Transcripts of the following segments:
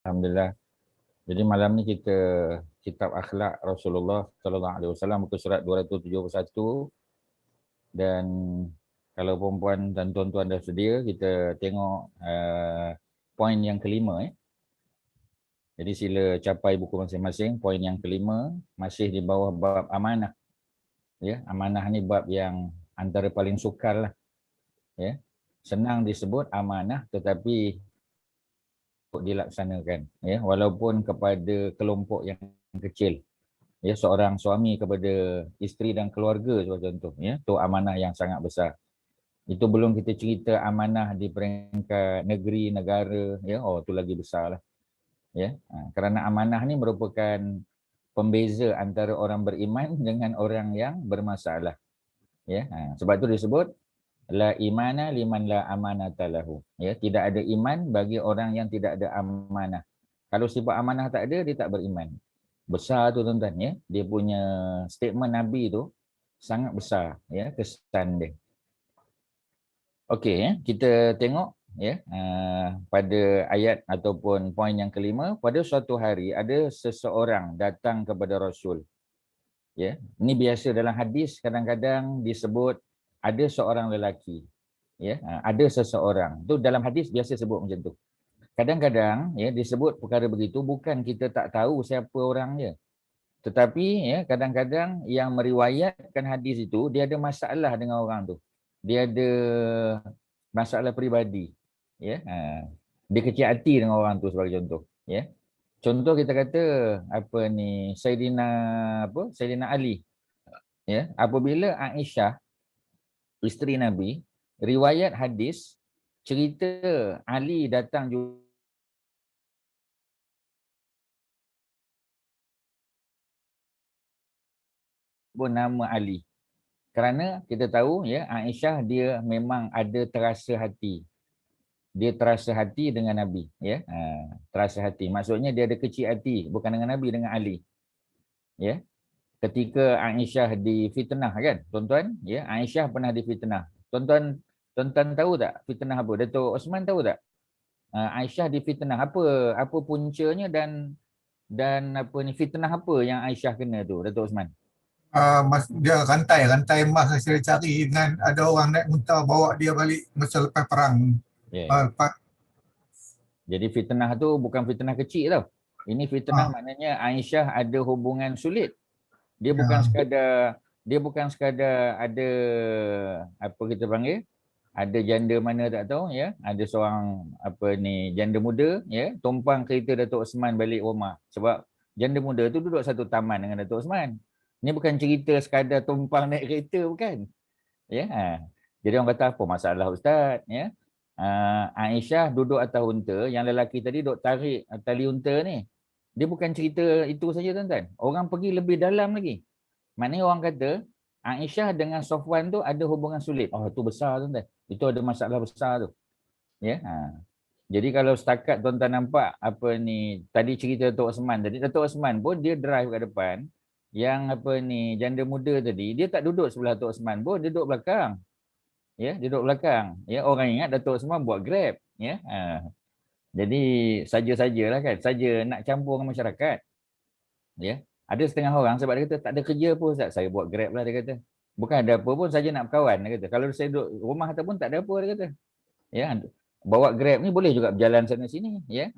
Alhamdulillah. Jadi malam ni kita kitab akhlak Rasulullah sallallahu alaihi wasallam muka surat 271 dan kalau perempuan dan tuan-tuan dah sedia kita tengok poin yang kelima Jadi sila capai buku masing-masing. Poin yang kelima masih di bawah bab amanah. Ya, amanah ni bab yang antara paling sukar lah. Ya. Senang disebut amanah tetapi dilaksanakan, ya, walaupun kepada kelompok yang kecil, ya, seorang suami kepada isteri dan keluarga sebagai contoh, ya, tu amanah yang sangat besar. Itu belum kita cerita amanah di peringkat negeri, negara, ya, tu lagi besar lah, ya. Kerana amanah ni merupakan pembeza antara orang beriman dengan orang yang bermasalah, ya. Sebab tu disebut la imana liman la amanata lahu. Ya, tidak ada iman bagi orang yang tidak ada amanah. Kalau sifat amanah tak ada, dia tak beriman. Besar tu tuan-tuan, ya. Dia punya statement Nabi tu sangat besar, ya, kesan dia. Okey, ya, kita tengok, ya, pada ayat ataupun poin yang kelima, pada suatu hari ada seseorang datang kepada Rasul. Ya, ini biasa dalam hadis kadang-kadang disebut ada seorang lelaki, ya, ada seseorang. Tu dalam hadis biasa sebut macam tu. Kadang-kadang, ya, disebut perkara begitu bukan kita tak tahu siapa orangnya. Tetapi, ya, kadang-kadang yang meriwayatkan hadis itu dia ada masalah dengan orang tu. Dia ada masalah peribadi, ya. Dia kecil hati dengan orang tu sebagai contoh, ya. Contoh kita kata apa ni Saidina Ali, ya, apabila Aisyah isteri Nabi riwayat hadis cerita Ali datang jumpa nama Ali. Kerana kita tahu, ya, Aisyah dia memang ada terasa hati. Dia terasa hati dengan Nabi, ya. Terasa hati. Maksudnya dia ada kecil hati bukan dengan Nabi, dengan Ali. Ya. Ketika Aisyah difitnah kan, tuan-tuan, ya, Aisyah pernah difitnah. Tuan-tuan tahu tak fitnah apa? Datuk Osman tahu tak? Aisyah difitnah apa puncanya dan apa ni fitnah apa yang Aisyah kena tu, Datuk Osman? Dia rantai emas hasil cari dengan ada orang naik unta bawa dia balik masa lepas perang. Yeah. Jadi fitnah tu bukan fitnah kecil tau. Ini fitnah maknanya Aisyah ada hubungan sulit. Dia bukan sekadar ada apa kita panggil, ada janda mana tak tahu, ya, ada seorang janda muda, ya, tumpang kereta Datuk Osman balik rumah. Sebab janda muda tu duduk satu taman dengan Datuk Osman. Ni bukan cerita sekadar tumpang naik kereta, bukan. Ya. Jadi orang kata apa masalah ustaz, ya. Aisyah duduk atas unta, yang lelaki tadi duk tarik tali unta ni. Dia bukan cerita itu saja tuan-tuan. Orang pergi lebih dalam lagi. Maknanya orang kata Aisyah dengan Safwan tu ada hubungan sulit. Itu besar tuan-tuan. Itu ada masalah besar tu. Ya. Jadi kalau setakat tuan-tuan nampak tadi cerita Datuk Osman tadi, Datuk Osman pun dia drive kat depan. Yang janda muda tadi, dia tak duduk sebelah Datuk Osman pun, dia duduk belakang. Ya, dia duduk belakang. Ya, orang ingat Datuk Osman buat Grab, ya. Jadi saja-sajalah kan, saja nak campur dengan masyarakat. Ya. Ada setengah orang sebab dia kata tak ada kerja pun Ustaz, saya buat Grab lah, dia kata. Bukan ada apa pun, saja nak berkawan, dia kata. Kalau saya duduk rumah ataupun tak ada apa, dia kata. Ya, bawa Grab ni boleh juga berjalan sana sini, ya.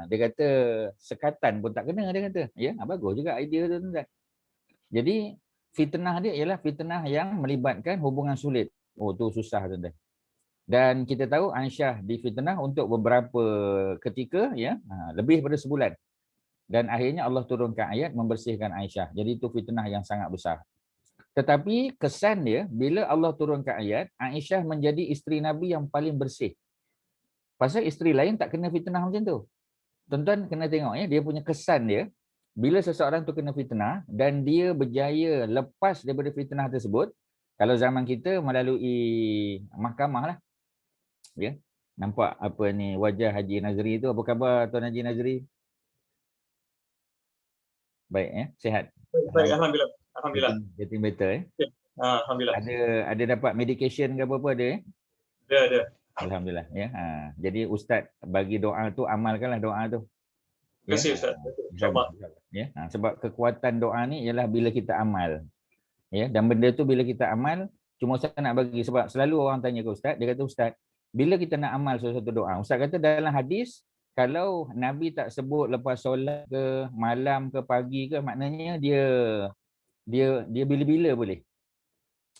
Dia kata sekatan pun tak kena, dia kata. Ya, bagus juga idea tu tuan. Jadi fitnah dia ialah fitnah yang melibatkan hubungan sulit. Tu susah tuan-tuan. Dan kita tahu Aisyah difitnah untuk beberapa ketika, ya, lebih daripada sebulan. Dan akhirnya Allah turunkan ayat membersihkan Aisyah. Jadi itu fitnah yang sangat besar. Tetapi kesan dia bila Allah turunkan ayat, Aisyah menjadi isteri Nabi yang paling bersih. Pasal isteri lain tak kena fitnah macam tu. Tuan-tuan kena tengok, ya, dia punya kesan dia bila seseorang tu kena fitnah dan dia berjaya lepas daripada fitnah tersebut. Kalau zaman kita melalui mahkamah lah. Ya. Nampak wajah Haji Nazri tu. Apa khabar Tuan Haji Nazri? Baik, ya, sihat. Baik, alhamdulillah. Alhamdulillah. Getting better, ya. Okay. Alhamdulillah. Ada dapat medication ke apa-apa ada, ya? Ada. Alhamdulillah, ya. Jadi ustaz bagi doa tu, amalkanlah doa tu. Terima kasih Ustaz. InsyaAllah. Ya, sebab kekuatan doa ni ialah bila kita amal. Ya, dan benda tu bila kita amal, cuma Ustaz nak bagi sebab selalu orang tanya ke Ustaz, dia kata Ustaz, bila kita nak amal sesuatu doa, Ustaz kata dalam hadis kalau Nabi tak sebut lepas solat ke malam ke pagi ke, maknanya dia bila-bila boleh.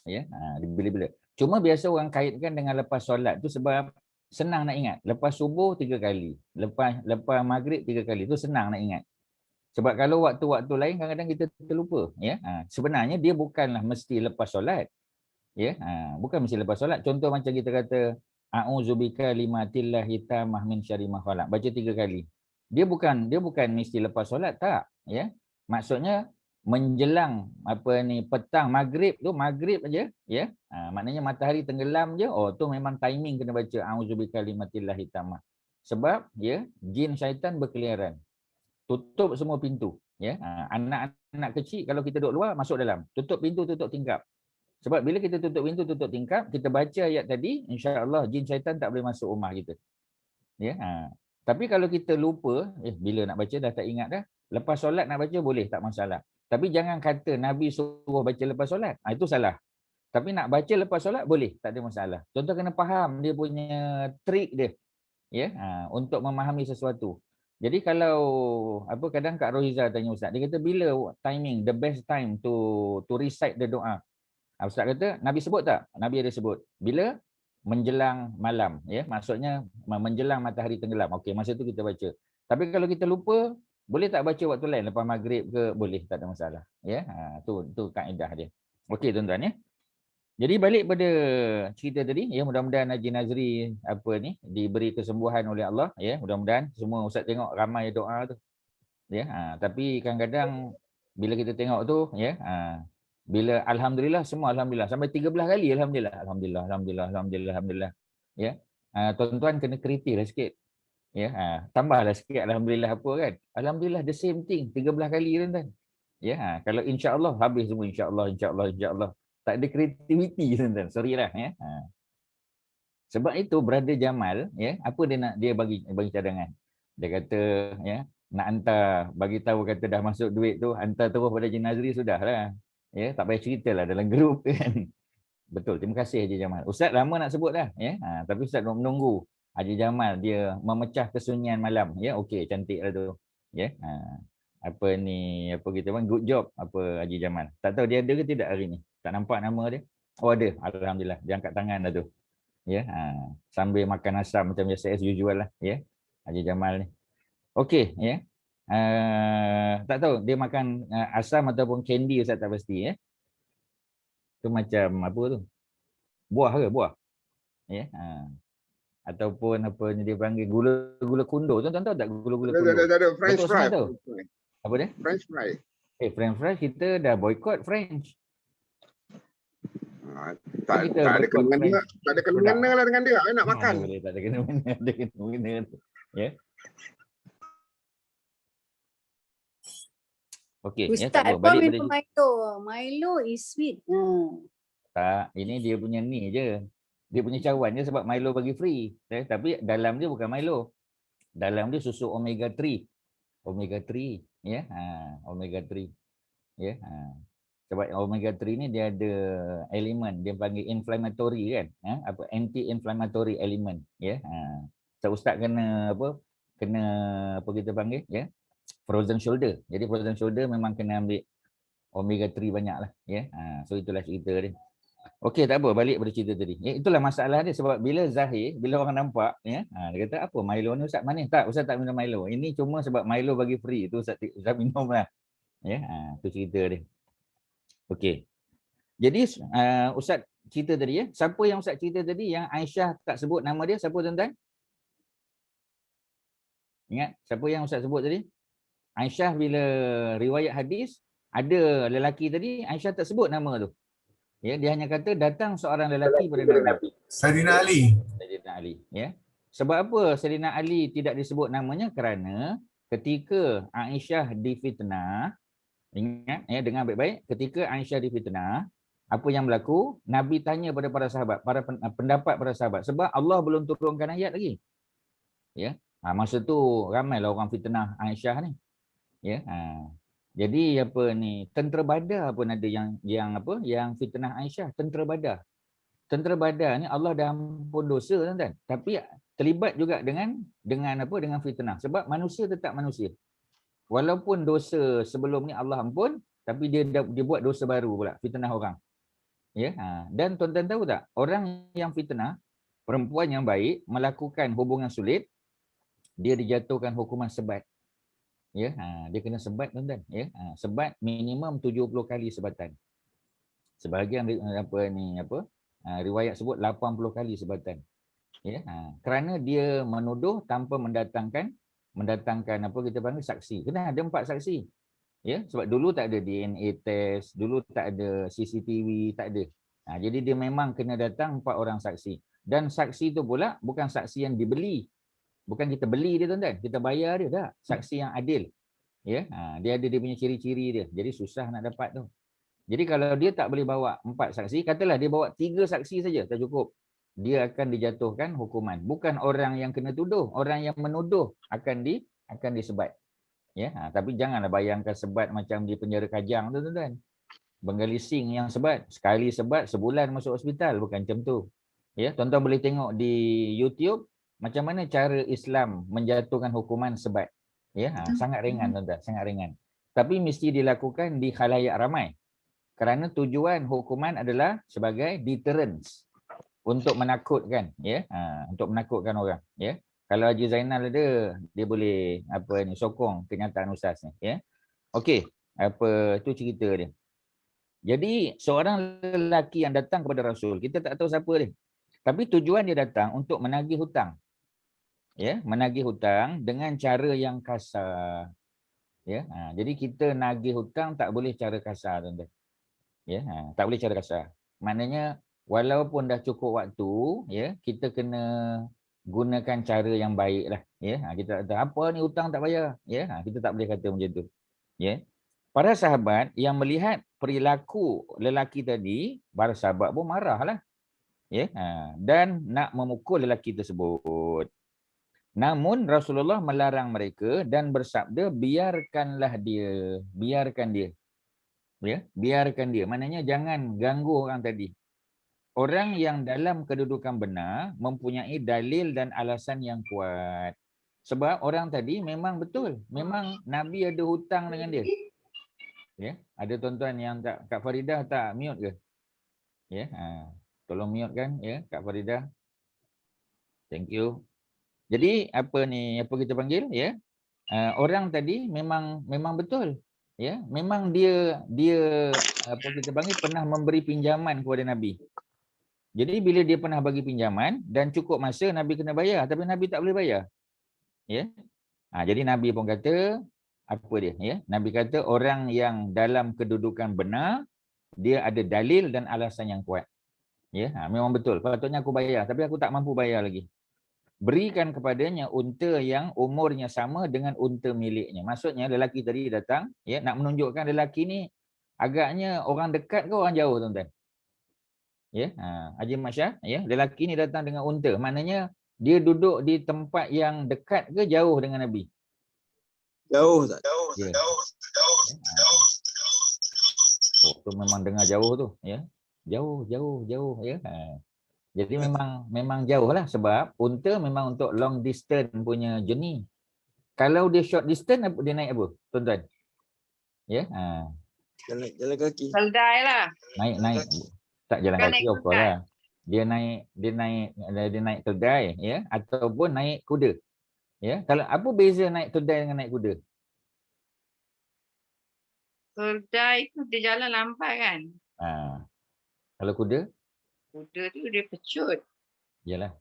Ya, dia bila-bila. Cuma biasa orang kaitkan dengan lepas solat tu sebab senang nak ingat. Lepas subuh 3 kali, lepas maghrib 3 kali, tu senang nak ingat. Sebab kalau waktu-waktu lain kadang-kadang kita terlupa, ya. Sebenarnya dia bukanlah mesti lepas solat. Ya, bukan mesti lepas solat. Contoh macam kita kata a'udzubika limatillahi tamah min syarri ma khalaq. Baca 3 kali. Dia bukan mesti lepas solat, tak, ya. Maksudnya menjelang petang maghrib tu, maghrib aja, ya. Maknanya matahari tenggelam je, tu memang timing kena baca a'udzubika limatillahi tamah. Sebab ya, jin syaitan berkeliaran. Tutup semua pintu, ya. Anak-anak kecil kalau kita duduk luar masuk dalam, tutup pintu, tutup tingkap. Sebab bila kita tutup pintu, tutup tingkap, kita baca ayat tadi, insya-Allah jin syaitan tak boleh masuk rumah kita. Ya. Tapi kalau kita lupa, bila nak baca dah tak ingat dah. Lepas solat nak baca boleh, tak masalah. Tapi jangan kata Nabi suruh baca lepas solat. Itu salah. Tapi nak baca lepas solat boleh, tak ada masalah. Contoh kena faham dia punya trik dia. Ya, untuk memahami sesuatu. Jadi kalau kadang Kak Rohiza tanya Ustaz, dia kata bila timing, the best time to recite the doa. Ustaz kata Nabi sebut tak? Nabi ada sebut. Bila? Menjelang malam, ya. Maksudnya menjelang matahari tenggelam. Okey, masa tu kita baca. Tapi kalau kita lupa, boleh tak baca waktu lain lepas maghrib ke? Boleh, tak ada masalah, ya. Tu kaedah dia. Okey tuan-tuan, ya. Jadi balik pada cerita tadi, ya, mudah-mudahan Haji Nazri diberi kesembuhan oleh Allah, ya. Mudah-mudahan semua Ustaz tengok ramai doa tu. Ya, tapi kadang-kadang bila kita tengok tu, ya, bila alhamdulillah semua alhamdulillah sampai 13 kali alhamdulillah. Ya. Tuan-tuan kena kritiklah sikit. Ya, tambahlah sikit alhamdulillah apa kan. Alhamdulillah the same thing 13 kali tuan-tuan. Ya, kalau insya-Allah habis semua insya-Allah. Tak ada kreativiti tuan-tuan. Sorry lah, ya. Sebab itu Brother Jamal, ya, apa dia bagi cadangan. Dia kata, ya, nak hantar, bagi tahu kata dah masuk duit tu, hantar terus pada Haji Nazri sudahlah. Ya, tak payah ceritalah dalam grup kan. Betul, terima kasih Haji Jamal. Ustaz lama nak sebut dah, ya. Tapi Ustaz menunggu Haji Jamal dia memecah kesunyian malam, ya. Okey, cantiklah tu. Ya. Good job Haji Jamal. Tak tahu dia ada ke tidak hari ni. Tak nampak nama dia. Oh ada, alhamdulillah. Dia angkat tangan dah tu. Ya, sambil makan asam macam biasa as usual lah, ya. Haji Jamal ni. Okey, ya. Tak tahu dia makan asam ataupun candy, Ustaz tak pasti, ya. Tu macam apa tu? Buah ke? Buah. Ya. Ataupun dia panggil gula kundur. Tuan-tuan tahu tak gula-gula kundur? Ada French fry. Apa dia? French fry. French fry kita dah boycott French. Tak ada kena-mengena lah dengan dia. Nak makan. Tak ada kena-mengena. Ya. Okey, Ustaz, ya, tak apa. apa Balik minum Milo? Milo is sweet. Tak, ini dia punya ni je. Dia punya cawan je sebab Milo bagi free. Tapi dalam dia bukan Milo. Dalam dia susu omega 3. Omega 3, ya. Omega 3. Ya. Sebab omega 3 ni dia ada elemen, dia panggil inflammatory kan. Anti-inflammatory element, ya. So Ustaz kena kita panggil, ya. Frozen shoulder. Jadi frozen shoulder memang kena ambil omega 3 banyak lah, ya. So itulah cerita dia. Okey, tak apa, balik pada cerita tadi. Ya, itulah masalah dia sebab bila zahir, bila orang nampak, ya, dia kata apa Milo ni Ustaz manis? Tak, Ustaz tak minum Milo. Ini cuma sebab Milo bagi free tu Ustaz minum lah. Ya, tu cerita dia. Okey. Jadi Ustaz cerita tadi, ya. Siapa yang Ustaz cerita tadi yang Aisyah tak sebut nama dia? Siapa tuan-tuan? Ingat siapa yang Ustaz sebut tadi? Aisyah bila riwayat hadis ada lelaki tadi, Aisyah tak sebut nama tu. Ya, dia hanya kata datang seorang lelaki pada Nabi. Saidina Ali. Saidina Ali, ya. Sebab apa Saidina Ali tidak disebut namanya? Kerana ketika Aisyah difitnah, ingat ya dengan baik-baik, ketika Aisyah difitnah, apa yang berlaku? Nabi tanya pada para sahabat, pendapat para sahabat sebab Allah belum turunkan ayat lagi. Ya. Masa tu ramailah orang fitnah Aisyah ni. Ya. Jadi apa ni, tentera Badar pun ada yang fitnah Aisyah, tentera Badar. Tentera Badar ni Allah dah ampun dosa tuan-tuan. Tapi terlibat juga dengan fitnah. Sebab manusia tetap manusia. Walaupun dosa sebelum ni Allah ampun, tapi dia buat dosa baru pula, fitnah orang. Ya. Dan tuan-tuan tahu tak, orang yang fitnah, perempuan yang baik melakukan hubungan sulit, dia dijatuhkan hukuman sebat. Ya, dia kena sebat tuan-tuan, ya. Sebat minimum 70 kali sebatan. Sebahagian riwayat sebut 80 kali sebatan. Ya, kerana dia menuduh tanpa mendatangkan apa kita panggil saksi. Kena ada 4 saksi. Ya, sebab dulu tak ada DNA test, dulu tak ada CCTV, tak ada. Jadi dia memang kena datang 4 orang saksi. Dan saksi tu pula bukan saksi yang dibeli. Bukan kita beli dia tuan-tuan, kita bayar dia tak. Saksi yang adil. Ya, dia ada dia punya ciri-ciri dia. Jadi susah nak dapat tu. Jadi kalau dia tak boleh bawa 4 saksi, katalah dia bawa 3 saksi saja, tak cukup. Dia akan dijatuhkan hukuman. Bukan orang yang kena tuduh, orang yang menuduh akan disebat. Ya, tapi janganlah bayangkan sebat macam di penjara Kajang tu tuan-tuan. Bengali Singh yang sebat, sekali sebat sebulan masuk hospital, bukan macam tu. Ya, tuan-tuan boleh tengok di YouTube macam mana cara Islam menjatuhkan hukuman sebat. Ya, sangat ringan tuan-tuan, sangat ringan. Tapi mesti dilakukan di khalayak ramai. Kerana tujuan hukuman adalah sebagai deterrence, untuk menakutkan, ya, untuk menakutkan orang, ya. Kalau Haji Zainal ada, dia boleh sokong kenyataan ustaz ni, ya. Okey, tu cerita dia. Jadi seorang lelaki yang datang kepada Rasul, kita tak tahu siapa dia. Tapi tujuan dia datang untuk menagih hutang. Ya, menagih hutang dengan cara yang kasar. Ya, jadi kita nagih hutang tak boleh cara kasar, tuan-tuan. Ya, tak boleh cara kasar. Maknanya walaupun dah cukup waktu, ya, kita kena gunakan cara yang baiklah, ya. Kita kata apa ni hutang tak bayar, ya. Kita tak boleh kata macam tu. Ya. Para sahabat yang melihat perilaku lelaki tadi, para sahabat pun marahlah. Ya, dan nak memukul lelaki tersebut. Namun Rasulullah melarang mereka dan bersabda, biarkanlah dia, biarkan dia. Ya, biarkan dia. Maknanya jangan ganggu orang tadi. Orang yang dalam kedudukan benar mempunyai dalil dan alasan yang kuat. Sebab orang tadi memang betul, memang Nabi ada hutang dengan dia. Ya, ada tuan-tuan yang tak, Kak Faridah tak mute ke? Ya, tolong mute kan, ya, Kak Faridah. Thank you. Jadi apa kita panggil, ya? Orang tadi memang betul. Ya, memang dia apa kita panggil pernah memberi pinjaman kepada Nabi. Jadi bila dia pernah bagi pinjaman dan cukup masa Nabi kena bayar, tapi Nabi tak boleh bayar. Ya. Jadi Nabi pun kata apa dia, ya? Nabi kata orang yang dalam kedudukan benar, dia ada dalil dan alasan yang kuat. Ya, memang betul. Patutnya aku bayar, tapi aku tak mampu bayar lagi. Berikan kepadanya unta yang umurnya sama dengan unta miliknya. Maksudnya lelaki tadi datang, ya, nak menunjukkan lelaki ni agaknya orang dekat ke orang jauh, tuan-tuan. Ya, Haji Masyah, ya, lelaki ni datang dengan unta. Maknanya dia duduk di tempat yang dekat ke jauh dengan Nabi? Jauh tak? Ya. Oh, tu memang dengar jauh tu, ya. Jauh, ya. Jadi memang jauh lah, sebab unta memang untuk long distance punya journey. Kalau dia short distance, dia naik apa, tuan-tuan? Ya, Jalan kaki. Keldai lah. naik tak jalan Bukan kaki, naik of course lah. Dia naik keldai, ya, ataupun naik kuda. Ya, kalau apa beza naik keldai dengan naik kuda? Keldai tu dia jalan lambat kan. Kalau kuda? Kuda tu dia pecut. Yalah,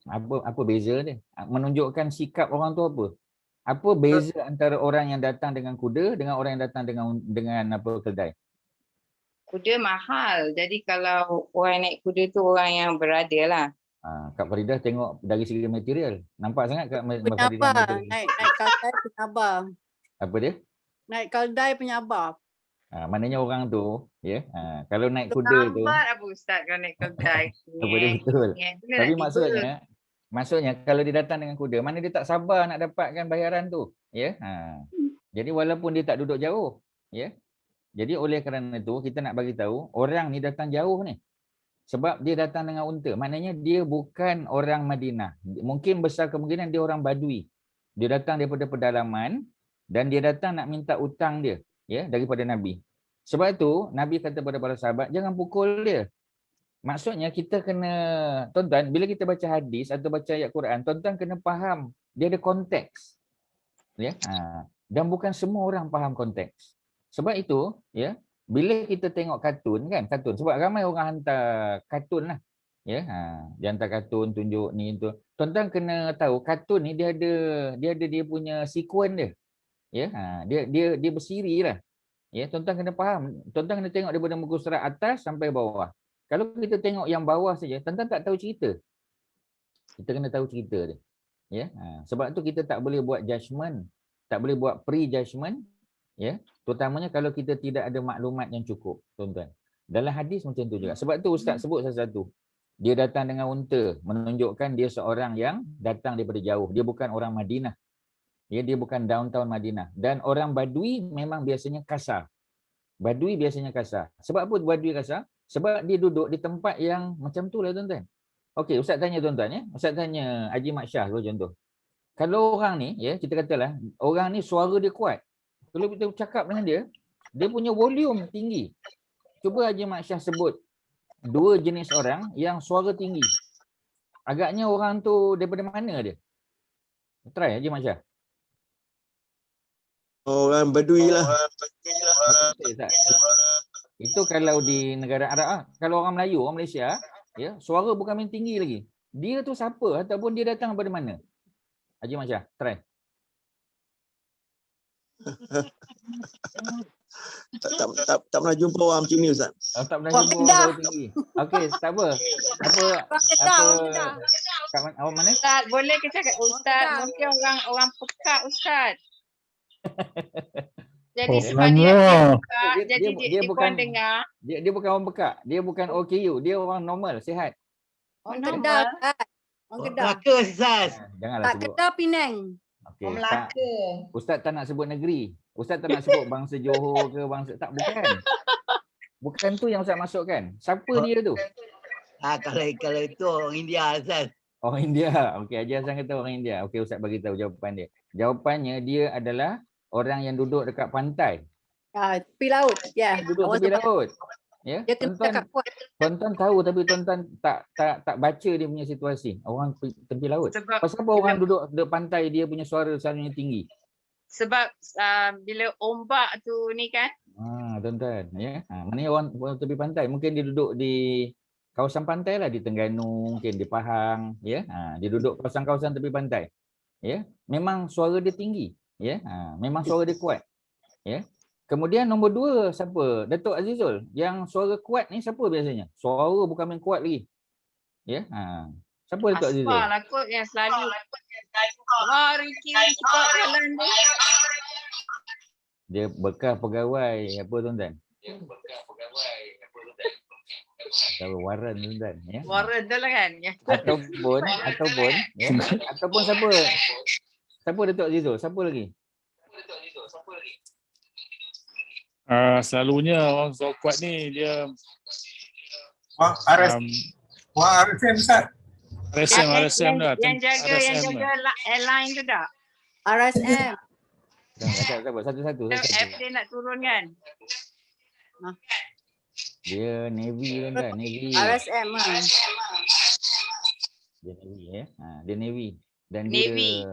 apa beza dia? Menunjukkan sikap orang tu apa? Apa beza antara orang yang datang dengan kuda dengan orang yang datang dengan apa keldai? Kuda mahal. Jadi kalau orang naik kuda tu orang yang berada lah. Kak Faridah tengok dari segi material. Nampak sangat Kak Faridah Penyabar. material. Naik keldai penyabar. Apa dia? Naik keldai penyabar. Maknanya orang tu, ya, kalau naik kuda tu, Lambat apa Ustaz kalau naik keldai. apa dia betul. Tapi Maksudnya kalau dia datang dengan kuda, mana dia tak sabar nak dapatkan bayaran tu. Ya. Jadi walaupun dia tak duduk jauh. Ya. Jadi oleh kerana itu kita nak bagi tahu orang ni datang jauh ni. Sebab dia datang dengan unta. Maknanya dia bukan orang Madinah. Mungkin besar kemungkinan dia orang Badui. Dia datang daripada pedalaman dan dia datang nak minta utang dia, ya, daripada Nabi. Sebab itu Nabi kata kepada para sahabat, jangan pukul dia. Maksudnya kita kena, tuan-tuan, bila kita baca hadis atau baca ayat Quran, tuan-tuan kena faham dia ada konteks. Ya. Dan bukan semua orang faham konteks. Sebab itu, ya, bila kita tengok kartun kan, kartun, sebab ramai orang hantar kartun lah. Ya, dia hantar kartun tunjuk ni tu. Tuan-tuan kena tahu kartun ni dia ada dia punya sekuen dia. Ya, dia bersiri lah. Ya, tuan-tuan kena faham. Tuan-tuan kena tengok daripada muka surat atas sampai bawah. Kalau kita tengok yang bawah saja, tuan-tuan tak tahu cerita. Kita kena tahu cerita dia. Ya, sebab tu kita tak boleh buat judgement, tak boleh buat pre-judgement, ya. Terutamanya kalau kita tidak ada maklumat yang cukup, tuan-tuan. Dalam hadis macam tu juga. Sebab tu ustaz sebut satu-satu. Dia datang dengan unta, menunjukkan dia seorang yang datang daripada jauh. Dia bukan orang Madinah. Ya, dia bukan downtown Madinah. Dan orang Badui memang biasanya kasar. Badui biasanya kasar. Sebab apa Badui kasar? Sebab dia duduk di tempat yang macam tu lah, tuan-tuan. Okey, ustaz tanya tuan-tuan, ya. Ustaz tanya Haji Mat Syah contoh. Kalau orang ni, ya, kita katalah orang ni suara dia kuat. Kalau kita cakap dengan dia, dia punya volume tinggi. Cuba Haji Mat Syah sebut 2 jenis orang yang suara tinggi. Agaknya orang tu daripada mana dia? Try Haji Mat Syah. Orang Badui lah. Okey, tak. Itu kalau di negara Arab. Kalau orang Melayu, orang Malaysia, ya, suara bukan main tinggi lagi. Dia tu siapa ataupun dia datang daripada mana? Haji Mat Syah, try. Tak pernah jumpa orang macam ni, Ustaz. Tak pernah Orang jumpa Kedah. orang suara tinggi. Okey, tak apa. Orang Kedah, orang Kedah. Kat awak mana? Ustaz, boleh ke cakap Ustaz? Ustaz. Mungkin orang Pekat, Ustaz. Jadi Oh, sebab dia Pekat, Dia- jadi dia dia bukan- kurang dengar. Dia bukan orang bekak. Dia bukan OKU. Dia orang normal, sihat. Oh, Orang Kedah, normal. Ustaz. Orang Kedah. Melaka Ustaz. Janganlah Tak sebut. Kedah, Penang. Okey, Oh, tak. Melaka. Ustaz tak nak sebut negeri. Ustaz tak nak sebut bangsa Johor ke bangsa. Tak, bukan. Bukan tu yang Ustaz masukkan. Siapa dia tu? Kalau itu orang India Ustaz. Orang India. Okey, Haji Hassan kata orang India. Okey, Ustaz bagi tahu jawapan dia. Jawapannya dia adalah orang yang duduk dekat pantai. Tepi laut. Ya. Duduk Awak tepi sebut. laut. Ya, Dia kena cakap kuat. tuan-tuan tahu tapi tuan-tuan tak baca dia punya situasi. Orang tepi laut. Sebab Pasal apa orang duduk dekat pantai dia punya suara selalunya tinggi? sebab bila ombak tu ni kan, Tuan-tuan, ya. Maknanya orang tepi pantai, mungkin dia duduk di kawasan pantai lah, di Terengganu, mungkin di Pahang, ya. Dia duduk kawasan-kawasan tepi pantai. Ya. Memang suara dia tinggi, ya. Memang suara dia kuat. Ya. Kemudian nombor 2 siapa? Datuk Azizul. Yang suara kuat ni siapa biasanya? Suara bukan main kuat lagi. Ya. Siapa Datuk Azizul? Asfar lah kot yang selalu Riki cepat jalan dia. Dia bekas pegawai apa tuan-tuan? Pegawai waran tuan-tuan, ya. Warren tu lah kan. Ya. Ataupun ya, ataupun siapa Datuk Azizul? Siapa lagi? Selalunya orang suara kuat ni dia Wah, RSM Ustaz. RSM lah. Yang jaga airline tu tak? RSM. Satu-satu. F dia nak turun kan? Dia Navy tuan-tuan, Navy. RSM. Dia Navy, ya. Dia Navy. Dan Navy.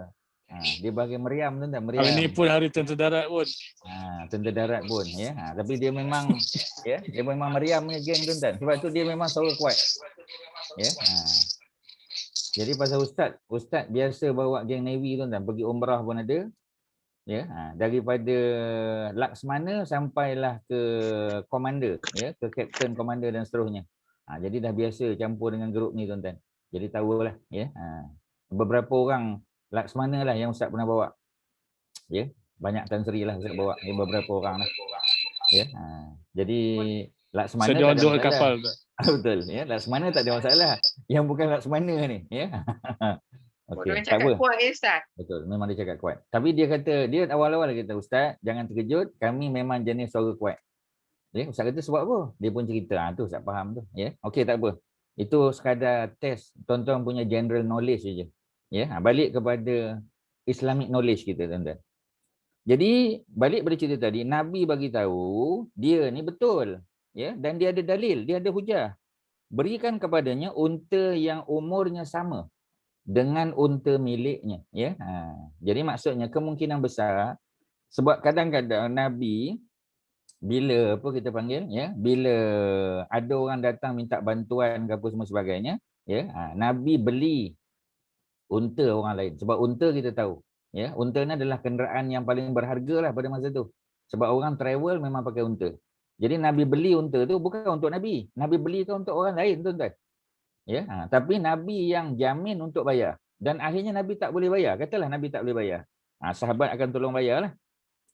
dia bahagian meriam tuan-tuan, meriam. Hari ni pun hari tentera darat pun. Tentera darat pun, ya. Tapi dia memang ya, dia memang meriam punya geng tuan-tuan. Sebab tu dia memang suara kuat. Ya. Jadi pasal ustaz biasa bawa geng Navy tuan-tuan, pergi umrah pun ada. Ya, daripada Laksmana sampailah ke komander, ya, ke kapten, komander dan seterusnya. Jadi dah biasa campur dengan grup ni tuan-tuan. Jadi tahulah, ya. Beberapa orang Laksmana lah yang ustaz pernah bawa. Ya, banyak Tan Sri lah ustaz bawa. Ya, beberapa orang lah. Ya. Jadi Laksmana Sedia tak ada jual masalah. kapal. Betul, ya. Laksmana tak ada masalah. Yang bukan Laksmana ni, ya. Okey, Orang tak cakap apa. kuat Ustaz. Betul, memang dia cakap kuat. Tapi dia kata, dia awal-awal kata, Ustaz, jangan terkejut, kami memang jenis suara kuat. Ustaz kata sebab apa? Dia pun cerita, tu Ustaz faham tu. Okey, tak apa. Itu sekadar test tuan-tuan punya general knowledge saja. Balik kepada Islamic knowledge kita, tuan-tuan. Jadi, balik pada cerita tadi, Nabi bagi tahu dia ni betul. Dan dia ada dalil, dia ada hujah. Berikan kepadanya unta yang umurnya sama dengan unta miliknya. Jadi maksudnya kemungkinan besar, sebab kadang-kadang Nabi bila apa kita panggil, bila ada orang datang minta bantuan ke apa semua sebagainya, Nabi beli unta orang lain. Sebab unta kita tahu, unta ni adalah kenderaan yang paling berharga lah pada masa tu. Sebab orang travel memang pakai unta. Jadi Nabi beli unta tu bukan untuk Nabi. Nabi belikan untuk orang lain, tuan-tuan. Tapi Nabi yang jamin untuk bayar. Dan akhirnya Nabi tak boleh bayar. Katalah Nabi tak boleh bayar. Sahabat akan tolong bayar lah.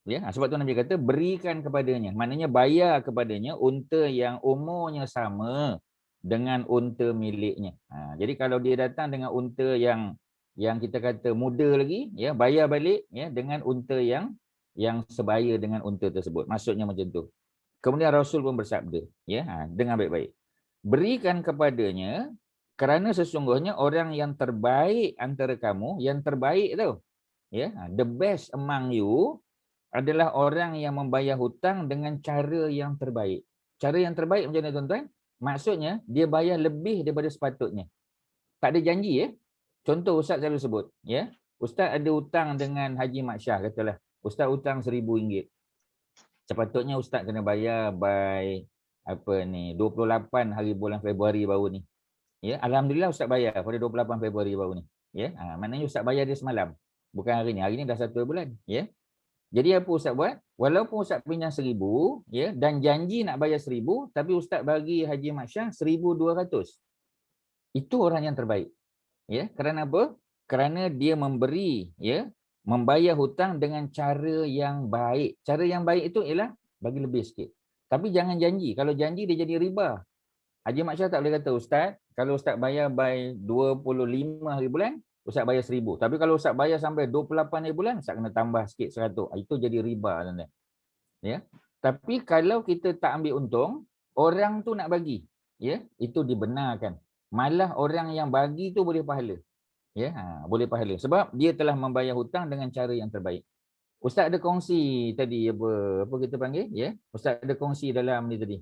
Sebab tu Nabi kata berikan kepadanya. Maknanya bayar kepadanya unta yang umurnya sama dengan unta miliknya. Jadi kalau dia datang dengan unta yang kita kata muda lagi, bayar balik dengan unta yang sebaya dengan unta tersebut. Maksudnya macam tu. Kemudian Rasul pun bersabda, dengar baik-baik. Berikan kepadanya kerana sesungguhnya orang yang terbaik antara kamu, yang terbaik tu, the best among you adalah orang yang membayar hutang dengan cara yang terbaik. Cara yang terbaik macam mana, tuan-tuan? Maksudnya dia bayar lebih daripada sepatutnya. Tak ada janji. Contoh Ustaz selalu sebut, Ustaz ada hutang dengan Haji Mak Syah, katalah. Ustaz hutang RM1,000. Sepatutnya Ustaz kena bayar by 28 hari bulan Februari baru ni. Alhamdulillah Ustaz bayar pada 28 Februari baru ni. Maknanya Ustaz bayar dia semalam. Bukan hari ni. Hari ni dah 1 bulan. Jadi apa Ustaz buat? Walaupun Ustaz pinjam 1,000, dan janji nak bayar 1,000, tapi Ustaz bagi Haji Mak Syah 1,200. Itu orang yang terbaik. Kerana apa? Kerana dia memberi, membayar hutang dengan cara yang baik. Cara yang baik itu ialah bagi lebih sikit. Tapi jangan janji. Kalau janji dia jadi riba. Haji Mak Syah tak boleh kata, Ustaz, kalau Ustaz bayar by 25 hari bulan, Ustaz bayar 1,000. Tapi kalau Ustaz bayar sampai 28 hari bulan, Ustaz kena tambah sikit 100. Itu jadi riba, tuan-tuan. Tapi kalau kita tak ambil untung, orang tu nak bagi, itu dibenarkan. Malah orang yang bagi tu boleh pahala. Boleh pahala. Sebab dia telah membayar hutang dengan cara yang terbaik. Ustaz ada kongsi tadi apa kita panggil, Ustaz ada kongsi dalam ni tadi,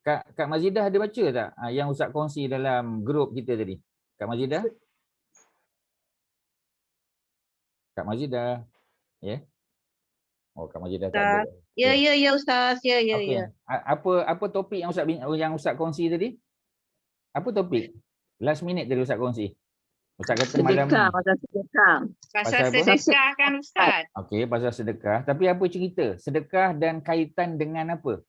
Kak Mazidah ada baca tak yang Ustaz kongsi dalam grup kita tadi? Kak Mazidah? Kak Mazidah, Oh, Kak Mazidah tak ada. Ya Ustaz. Ya. Okey. Apa topik yang Ustaz kongsi tadi? Apa topik? Last minute tadi Ustaz kongsi. Ustaz kata malam ni. Pasal sedekah kan Ustaz? Okey, pasal sedekah. Tapi apa cerita? Sedekah dan kaitan dengan apa?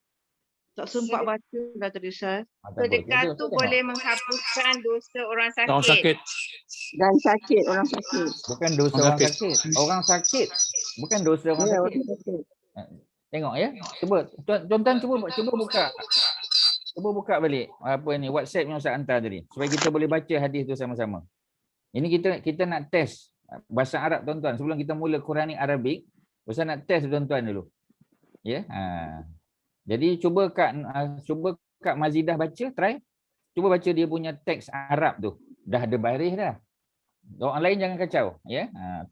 Tak sempat baca dah tadi Ustaz. Sedekah tu boleh menghapuskan dosa orang Orang sakit. Dan sakit, orang sakit. Bukan dosa Orang orang sakit. Orang sakit. Bukan dosa orang sakit. Tengok Cuba tuan-tuan cuba buka. Cuba buka balik apa ni WhatsApp yang Ustaz hantar tadi supaya kita boleh baca hadis tu sama-sama. Ini kita nak test bahasa Arab, tuan-tuan. Sebelum kita mula Quranic Arabic, Ustaz nak test tuan-tuan dulu. Jadi cuba Kak Mazidah baca, try. Cuba baca dia punya teks Arab tu. Dah ada baris dah. Orang lain jangan kacau,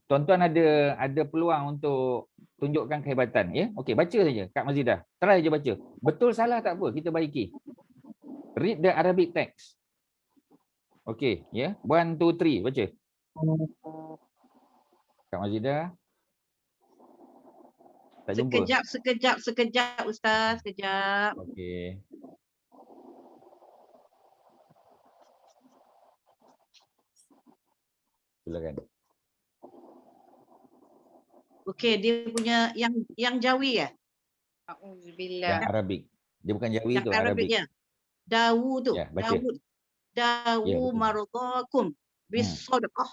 Tuan-tuan ada peluang untuk tunjukkan kehebatan, Okey, baca saja Kak Mazidah. Try je baca. Betul salah tak apa, kita baiki. Read the Arabic text. Okey, 1 2 3 baca. Kak Mazidah. Tak jumpa. Sekejap Ustaz, sekejap. Okey. Silakan. Okey, dia punya yang Jawi ya? Auzubillah. Yang Arabik. Dia bukan Jawi tu, Yang Arabik. Arabiknya. Dawu tu. Ya, baca. Dawu betul. maradakum bisadaqah.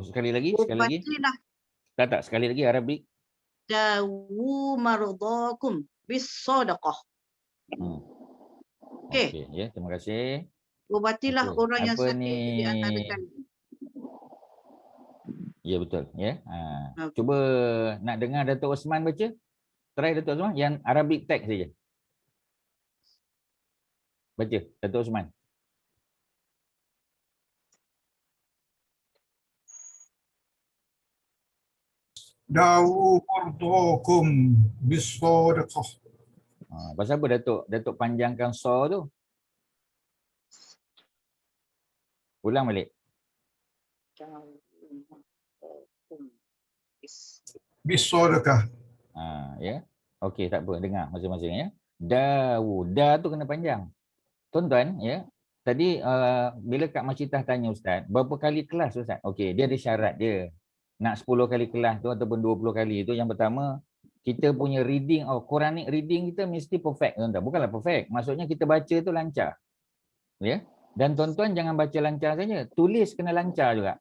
Sekali lagi. Tak, sekali lagi Arabik. Dawu maradakum bisadaqah. Okey. Okey, terima kasih. Obatilah Okey, orang yang apa sakit ni? di antara kalian. Ya betul. Ya. Okey. Cuba nak dengar Datuk Osman baca. Try Datuk Osman yang Arabic text saja. Baca Datuk Osman. Dawu murdokum bisadaqah. Pasal apa Datuk panjangkan so tu? Ulang balik. Bisadaqah. Ya. Okey, tak apa, dengar masing-masing ya. Dawu, da tu kena panjang. Tuan-tuan ya. Tadi bila Kak Macitah tanya Ustaz, berapa kali kelas Ustaz? Okey, dia ada syarat dia. Nak 10 kali kelas tu ataupun 20 kali tu, yang pertama kita punya reading Quranic reading kita mesti perfect tuan-tuan. Bukanlah perfect, maksudnya kita baca tu lancar. Ya. Dan tuan-tuan jangan baca lancar saja, tulis kena lancar juga.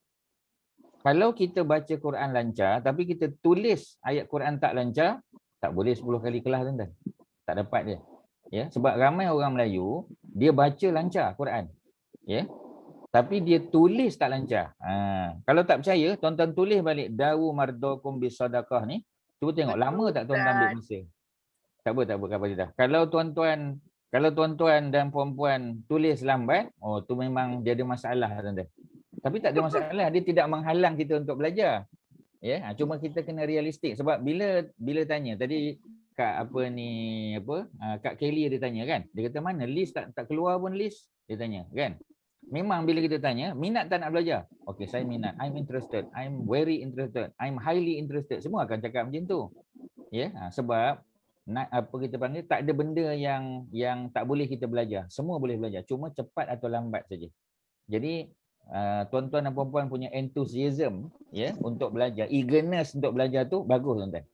Kalau kita baca Quran lancar tapi kita tulis ayat Quran tak lancar, tak boleh 10 kali kelas tuan-tuan. Tak dapat dia. Ya, sebab ramai orang Melayu dia baca lancar Quran. Ya. Tapi dia tulis tak lancar. Kalau tak percaya, tuan-tuan tulis balik dawu mardokum bisadaqah ni. Cuba tengok lama tak tuan-tuan ambil masa. Tak apa Kak Fadilah. Kalau tuan-tuan dan puan-puan tulis lambat, tu memang dia ada masalah tuan-tuan. Tapi tak ada masalah, dia tidak menghalang kita untuk belajar. Ya, cuma kita kena realistik sebab bila tanya tadi Kak Kak Kelly dia tanya kan. Dia kata mana list tak keluar pun list, dia tanya kan. Memang bila kita tanya, minat tak nak belajar? Okey, saya minat. I'm interested. I'm very interested. I'm highly interested. Semua akan cakap macam tu. Ya, sebab kita panggil tak ada benda yang tak boleh kita belajar. Semua boleh belajar. Cuma cepat atau lambat saja. Jadi tuan-tuan dan puan-puan punya enthusiasm ya untuk belajar, eagerness untuk belajar tu bagus tuan-tuan.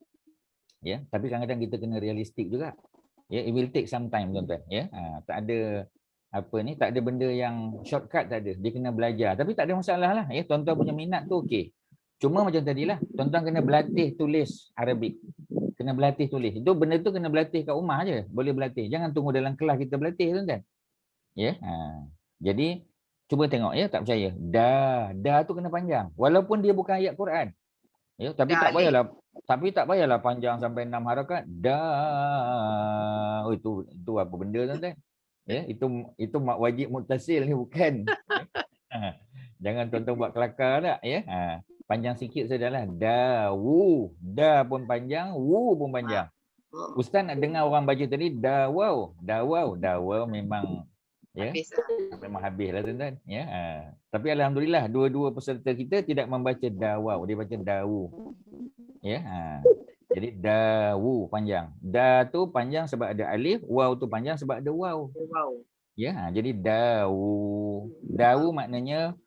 Ya, tapi kadang-kadang kita kena realistik juga. Ya, it will take some time tuan-tuan ya. Tak ada benda yang shortcut, tak ada. Dia kena belajar. Tapi tak ada masalah lah ya, tuan-tuan punya minat tu okey. Cuma macam tadilah, tuan-tuan kena berlatih tulis Arabic. Kena berlatih tulis. Itu benda tu kena berlatih kat rumah aje, boleh berlatih. Jangan tunggu dalam kelas kita berlatih tuan-tuan. Ya. Jadi cuba tengok ya, tak percaya. Da tu kena panjang. Walaupun dia bukan ayat Quran. Ya, tapi tak payahlah panjang sampai 6 harakat. Itu apa benda tuan-tuan? Ya, itu mak wajib muttasil ni bukan. Jangan tuan-tuan buat kelakar tak ya. Panjang sikit sajalah. Dawu. Da pun panjang, wu pun panjang. Ustaz nak dengar orang baca tadi dawau. Dawau memang ya. Memang habislah tuan-tuan ya. Tapi alhamdulillah dua-dua peserta kita tidak membaca dawau, dia baca dawu. Ya. Jadi dawu panjang. Da tu panjang sebab ada alif, waw tu panjang sebab ada waw. Ya, jadi dawu. Dawu maknanya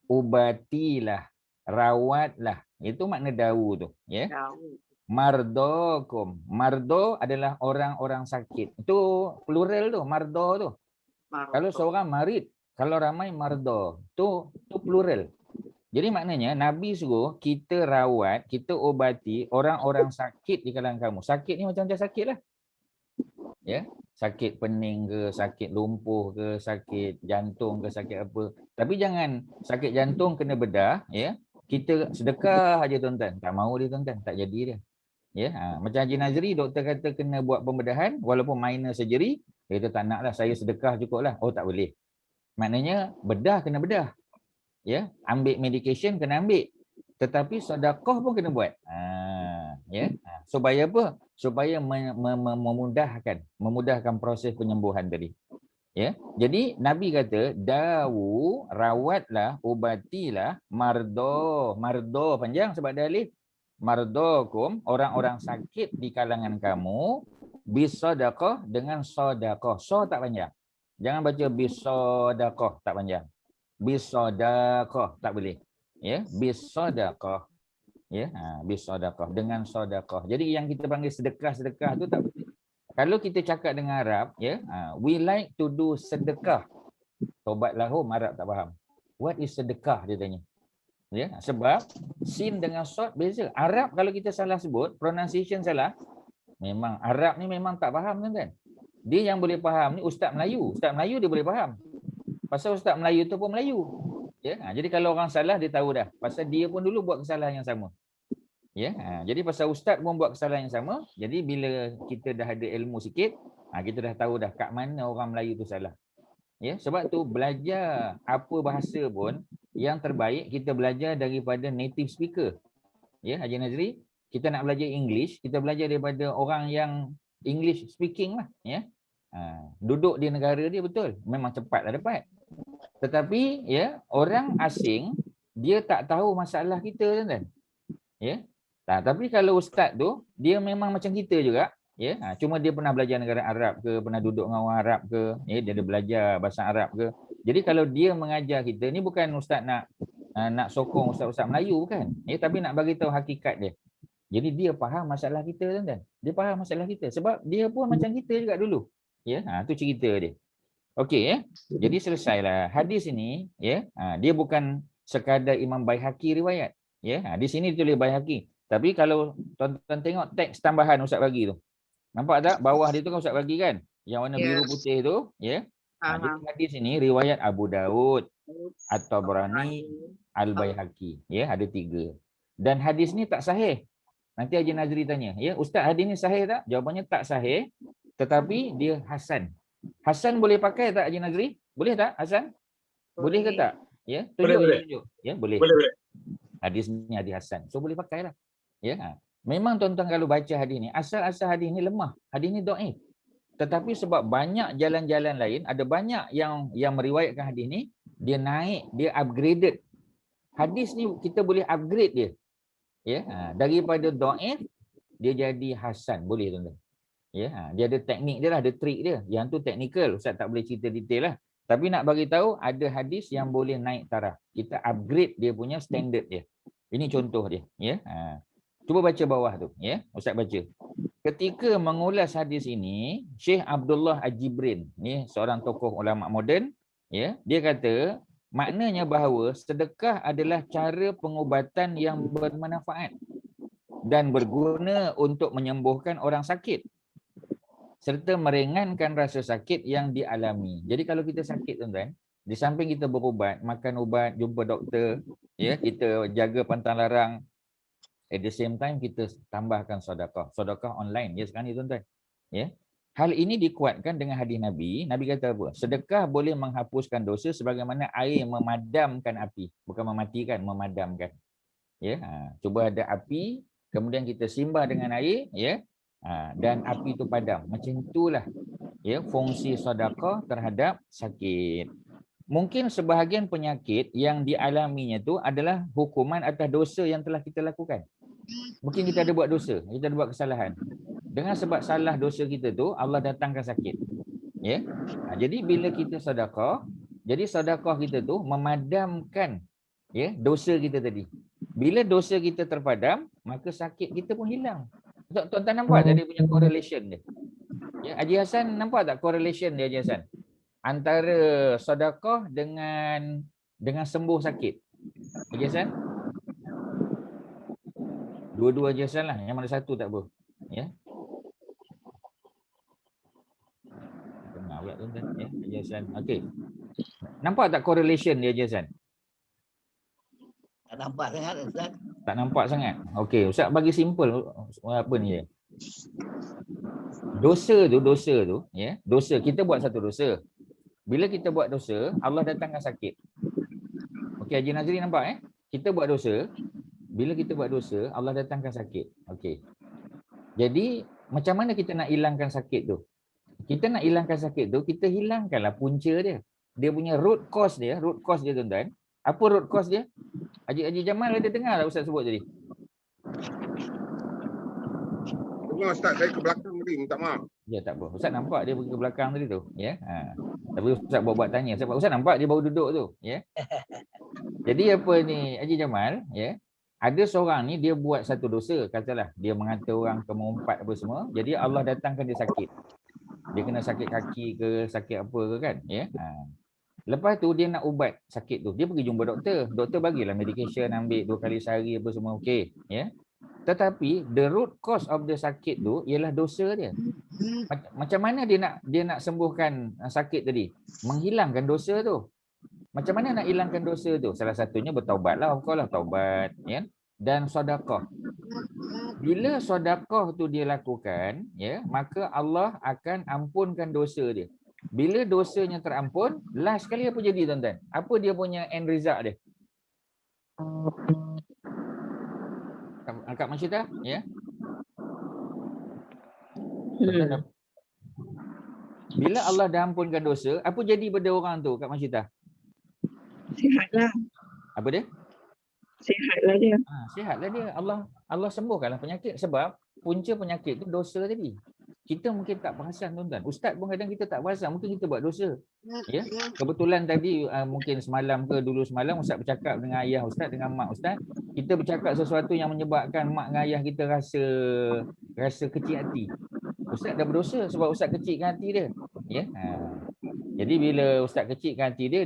ubatilah, rawatlah. Itu makna dawu tu, ya. Mardokum. Mardo adalah orang-orang sakit. Itu plural tu, mardo tu. Kalau seorang marid, kalau ramai mardo, tu plural. Jadi maknanya Nabi suruh kita rawat, kita obati orang-orang sakit di kalangan kamu. Sakit ni macam-macam sakit lah. Ya, sakit pening ke, sakit lumpuh ke, sakit jantung ke, sakit apa. Tapi jangan sakit jantung kena bedah, ya. Kita sedekah aja tuan-tuan. Tak mahu dia tuan-tuan, tak jadi dia. Ya, macam Haji Nazri, doktor kata kena buat pembedahan walaupun minor surgery, dia kata tak naklah, saya sedekah cukuplah. Oh, tak boleh. Maknanya bedah kena bedah. Ya, ambil medication kena ambil. Tetapi sedekah pun kena buat. Ya. Supaya apa? Supaya memudahkan proses penyembuhan tadi. Ya. Jadi Nabi kata, dawu, rawatlah, ubatilah mardo. Mardo panjang sebab ada alif. Mardokum, orang-orang sakit di kalangan kamu, bisadaqah, dengan sedekah. So tak panjang. Jangan baca bisadaqah, tak panjang. Bisadaqah, tak boleh. Ya, bisadaqah. Ya, bisadaqah, dengan sedekah. Jadi yang kita panggil sedekah-sedekah tu tak boleh. Kalau kita cakap dengan Arab, ya, we like to do sedekah. Tobat lahum, Arab tak faham. What is sedekah, dia tanya. Ya, sebab sin dengan sod beza. Arab kalau kita salah sebut, pronunciation salah, memang Arab ni memang tak faham kan? Dia yang boleh faham ni Ustaz Melayu. Ustaz Melayu dia boleh faham. Pasal Ustaz Melayu tu pun Melayu. Ya, jadi kalau orang salah dia tahu dah pasal dia pun dulu buat kesalahan yang sama. Ya, jadi pasal ustaz pun buat kesalahan yang sama, jadi bila kita dah ada ilmu sikit, kita dah tahu dah kat mana orang Melayu tu salah. Ya, sebab tu belajar apa bahasa pun yang terbaik kita belajar daripada native speaker. Ya, Haji Nazri, kita nak belajar English, kita belajar daripada orang yang English speaking lah, ya. Duduk di negara dia betul, memang cepatlah dapat. Tetapi ya, orang asing dia tak tahu masalah kita kan. Ya. Tapi kalau ustaz tu dia memang macam kita juga, ya. Cuma dia pernah belajar negara Arab ke, pernah duduk dengan orang Arab ke, ya, dia ada belajar bahasa Arab ke. Jadi kalau dia mengajar kita ni bukan ustaz nak sokong ustaz-ustaz Melayu kan. Ya, tapi nak bagi tahu hakikat dia. Jadi dia faham masalah kita kan. Dia faham masalah kita sebab dia pun macam kita juga dulu. Ya, tu cerita dia. Okey, ya. Jadi selesailah hadis ini, ya. Dia bukan sekadar Imam Baihaqi riwayat, ya. Di sini ditulis Baihaqi. Tapi kalau tuan-tuan tengok teks tambahan ustaz bagi tu. Nampak tak bawah dia tu kan ustaz bagi kan? Yang warna biru putih tu, ya. Jadi hadis ini riwayat Abu Daud, At-Tabrani, Al-Baihaqi, ya, ada 3. Dan hadis ni tak sahih. Nanti Haji Nazri tanya, ya, ustaz hadis ni sahih tak? Jawapannya tak sahih, tetapi dia hasan. Hasan boleh pakai tak Haji Nazri? Boleh tak Hasan? Boleh ke tak? Ya, tunjuk. Ya, boleh. Boleh. Hadis ni hadis hasan. So boleh pakailah. Ya. Memang tuan-tuan kalau baca hadis ni, asal-asal hadis ni lemah. Hadis ni dhaif. Tetapi sebab banyak jalan-jalan lain, ada banyak yang meriwayatkan hadis ni, dia naik, dia upgraded. Hadis ni kita boleh upgrade dia. Ya, daripada dhaif dia jadi hasan, boleh tuan-tuan. Ya, dia ada teknik dia lah, ada trik dia. Yang tu teknikal, ustaz tak boleh cerita detail lah. Tapi nak bagi tahu ada hadis yang boleh naik taraf. Kita upgrade dia punya standard dia. Ini contoh dia, ya. Cuba baca bawah tu, ya. Ustaz baca. Ketika mengulas hadis ini, Syekh Abdullah Al-Jibrin, ni seorang tokoh ulama moden, ya. Dia kata maknanya bahawa sedekah adalah cara pengubatan yang bermanfaat dan berguna untuk menyembuhkan orang sakit serta meringankan rasa sakit yang dialami. Jadi kalau kita sakit tuan-tuan, di samping kita berubat, makan ubat, jumpa doktor, ya, kita jaga pantang larang, at the same time kita tambahkan sedekah. Sedekah online ya sekarang ni tuan-tuan. Ya. Hal ini dikuatkan dengan hadis Nabi. Nabi kata apa? Sedekah boleh menghapuskan dosa sebagaimana air memadamkan api, bukan mematikan, memadamkan. Ya, cuba ada api, kemudian kita simbah dengan air, ya. Dan api itu padam. Macam itulah ya fungsi sedekah terhadap sakit. Mungkin sebahagian penyakit yang dialaminya tu adalah hukuman atas dosa yang telah kita lakukan. Mungkin kita ada buat dosa, kita ada buat kesalahan. Dengan sebab salah dosa kita tu Allah datangkan sakit. Ya. Jadi bila kita sedekah, jadi sedekah kita tu memadamkan ya dosa kita tadi. Bila dosa kita terpadam, maka sakit kita pun hilang. Tuan-tuan nampak tak dia punya correlation dia? Ya, Haji Hassan nampak tak correlation dia Haji Hassan? Antara sedekah dengan sembuh sakit. Haji Hassan? Dua-dua Haji Hassan lah, yang mana satu tak apa. Ya. Tengah pula tuan-tuan ya, Haji Hassan. Okey. Nampak tak correlation dia Haji Hassan? Tak nampak sangat Ustaz. Tak nampak sangat. Okey, Ustaz bagi simple apa ni dia. Dosa tu, ya. Dosa kita buat satu dosa. Bila kita buat dosa, Allah datangkan sakit. Okey, Haji Nazri nampak Kita buat dosa, bila kita buat dosa, Allah datangkan sakit. Okey. Jadi, macam mana kita nak hilangkan sakit tu? Kita nak hilangkan sakit tu, kita hilangkanlah punca dia. Dia punya root cause dia tuan-tuan. Apa root cause dia? Haji Jamal ada dengar tak Ustaz sebut tadi? Dengar Ustaz, saya ke belakang tadi, minta maaf. Ya tak apa. Ustaz nampak dia pergi ke belakang tadi tu, ya. Tapi Ustaz buat tanya sebab Ustaz nampak dia baru duduk tu, ya. Jadi apa ni Haji Jamal, ya. Ada seorang ni dia buat satu dosa, katalah dia menghantar orang ke mengumpat apa semua. Jadi Allah datangkan dia sakit. Dia kena sakit kaki ke, sakit apa ke kan, ya. Lepas tu dia nak ubat sakit tu. Dia pergi jumpa doktor. Doktor bagilah medication, ambil 2 kali sehari apa semua okey, ya. Tetapi the root cause of the sakit tu ialah dosa dia. Macam mana dia nak sembuhkan sakit tadi? Menghilangkan dosa tu. Macam mana nak hilangkan dosa tu? Salah satunya bertaubatlah, of course lah, taubat, ya. Dan sedekah. Bila sedekah tu dia lakukan, ya, maka Allah akan ampunkan dosa dia. Bila dosanya terampun, last sekali apa jadi tuan-tuan? Apa dia punya end result dia? Kak Masyita, ya. Tuan-tuan, bila Allah dah ampunkan dosa, apa jadi pada orang tu, Kak Masyita? Sihatlah. Apa dia? Sihatlah dia. Sihatlah dia. Allah sembuhkanlah penyakit, sebab punca penyakit tu dosa tadi. Kita mungkin tak perasan tuan-tuan. Ustaz pun kadang kita tak perasan, mungkin kita buat dosa. Ya. Kebetulan tadi mungkin semalam ke dulu semalam Ustaz bercakap dengan ayah Ustaz, dengan mak Ustaz. Kita bercakap sesuatu yang menyebabkan mak dengan ayah kita rasa kecil hati. Ustaz dah berdosa sebab Ustaz kecilkan hati dia. Ya. Jadi bila Ustaz kecilkan hati dia,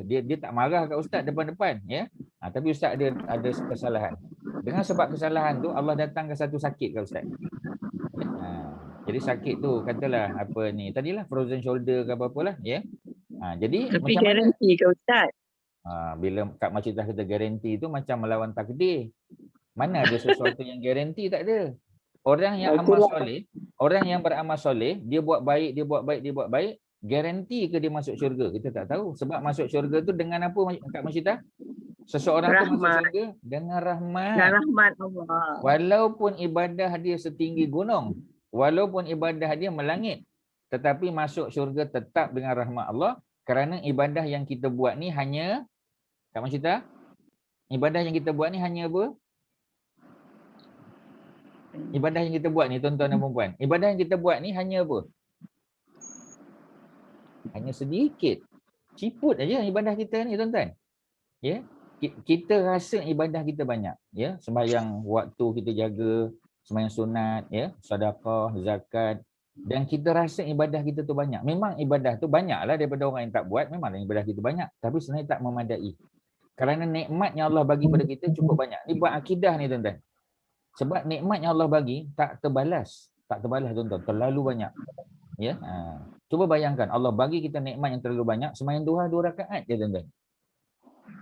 dia tak marah kat Ustaz depan-depan, ya. Tapi Ustaz ada kesalahan. Dengan sebab kesalahan tu Allah datangkan satu sakit kat Ustaz. Jadi sakit tu katalah apa ni, tadilah frozen shoulder ke apa-apalah, ya. Jadi Tapi macam garanti ke Ustaz? Bila Kak Masyita kata garanti tu macam melawan takdir. Mana ada sesuatu yang garanti, tak ada. Orang yang amal soleh, orang yang beramal soleh, dia buat baik, garanti ke dia masuk syurga? Kita tak tahu. Sebab masuk syurga tu dengan apa, Kak Masyita? Seseorang tu masuk syurga dengan rahmat. Dan rahmat Allah. Walaupun ibadah dia setinggi gunung, walaupun ibadah dia melangit, tetapi masuk syurga tetap dengan rahmat Allah, kerana ibadah yang kita buat ni hanya, Kak Masyita, ibadah yang kita buat ni hanya apa? Ibadah yang kita buat ni, tuan-tuan dan puan-puan, ibadah yang kita buat ni hanya apa? Hanya sedikit. Ciput aja ibadah kita ni, tuan-tuan. Ya, kita rasa ibadah kita banyak, ya, sembahyang waktu kita jaga, sembahyang sunat, ya, sedekah, zakat, dan kita rasa ibadah kita tu banyak. Memang ibadah tu banyaklah daripada orang yang tak buat, memanglah ibadah kita banyak, tapi sebenarnya tak memadai. Kerana nikmat yang Allah bagi pada kita cukup banyak. Ni buat akidah ni, tuan-tuan. Sebab nikmat yang Allah bagi tak terbalas. Tak terbalas, tuan-tuan. Terlalu banyak. Ya. Cuba bayangkan Allah bagi kita nikmat yang terlalu banyak, sembahyang duha 2 rakaat je, tuan-tuan.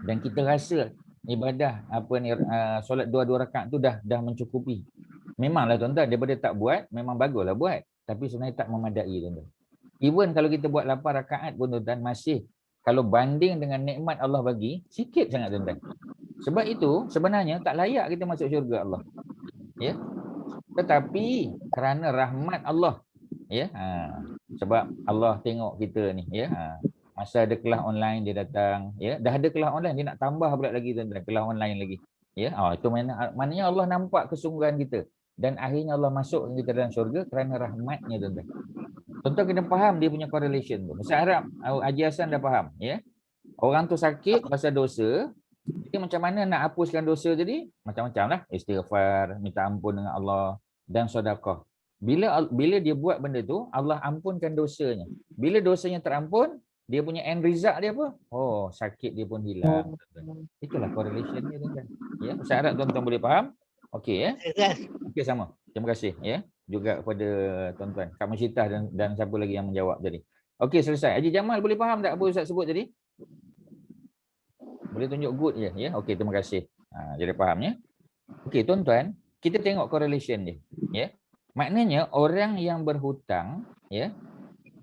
Dan kita rasa ibadah apa ni, solat 2 rakaat tu dah mencukupi. Memanglah, tuan-tuan, daripada tak buat memang baguslah buat, tapi sebenarnya tak memadai, tuan-tuan. Even kalau kita buat 8 rakaat pun, tuan-tuan, masih kalau banding dengan nikmat Allah bagi, sikit sangat, tuan-tuan. Sebab itu sebenarnya tak layak kita masuk syurga Allah. Ya. Tetapi kerana rahmat Allah, ya. Sebab Allah tengok kita ni, ya. Masa ada kelas online dia datang, ya. Dah ada kelas online dia nak tambah pula lagi, tuan-tuan, kelas online lagi. Ya. Itu maknanya Allah nampak kesungguhan kita, dan akhirnya Allah masuk kita dalam syurga kerana rahmatnya, tuan-tuan. Tuan-tuan kena faham dia punya correlation tu. Saya harap Haji Hassan dah faham, ya. Orang tu sakit pasal dosa. Jadi macam mana nak hapuskan dosa tadi? Macam-macam lah. Istighfar, minta ampun dengan Allah, dan sedekah. Bila dia buat benda tu, Allah ampunkan dosanya. Bila dosanya terampun, dia punya end result dia apa? Oh, sakit dia pun hilang. Itulah correlation dia, tuan-tuan. Ya, saya harap tuan-tuan boleh faham. Okey, ya. Okey, sama. Terima kasih, ya. Juga kepada tuan-tuan, Kak Masyita dan siapa lagi yang menjawab tadi. Okey, selesai. Haji Jamal boleh faham tak apa Ustaz sebut tadi? Boleh tunjuk good je, ya. Okey, terima kasih. Jadi faham, ya. Okey, tuan-tuan, kita tengok correlation dia, ya. Maknanya orang yang berhutang, ya.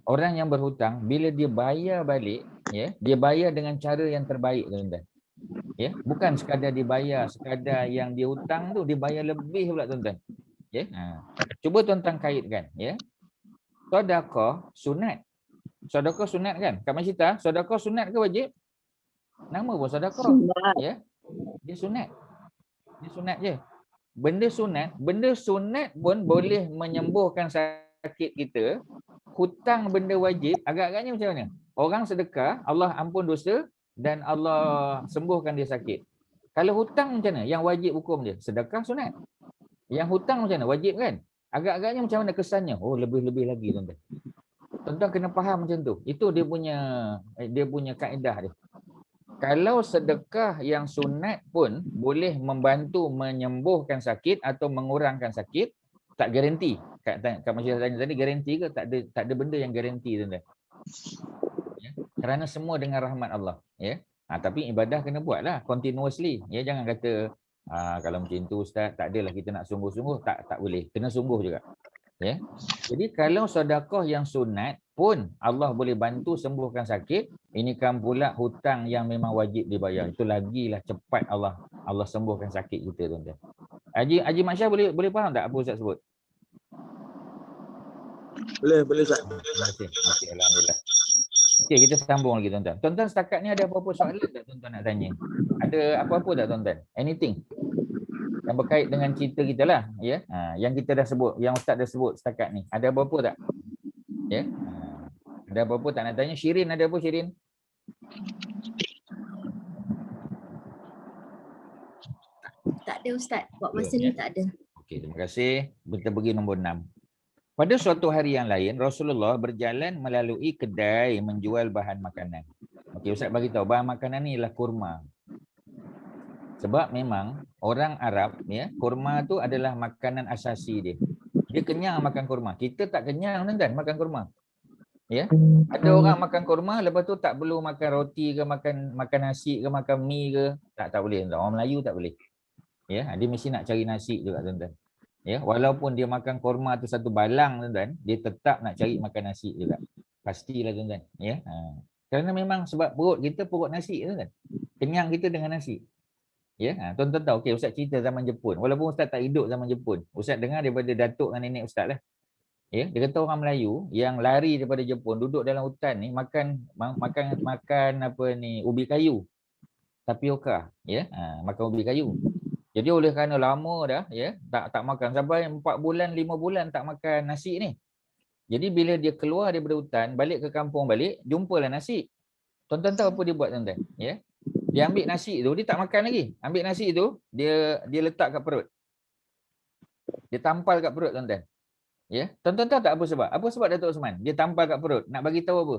Orang yang berhutang bila dia bayar balik, ya, dia bayar dengan cara yang terbaik, tuan-tuan. Ya, bukan sekadar dibayar, sekadar yang dia hutang tu dibayar lebih pula, tuan-tuan. Ya. Cuba tuan-tuan kaitkan, ya. Sedekah sunat. Sedekah sunat kan? Kak Masyita, sedekah sunat ke wajib? Nama pun sedekah. Ya. Dia sunat. Dia sunat je. Benda sunat pun boleh menyembuhkan sakit kita. Hutang benda wajib, agak-agaknya macam mana? Orang sedekah, Allah ampun dosa dan Allah sembuhkan dia sakit. Kalau hutang macam mana? Yang wajib hukum dia. Sedekah sunat. Yang hutang macam mana? Wajib kan? Agak-agaknya macam mana kesannya? Oh, lebih-lebih lagi, tuan-tuan. Tuan-tuan kena faham macam tu. Itu dia punya kaedah dia. Kalau sedekah yang sunat pun boleh membantu menyembuhkan sakit atau mengurangkan sakit, tak garanti. Kak Masyarakat tanya tadi, garanti ke? Tak ada benda yang garanti, tuan-tuan. Ya. Kerana semua dengan rahmat Allah, ya. Tapi ibadah kena buatlah continuously, ya. Jangan kata kalau macam tu ustaz, tak adalah kita nak sungguh-sungguh, tak boleh. Kena sungguh juga. Ya. Jadi kalau sedekah yang sunat pun Allah boleh bantu sembuhkan sakit, ini kan pula hutang yang memang wajib dibayar. Itu lagilah cepat Allah sembuhkan sakit kita, tuan-tuan. Haji Mat Syah boleh faham tak apa ustaz sebut? Boleh Ustaz. Terima kasih. Okey, alhamdulillah. Okey, kita sambung lagi tuan-tuan. Tuan-tuan setakat ni ada apa-apa soalan tak tuan-tuan nak tanya? Ada apa-apa tak tuan-tuan? Anything? Yang berkait dengan cerita kita lah, ya. Yang kita dah sebut, yang ustaz dah sebut setakat ni. Ada apa-apa tak? Ya. Ada apa-apa tak nak tanya? Shirin ada apa Shirin? Tak ada Ustaz. Buat masa ni tak ada. Okey, terima kasih. Kita pergi nombor 6. Pada suatu hari yang lain, Rasulullah berjalan melalui kedai menjual bahan makanan. Okey, Ustaz bagi tahu bahan makanan ni ialah kurma. Sebab memang orang Arab, ya, kurma tu adalah makanan asasi dia. Dia kenyang makan kurma. Kita tak kenyang tuan-tuan makan kurma. Ya. Ada orang makan kurma lepas tu tak perlu makan roti ke makan nasi ke makan mi ke. Tak boleh tuan-tuan. Orang Melayu tak boleh. Ya, dia mesti nak cari nasi juga tuan-tuan. Ya, walaupun dia makan kurma tu satu balang tuan-tuan, dia tetap nak cari makan nasi juga. Pastilah tuan-tuan, ya. Kerana memang sebab perut kita perut nasi tuan-tuan. Kenyang kita dengan nasi. Ya, tuan-tuan tahu, okey Ustaz cerita zaman Jepun. Walaupun Ustaz tak hidup zaman Jepun. Ustaz dengar daripada datuk dan nenek Ustaz lah. Ya, dia kata orang Melayu yang lari daripada Jepun duduk dalam hutan ni makan apa ni, ubi kayu. Tapioka, ya. Makan ubi kayu. Jadi oleh kerana lama dah, ya, tak makan sampai 4 bulan 5 bulan tak makan nasi ni. Jadi bila dia keluar daripada hutan, balik ke kampung balik, jumpalah nasi. Tuan-tuan tahu apa dia buat tuan-tuan, ya? Dia ambil nasi tu, dia tak makan lagi. Ambil nasi tu, dia letak kat perut. Dia tampal kat perut tuan-tuan. Ya, tuan-tuan tahu tak apa sebab? Apa sebab Datuk Osman? Dia tampal kat perut. Nak bagi tahu apa?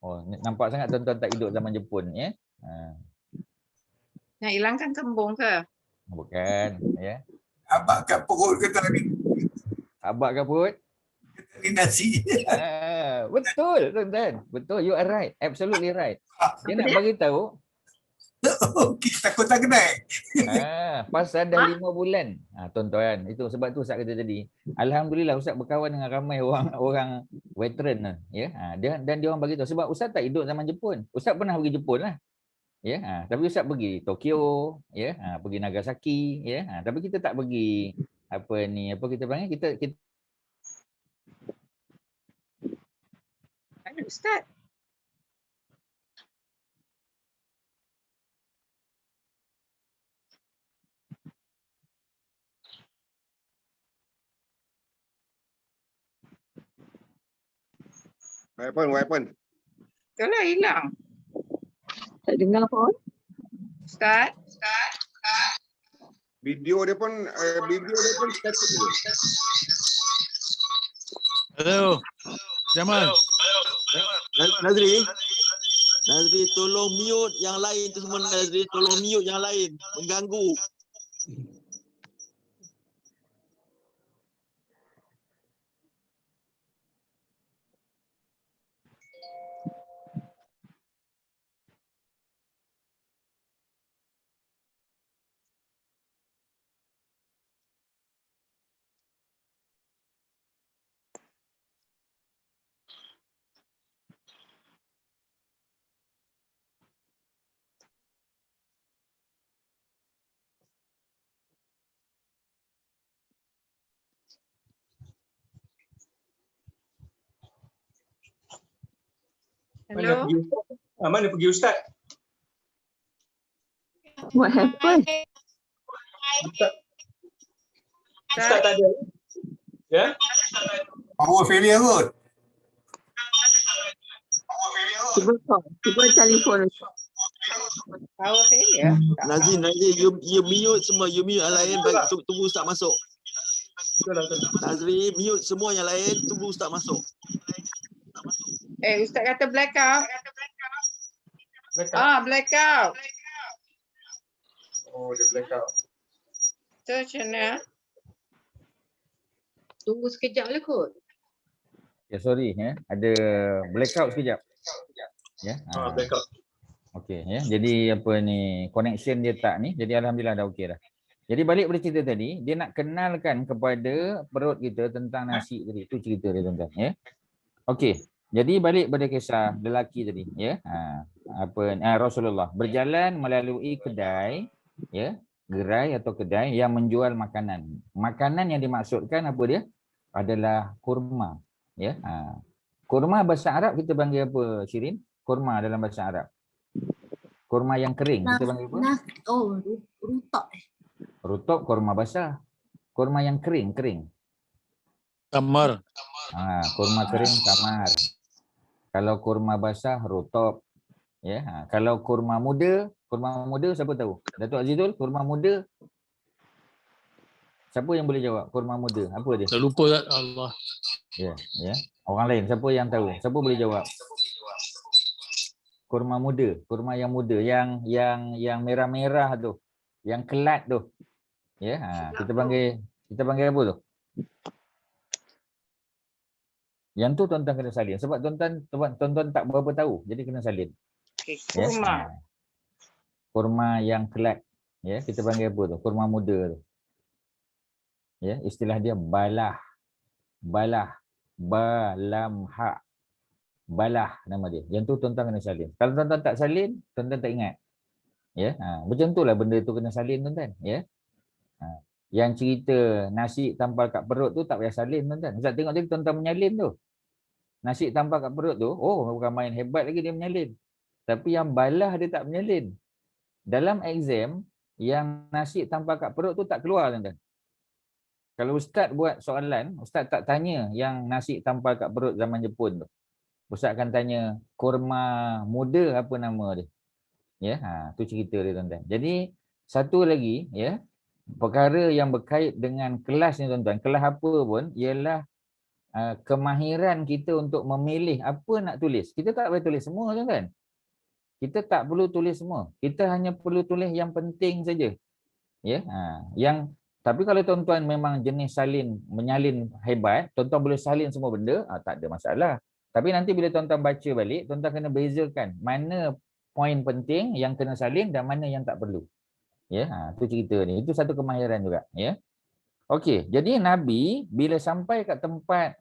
Oh, nampak sangat tuan-tuan tak hidup zaman Jepun, ya. Nak hilangkan kembung ke? Bukan, ya. Abak kat perut ke tadi? Abak kat perut? Ni nasi. Betul tuan-tuan. Betul, you are right. Absolutely right. Dia nak bagi tahu Okey, takut tak kena. pasal dah 5 bulan. Tuan-tuan, itu sebab tu Ustaz kata tadi. Alhamdulillah Ustaz berkawan dengan ramai orang veteran, ya. Dan dia orang bagi tahu sebab Ustaz tak hidup zaman Jepun. Ustaz pernah pergi Jepun lah. Ya, tapi Ustaz pergi Tokyo, ya, pergi Nagasaki, ya. Tapi kita tak pergi apa kita panggil kita Ada Ustaz. Weapon. Itulah hilang. Tak dengar pun. Ustaz. Video dia pun status dulu. Hello. Jamal. Nazri tolong mute yang lain tu semua. Nazri tolong mute yang lain, mengganggu. Hello. Mana pergi Ustaz? What happened? Ustaz tak ada. Ya? Power failure kot. Cuba telefon. Power failure. Nazri you mute semua, you mute yang lain bagi tunggu Ustaz masuk. Betul. Nazri mute semua yang lain, tunggu Ustaz masuk. Ustaz kata blackout. Blackout. Oh, dia blackout. Tu macam mana? Tunggu sekejap lah kot. Ya, sorry ya. Ada blackout sekejap. Ya. Blackout. Okey ya. Jadi apa ni, connection dia tak ni. Jadi alhamdulillah dah okey dah. Jadi balik pada cerita tadi, dia nak kenalkan kepada perut kita tentang nasi tadi. Itu cerita dia tuan-tuan ya. Okey. Jadi balik pada kisah lelaki tadi ya. Rasulullah berjalan melalui kedai ya, gerai atau kedai yang menjual makanan. Makanan yang dimaksudkan apa dia? Adalah kurma ya. Kurma bahasa Arab kita panggil apa, Shirin? Kurma dalam bahasa Arab. Kurma yang kering kita panggil apa? Rutok. Rutok kurma basah. Kurma yang kering. Tamar. Kurma kering tamar. Kalau kurma basah rutok. Ya. Kalau kurma muda siapa tahu? Datuk Azizul, kurma muda. Siapa yang boleh jawab? Kurma muda apa dia? Dah lupa tak? Allah. Ya. Orang lain siapa yang tahu? Siapa boleh jawab? Kurma muda, kurma yang muda, yang merah-merah tu, yang kelat tu. Ya, kita panggil apa tu? Yang tu tuan-tuan kena salin sebab tuan-tuan tak berapa tahu, jadi kena salin. Kurma. Ya. Kurma yang kelat. Ya, kita panggil apa tu? Kurma muda tu. Ya, istilah dia balah. Balamha. Balah nama dia. Yang tu tuan-tuan kena salin. Kalau tuan-tuan tak salin, tuan-tuan tak ingat. Ya, macam itulah benda tu kena salin tuan-tuan, ya. Yang cerita nasi tampal kat perut tu tak payah salin tuan-tuan. Ustaz tengok tadi tuan-tuan menyalin tu. Nasi tampal kat perut tu, bukan main hebat lagi dia menyalin. Tapi yang balah dia tak menyalin. Dalam exam, yang nasi tampal kat perut tu tak keluar tuan-tuan. Kalau ustaz buat soalan, ustaz tak tanya yang nasi tampal kat perut zaman Jepun tu. Ustaz akan tanya kurma muda apa nama dia. Ya, tu cerita dia tuan-tuan. Jadi satu lagi ya, perkara yang berkait dengan kelas ni tuan-tuan. Kelas apa pun ialah kemahiran kita untuk memilih apa nak tulis. Kita tak boleh tulis semua tuan-tuan. Kita tak perlu tulis semua. Kita hanya perlu tulis yang penting saja. Ya, tapi kalau tuan-tuan memang jenis menyalin hebat, tuan-tuan boleh salin semua benda, tak ada masalah. Tapi nanti bila tuan-tuan baca balik, tuan-tuan kena bezakan mana poin penting yang kena salin dan mana yang tak perlu. Ya, tu cerita ni. Itu satu kemahiran juga, ya. Okey, jadi Nabi bila sampai kat tempat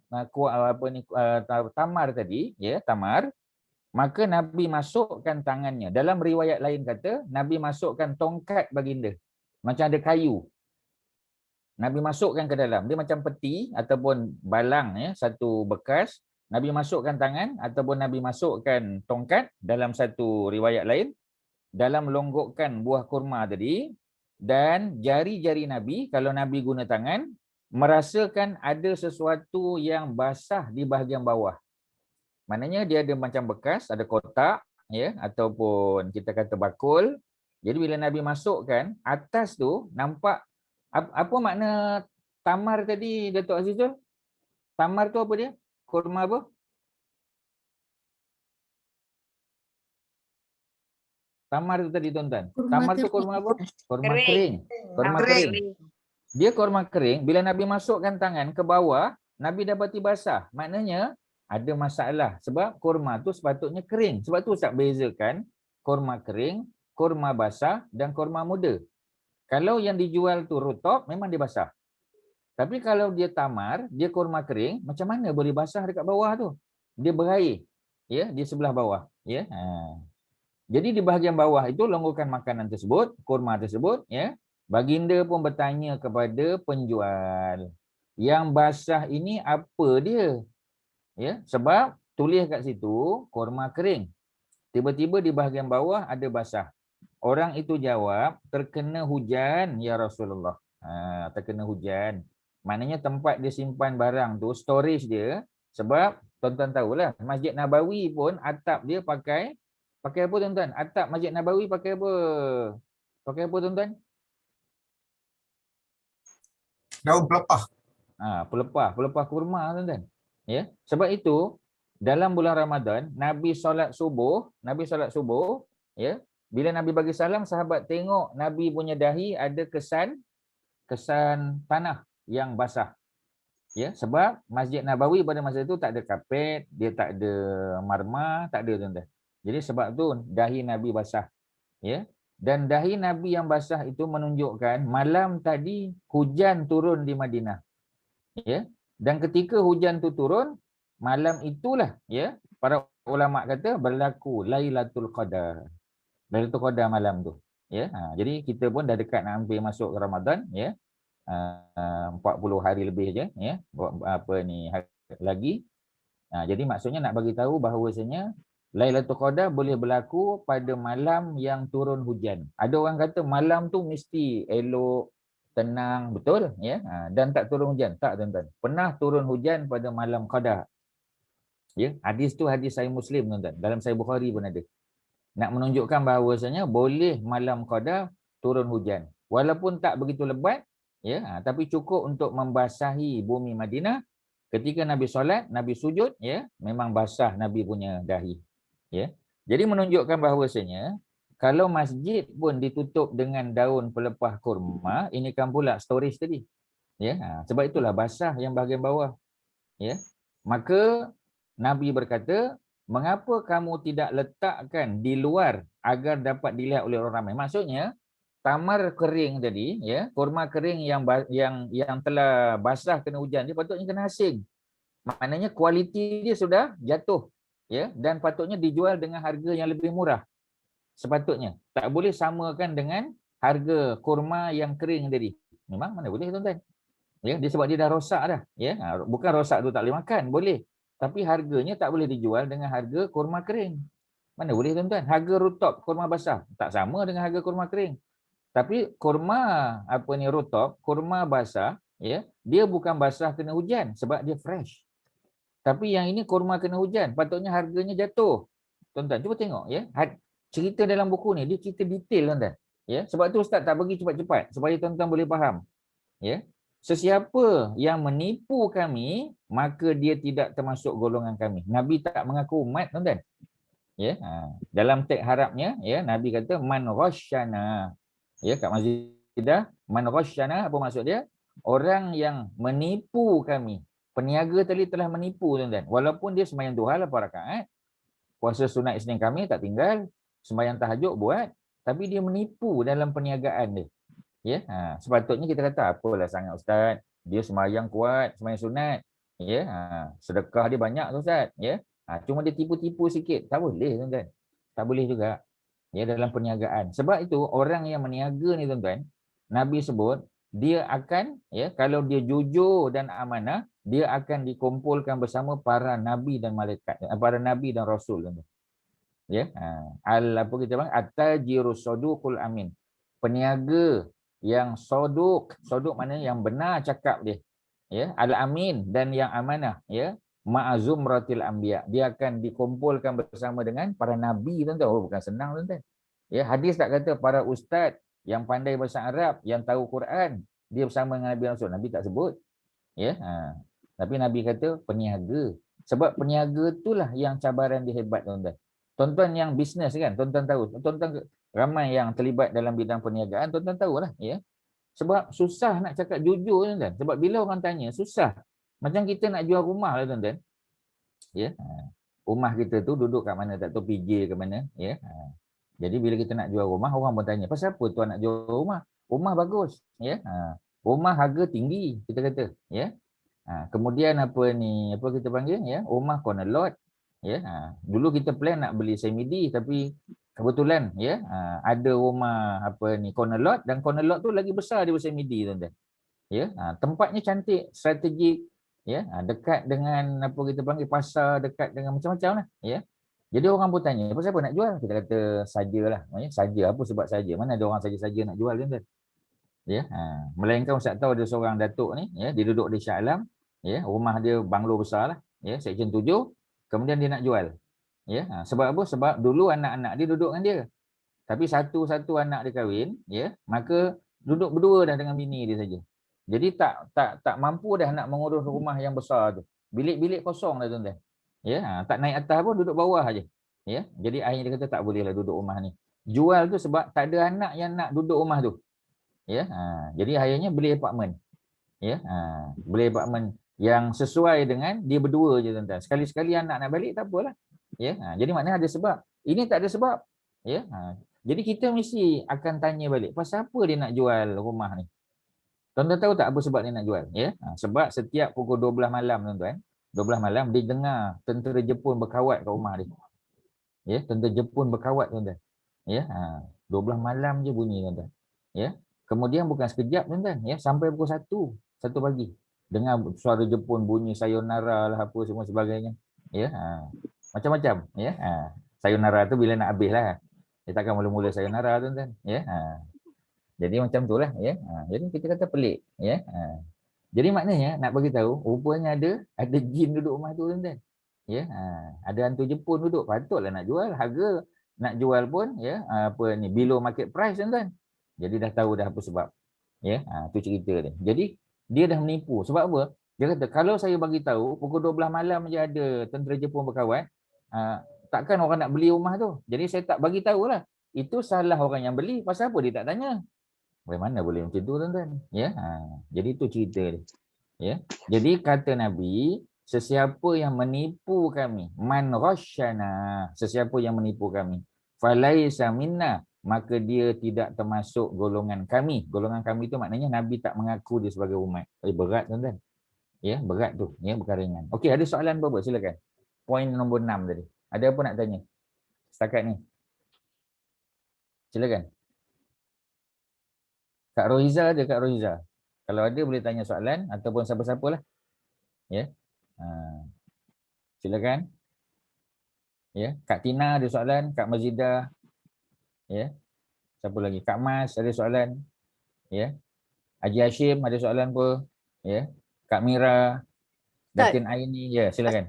tamar tadi, ya, tamar, maka Nabi masukkan tangannya. Dalam riwayat lain kata, Nabi masukkan tongkat baginda. Macam ada kayu. Nabi masukkan ke dalam. Dia macam peti ataupun balang, ya, satu bekas. Nabi masukkan tangan ataupun Nabi masukkan tongkat dalam satu riwayat lain dalam longgokkan buah kurma tadi, dan jari-jari Nabi, kalau Nabi guna tangan, merasakan ada sesuatu yang basah di bahagian bawah. Maknanya dia ada macam bekas, ada kotak, ya, ataupun kita kata bakul. Jadi bila Nabi masukkan, atas tu nampak apa makna tamar tadi, Datuk Azizul? Tamar tu apa dia? Kurma apa? Tamar tu tadi tuan-tuan. Tamar tu kurma apa? Kurma kering. Kurma kering. Dia kurma kering. Bila Nabi masukkan tangan ke bawah, Nabi dapati basah. Maknanya ada masalah. Sebab kurma tu sepatutnya kering. Sebab tu Ustaz bezakan kurma kering, kurma basah dan kurma muda. Kalau yang dijual tu rutop, memang dia basah. Tapi kalau dia tamar, dia kurma kering, macam mana boleh basah dekat bawah tu? Dia berair, ya, di sebelah bawah, ya. Jadi di bahagian bawah itu longgokkan makanan tersebut, kurma tersebut, ya. Baginda pun bertanya kepada penjual, yang basah ini apa dia? Ya, sebab tulis kat situ kurma kering. Tiba-tiba di bahagian bawah ada basah. Orang itu jawab, terkena hujan ya Rasulullah. Terkena hujan. Maknanya tempat dia simpan barang tu, storage dia, sebab tuan-tuan tahulah, Masjid Nabawi pun atap dia pakai apa tuan-tuan? Atap Masjid Nabawi pakai apa? Pakai apa tuan-tuan? Daun pelepah. Pelepah kurma tuan-tuan. Ya, sebab itu dalam bulan Ramadan Nabi solat subuh, ya. Bila Nabi bagi salam, sahabat tengok Nabi punya dahi ada kesan tanah yang basah. Ya, sebab Masjid Nabawi pada masa itu tak ada kapet, dia tak ada marmar, tak ada tuan-tuan. Jadi sebab tu dahi Nabi basah. Ya. Dan dahi Nabi yang basah itu menunjukkan malam tadi hujan turun di Madinah. Ya. Dan ketika hujan tu turun, malam itulah ya, para ulama kata berlaku Lailatul Qadar. Lailatul Qadar malam tu. Ya. Jadi kita pun dah dekat nak hampir masuk ke Ramadan ya. 40 hari lebih je ya, lagi. Jadi maksudnya nak bagi tahu bahawasanya Lailatul Qadar boleh berlaku pada malam yang turun hujan. Ada orang kata malam tu mesti elok, tenang, betul ya, dan tak turun hujan. Tak tuan-tuan. Pernah turun hujan pada malam Qadar. Ya, hadis tu hadis Sahih Muslim tuan-tuan. Dalam Sahih Bukhari pun ada. Nak menunjukkan bahawasanya boleh malam Qadar turun hujan. Walaupun tak begitu lebat ya, tapi cukup untuk membasahi bumi Madinah. Ketika Nabi solat, Nabi sujud ya, memang basah Nabi punya dahi ya. Jadi menunjukkan bahawasanya kalau masjid pun ditutup dengan daun pelepah kurma, ini kan pula storage tadi ya. Sebab itulah basah yang bahagian bawah ya. Maka Nabi berkata, mengapa kamu tidak letakkan di luar agar dapat dilihat oleh orang ramai? Maksudnya tamar kering tadi ya, kurma kering yang telah basah kena hujan dia patutnya kena asing. Maknanya kualiti dia sudah jatuh ya, dan patutnya dijual dengan harga yang lebih murah. Sepatutnya tak boleh samakan dengan harga kurma yang kering tadi. Memang mana boleh tuan-tuan. Ya, dia sebab dia dah rosak dah ya. Bukan rosak tu tak boleh makan, boleh. Tapi harganya tak boleh dijual dengan harga kurma kering. Mana boleh tuan-tuan. Harga rutop kurma basah tak sama dengan harga kurma kering. Tapi kurma rutop, kurma basah ya, dia bukan basah kena hujan sebab dia fresh. Tapi yang ini kurma kena hujan, patutnya harganya jatuh. Tuan-tuan cuba tengok ya. Cerita dalam buku ni dia cerita detail tuan-tuan. Ya, sebab tu ustaz tak bagi cepat-cepat supaya tuan-tuan boleh faham. Ya. Sesiapa yang menipu kami, maka dia tidak termasuk golongan kami. Nabi tak mengaku umat tuan-tuan. Ya, dalam teks Arabnya ya, Nabi kata man ghasyana. Ya, kat Masjidah, man ghasyana apa maksud dia? Orang yang menipu kami. Peniaga tadi telah menipu tuan-tuan. Walaupun dia sembahyang duha 8 rakaat, puasa sunat Isnin Khamis tak tinggal, sembahyang tahajud buat, tapi dia menipu dalam perniagaan dia. Ya, sepatutnya kita kata apalah sangat ustaz, dia sembahyang kuat, sembahyang sunat. Ya, sedekah dia banyak tu ustaz, ya. Cuma dia tipu-tipu sikit, tak boleh tuan-tuan. Tak boleh juga. Ya, dalam perniagaan. Sebab itu orang yang meniaga ni tuan-tuan, Nabi sebut dia akan ya, kalau dia jujur dan amanah, dia akan dikumpulkan bersama para nabi dan malaikat, para nabi dan rasul tuan-tuan. Ya, apa kita panggil at-tajirus saduqul amin. Peniaga yang soduk, soduk maknanya yang benar cakap dia. Ya, al-amin dan yang amanah ya. Ma'azumratil anbiya, dia akan dikumpulkan bersama dengan para nabi tuan-tuan. Oh, bukan senang tuan-tuan. Ya, hadis tak kata para ustaz yang pandai bahasa Arab, yang tahu Quran, dia bersama dengan Nabi Rasul. Nabi tak sebut. Ya, tapi Nabi kata peniaga. Sebab peniaga itulah yang cabaran dia hebat tuan-tuan. Tuan-tuan yang bisnes kan, tuan-tuan tahu. Tuan-tuan ramai yang terlibat dalam bidang perniagaan, tuan-tuan tahulah ya. Sebab susah nak cakap jujur tuan-tuan. Sebab bila orang tanya susah. Macam kita nak jual rumah lah tuan-tuan. Ya. Rumah kita tu duduk kat mana tak tahu, PJ ke mana ya. Jadi bila kita nak jual rumah, orang pun tanya, pasal apa tuan nak jual rumah? Rumah bagus ya. Rumah harga tinggi kita kata ya. Kemudian apa kita panggil ya, rumah corner lot ya. Dulu kita plan nak beli semi-D tapi kebetulan ya ada rumah corner lot, dan corner lot tu lagi besar daripada semi-D tuan-tuan. Ya, tempatnya cantik, strategik ya, dekat dengan apa kita panggil pasar, dekat dengan macam-macam lah ya. Jadi orang pun tanya, pasal apa nak jual? Kita kata sajalah. Maksudnya saja, apa sebab saja? Mana ada orang saja-saja nak jual tuan-tuan. Ya, melainkan ustaz tahu ada seorang datuk ni ya, dia duduk di Shah Alam ya, rumah dia banglo besar lah ya, seksyen 7, kemudian dia nak jual. Ya, sebab apa? Sebab dulu anak-anak dia duduk dengan dia. Tapi satu-satu anak dia kahwin ya, maka duduk berdua dah dengan bini dia saja. Jadi tak mampu dah nak mengurus rumah yang besar tu. Bilik-bilik kosong dah tuan-tuan. Ya, tak naik atas pun, duduk bawah aja. Ya, jadi akhirnya dia kata tak bolehlah duduk rumah ni. Jual tu sebab tak ada anak yang nak duduk rumah tu. Ya, jadi akhirnya beli apartmen. Ya, beli apartmen yang sesuai dengan dia berdua je tuan-tuan. Sekali-sekali anak nak balik tak apalah. Ya, jadi maknanya ada sebab. Ini tak ada sebab. Ya, jadi kita mesti akan tanya balik, pasal apa dia nak jual rumah ni? Tuan-tuan tahu tak apa sebab dia nak jual? Ya, sebab setiap pukul 12 malam tuan-tuan, 12 malam dia dengar tentera Jepun berkawat kat rumah dia. Ya, tentera Jepun berkawat tuan-tuan. Ya, 12 malam je bunyi tuan-tuan. Ya. Kemudian bukan sekejap tuan-tuan, ya, sampai pukul 1 pagi. Dengar suara Jepun bunyi sayonara lah apa semua sebagainya. Ya, macam-macam, ya. Sayonara tu bila nak habis lah. Dia takkan mula-mula sayonara tuan-tuan, ya. Jadi macam tu lah, ya. Jadi kita kata pelik, ya. Jadi maknanya nak bagi tahu rupanya ada jin duduk rumah tu tuan-tuan. Ya, ada hantu Jepun duduk, patutlah nak jual, harga nak jual pun ya apa ni below market price tuan-tuan. Jadi dah tahu dah apa sebab. Ya, tu cerita dia. Jadi dia dah menipu. Sebab apa? Dia kata kalau saya bagi tahu pukul 12 malam je ada tentera Jepun berkawat, takkan orang nak beli rumah tu. Jadi saya tak bagi tahulah. Itu salah orang yang beli. Pasal apa dia tak tanya? Bagaimana boleh macam tu tuan-tuan? Ya, jadi itu cerita dia. Ya. Jadi kata Nabi, sesiapa yang menipu kami, man rasyana, sesiapa yang menipu kami, falaisa minna, maka dia tidak termasuk golongan kami. Golongan kami itu maknanya Nabi tak mengaku dia sebagai umat. Berat tuan-tuan. Ya, berat tu, ya, bukan ringan. Okey, ada soalan apa-apa? Silakan. Poin nombor 6 tadi. Ada apa nak tanya? Setakat ni. Silakan. Kak Rohiza ada, Kak Rohiza. Kalau ada boleh tanya soalan ataupun siapa-siapalah. Ya. Silakan. Ya, Kak Tina ada soalan, Kak Mazidah. Ya. Siapa lagi? Kak Mas ada soalan. Ya. Haji Hashim ada soalan apa? Ya. Kak Mira, Datin Aini. Ya, silakan.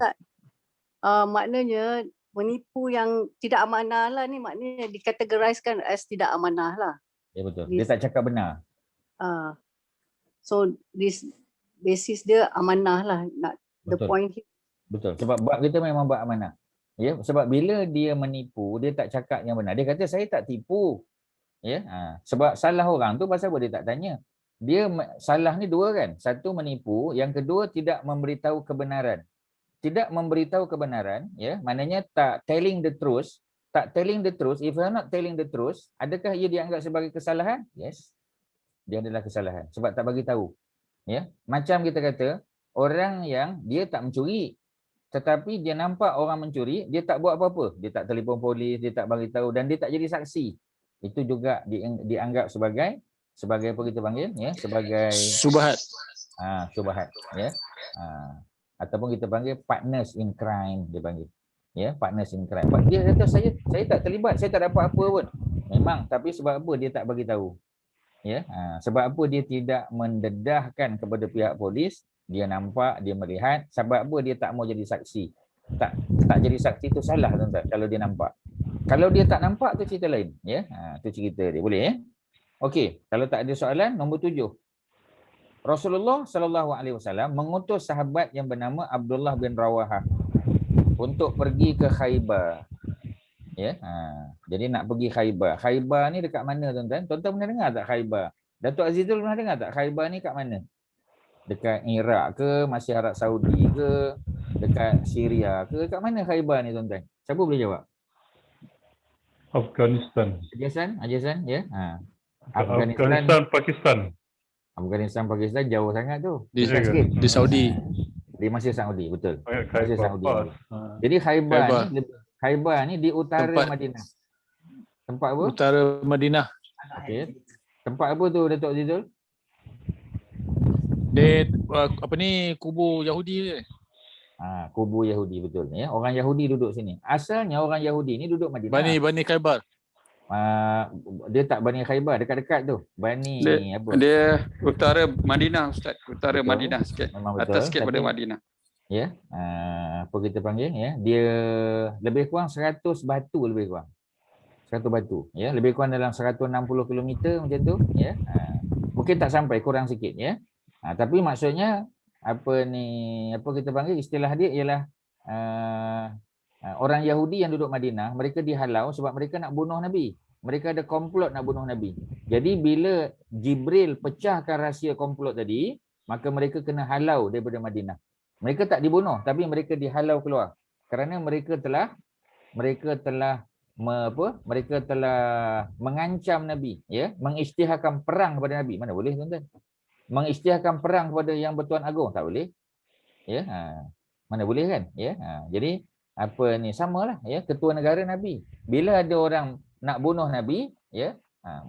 Maknanya menipu yang tidak amanah lah ni, maknanya dikategoriskan as tidak amanah lah. Ya betul. Dia tak cakap benar. So this basis dia amanah lah. The Betul. point here. Betul. Sebab bab kita memang bab amanah. Ya, sebab bila dia menipu, dia tak cakap yang benar. Dia kata saya tak tipu. Ya, sebab salah orang tu pasal apa dia tak tanya. Dia salah ni dua kan. Satu menipu, yang kedua tidak memberitahu kebenaran. Tidak memberitahu kebenaran, ya, maknanya tak telling the truth. Tak telling the truth, if you are not telling the truth, adakah ia dianggap sebagai kesalahan? Yes. Dia adalah kesalahan sebab tak bagi tahu. Ya, macam kita kata orang yang dia tak mencuri tetapi dia nampak orang mencuri, dia tak buat apa-apa. Dia tak telefon polis, dia tak bagi tahu dan dia tak jadi saksi. Itu juga dianggap sebagai apa kita panggil, ya, sebagai Syubhat. Syubhat, ya. Ataupun kita panggil partners in crime dia panggil. Ya, partners in crime. Dia kata saya tak terlibat, saya tak dapat apa pun. Memang, tapi sebab apa dia tak bagi tahu? Ya, sebab apa dia tidak mendedahkan kepada pihak polis, dia nampak, dia melihat, sebab apa dia tak mau jadi saksi. Tak jadi saksi itu salah tuan-tuan kalau dia nampak. Kalau dia tak nampak tu cerita lain, ya. Tu cerita dia, boleh ya? Okey, kalau tak ada soalan, nombor 7. Rasulullah SAW mengutus sahabat yang bernama Abdullah bin Rawahah untuk pergi ke Khaybar. Ya, jadi nak pergi Khaybar. Khaybar ni dekat mana tuan-tuan? Tuan-tuan pernah dengar tak Khaybar? Datuk Azizul pernah dengar tak Khaybar ni kat mana? Dekat Iraq ke, masih Arab Saudi ke, dekat Syria ke, kat mana Khaybar ni tuan-tuan? Siapa boleh jawab? Afghanistan. Ajasan, ya. Afghanistan, Pakistan. Afghanistan, Pakistan jauh sangat tu. Di Saudi. Di masih Saudi, betul. Masih Khaybar. Saudi. Jadi Khaybar ni di utara Madinah. Tempat apa? Utara Madinah. Okey. Tempat apa tu Datuk Azizul? Dia apa ni, kubu Yahudi je. Kubu Yahudi, betul ya. Orang Yahudi duduk sini. Asalnya orang Yahudi ni duduk Madinah. Bani Khaybar. Dia tak Bani Khaybar, dekat-dekat tu. Bani apa? Dia utara Madinah Ustaz, utara Betul. Madinah sikit. Memang betul. Atas sikit pada Madinah. Ya, apa kita panggil ya? Dia lebih kurang 100 batu lebih kurang. 100 batu, ya, lebih kurang dalam 160 km macam tu, ya. Mungkin tak sampai, kurang sikit ya. Tapi maksudnya apa kita panggil, istilah dia ialah orang Yahudi yang duduk Madinah, mereka dihalau sebab mereka nak bunuh Nabi. Mereka ada komplot nak bunuh Nabi. Jadi bila Jibril pecahkan rahsia komplot tadi, maka mereka kena halau daripada Madinah. Mereka tak dibunuh tapi mereka dihalau keluar kerana mereka telah mengancam Nabi, ya, mengisytiharkan perang kepada Nabi. Mana boleh tuan-tuan? Mengisytiharkan perang kepada yang bertuan agung tak boleh. Ya, mana boleh kan? Ya, jadi apa ni samalah, ya, ketua negara Nabi. Bila ada orang nak bunuh Nabi, ya,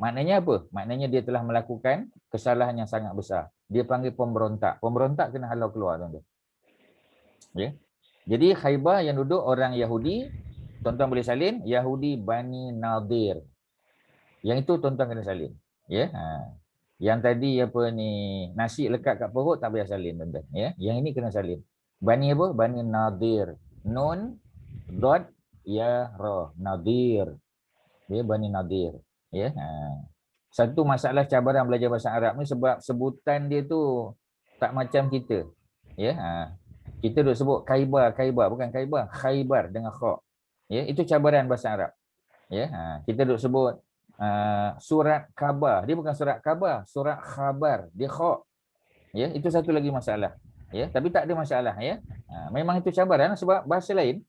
maknanya apa? Maknanya dia telah melakukan kesalahan yang sangat besar. Dia panggil pemberontak. Pemberontak kena halau keluar, tuan-tuan. Ya. Jadi Khaybar yang duduk orang Yahudi, tuan-tuan boleh salin, Yahudi Bani Nadir. Yang itu tuan-tuan kena salin. Ya. Yang tadi apa ni nasi lekat kat perut tak payah salin, tuan-tuan. Ya. Yang ini kena salin. Bani apa? Bani Nadir. Nun dot ya ra Nadir. Dia Bani Nadir. Ya. Satu masalah cabaran belajar bahasa Arab ni sebab sebutan dia tu tak macam kita. Ya. Kita duk sebut Khaybar, bukan Khaybar, Khaybar dengan kha. Ya, itu cabaran bahasa Arab. Ya, kita duk sebut surat khabar, dia bukan surat khabar, surat khabar, dia kha. Ya, itu satu lagi masalah. Ya, tapi tak ada masalah, ya. Memang itu cabaran sebab bahasa lain.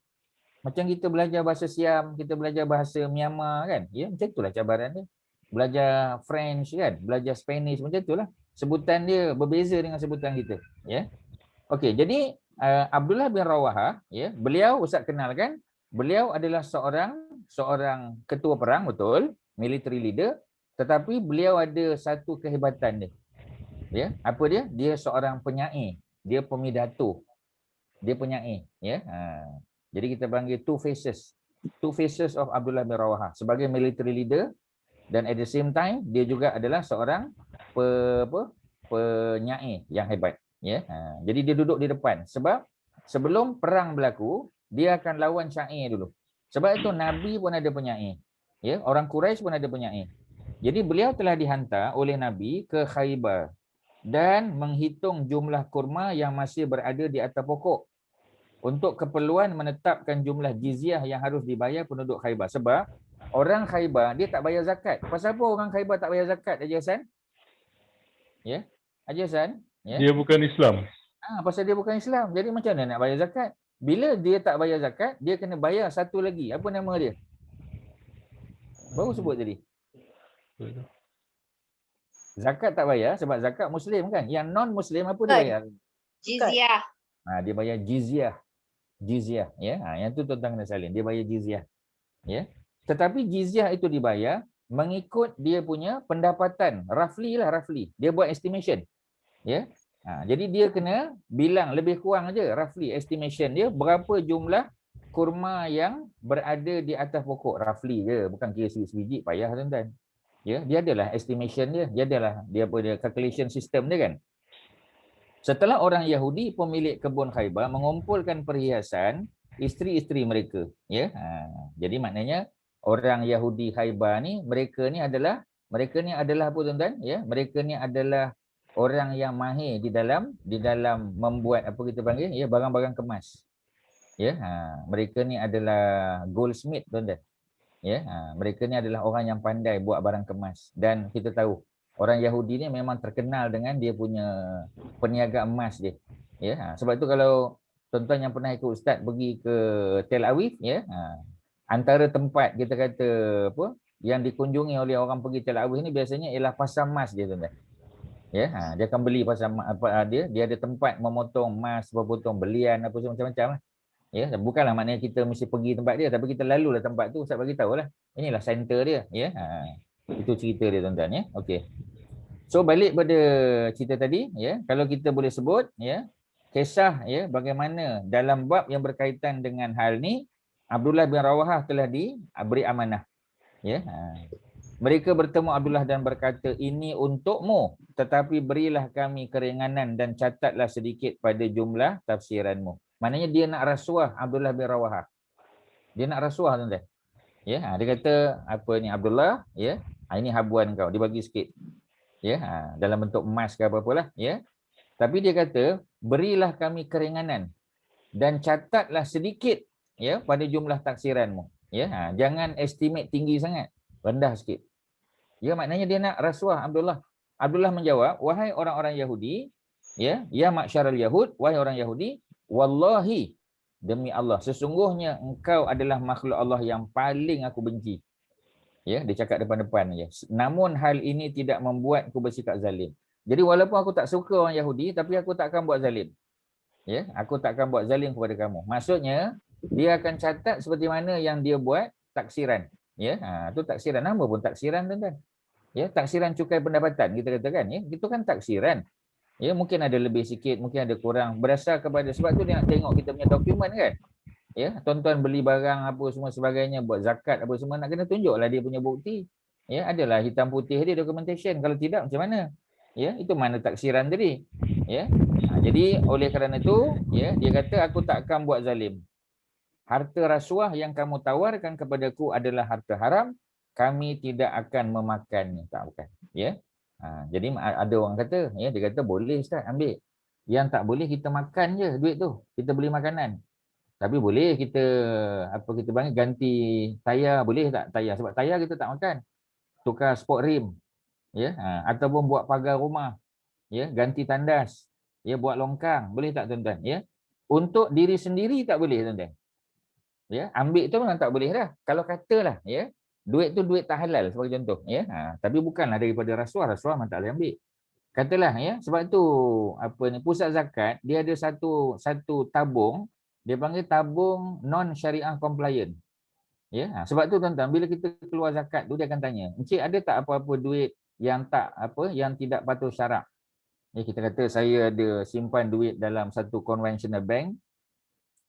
Macam kita belajar bahasa Siam, kita belajar bahasa Myanmar kan. Ya, macam itulah cabaran dia. Belajar French kan, belajar Spanish macam itulah. Sebutan dia berbeza dengan sebutan kita, ya. Okey, jadi Abdullah bin Rawahah, ya, beliau Ustaz kenal kan? Beliau adalah seorang ketua perang, betul, military leader, tetapi beliau ada satu kehebatan dia. Ya, apa dia? Dia seorang penyair, dia pemidato. Dia penyair, ya. Jadi kita panggil two faces of Abdullah bin Rawahah sebagai military leader dan at the same time dia juga adalah seorang penyair yang hebat. Ya, jadi dia duduk di depan sebab sebelum perang berlaku dia akan lawan syair dulu. Sebab itu Nabi pun ada penyair. Ya, orang Quraisy pun ada penyair. Jadi beliau telah dihantar oleh Nabi ke Khaybar dan menghitung jumlah kurma yang masih berada di atas pokok untuk keperluan menetapkan jumlah jizyah yang harus dibayar penduduk Khaybar. Sebab orang Khaybar dia tak bayar zakat. Pasal apa orang Khaybar tak bayar zakat, Haji Hasan? Ya, Haji Hasan? Ya. Dia bukan Islam. Pasal dia bukan Islam. Jadi macam mana nak bayar zakat? Bila dia tak bayar zakat, dia kena bayar satu lagi. Apa nama dia? Baru sebut tadi. Zakat tak bayar sebab zakat Muslim kan. Yang non-Muslim apa dia bayar? Jizyah. Dia bayar jizyah. Jizyah. Ya. Yang tu tuan-tuan kena salin. Dia bayar jizyah. Ya. Tetapi jizyah itu dibayar mengikut dia punya pendapatan. Roughly. Dia buat estimation. Ya, jadi dia kena bilang lebih kurang aja roughly estimation dia berapa jumlah kurma yang berada di atas pokok, roughly je, bukan kira sebiji payah tuan-tuan. Ya, dia adalah estimation dia adalah dia calculation system dia kan. Setelah orang Yahudi pemilik kebun Khaybar mengumpulkan perhiasan isteri-isteri mereka, ya. Jadi maknanya orang Yahudi Khaybar ni mereka ni adalah apa tuan-tuan? Ya, mereka ni adalah orang yang mahir di dalam membuat apa kita panggil, ya, barang-barang kemas. Ya, mereka ni adalah goldsmith, tuan-tuan. Ya, mereka ni adalah orang yang pandai buat barang kemas dan kita tahu orang Yahudi ni memang terkenal dengan dia punya peniaga emas dia. Ya, sebab itu kalau tuan-tuan yang pernah ikut ustaz pergi ke Tel Aviv, ya, antara tempat kita kata apa yang dikunjungi oleh orang pergi Tel Aviv ni biasanya ialah pasar emas dia, tuan-tuan. Ya, dia akan beli pasal apa dia ada tempat memotong emas, berpotong belian apa macam-macam lah. Ya, bukanlah maknanya kita mesti pergi tempat dia tapi kita lalulah tempat tu, ustaz bagi tahulah. Inilah center dia, ya. Itu cerita dia, tuan-tuan, ya. Okey. So balik pada cerita tadi, ya, kalau kita boleh sebut, ya, kisah, ya, bagaimana dalam bab yang berkaitan dengan hal ni Abdullah bin Rawahah telah diberi amanah. Ya. Mereka bertemu Abdullah dan berkata, ini untukmu, tetapi berilah kami keringanan dan catatlah sedikit pada jumlah tafsiranmu. Maknanya dia nak rasuah Abdullah bin Rawahah. Dia nak rasuah, tuan-tuan. Ya, dia kata, apa ni Abdullah, ya, ini habuan kau, dibagi sikit. Ya, dalam bentuk emas ke apa-apalah, ya. Tapi dia kata, berilah kami keringanan dan catatlah sedikit, ya, pada jumlah taksiranmu. Ya, jangan estimate tinggi sangat, rendah sikit. Ya, maknanya dia nak rasuah Abdullah. Abdullah menjawab, wahai orang-orang Yahudi, ya ma'syaral yahud, wahai orang Yahudi, wallahi, demi Allah, sesungguhnya engkau adalah makhluk Allah yang paling aku benci. Ya, dia cakap depan-depan je. Namun hal ini tidak membuatku bersikap zalim. Jadi walaupun aku tak suka orang Yahudi, tapi aku tak akan buat zalim. Ya, aku tak akan buat zalim kepada kamu. Maksudnya, dia akan catat seperti mana yang dia buat taksiran. Ya, tu taksiran, nama pun taksiran, tuan-tuan. Ya, taksiran cukai pendapatan kita katakan, ya. Itu kan taksiran. Ya, mungkin ada lebih sikit, mungkin ada kurang, berdasar kepada, sebab tu dia nak tengok kita punya dokumen kan. Ya, tuan-tuan beli barang apa semua sebagainya, buat zakat apa semua, nak kena tunjuklah dia punya bukti. Ya, adalah hitam putih dia documentation. Kalau tidak macam mana? Ya, itu mana taksiran tadi. Ya. Jadi oleh kerana itu, ya, dia kata aku tak akan buat zalim. Harta rasuah yang kamu tawarkan kepadaku adalah harta haram, kami tidak akan memakannya. Tak bukan. Ya. Jadi ada orang kata, ya, dia kata boleh Ustaz ambil. Yang tak boleh kita makan je duit tu. Kita beli makanan. Tapi boleh kita kita panggil ganti tayar, boleh tak tayar? Sebab tayar kita tak makan. Tukar sport rim, ya, ataupun buat pagar rumah, ya, ganti tandas, ya, buat longkang, boleh tak tuan-tuan? Ya, untuk diri sendiri tak boleh tuan-tuan. Ya, ambil tu memang tak boleh dah. Kalau katalah, ya, duit tu duit tak halal sebagai contoh, ya, tapi bukanlah daripada rasuah memang tak boleh ambil. Katalah, ya, sebab tu pusat zakat dia ada satu tabung. Dia panggil tabung non-syariah compliant. Ya, sebab tu tuan-tuan, bila kita keluar zakat tu dia akan tanya, "Encik ada tak apa-apa duit yang yang tidak patuh syarak?" Ya, kita kata saya ada simpan duit dalam satu conventional bank.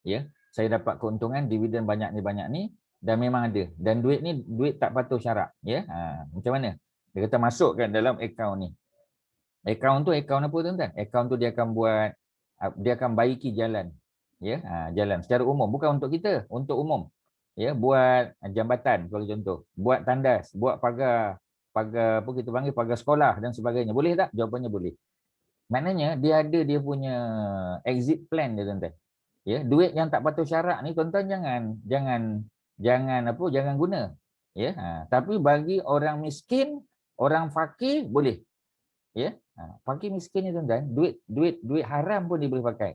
Ya, saya dapat keuntungan dividen banyak ni dan memang ada. Dan duit ni duit tak patuh syarak, ya. Macam mana? Dia kata masukkan dalam akaun ni. Akaun tu akaun apa tuan-tuan? Akaun tu dia akan baiki jalan. Ya, jalan secara umum, bukan untuk kita, untuk umum. Ya, buat jambatan sebagai contoh, buat tandas, buat pagar apa kita panggil pagar sekolah dan sebagainya. Boleh tak? Jawapannya boleh. Maknanya dia ada dia punya exit plan dia tuan-tuan. Ya, duit yang tak patuh syarak ni tuan-tuan jangan guna. Ya, tapi bagi orang miskin, orang fakir boleh. Ya, fakir miskin ni tuan-tuan, duit haram pun dia boleh pakai.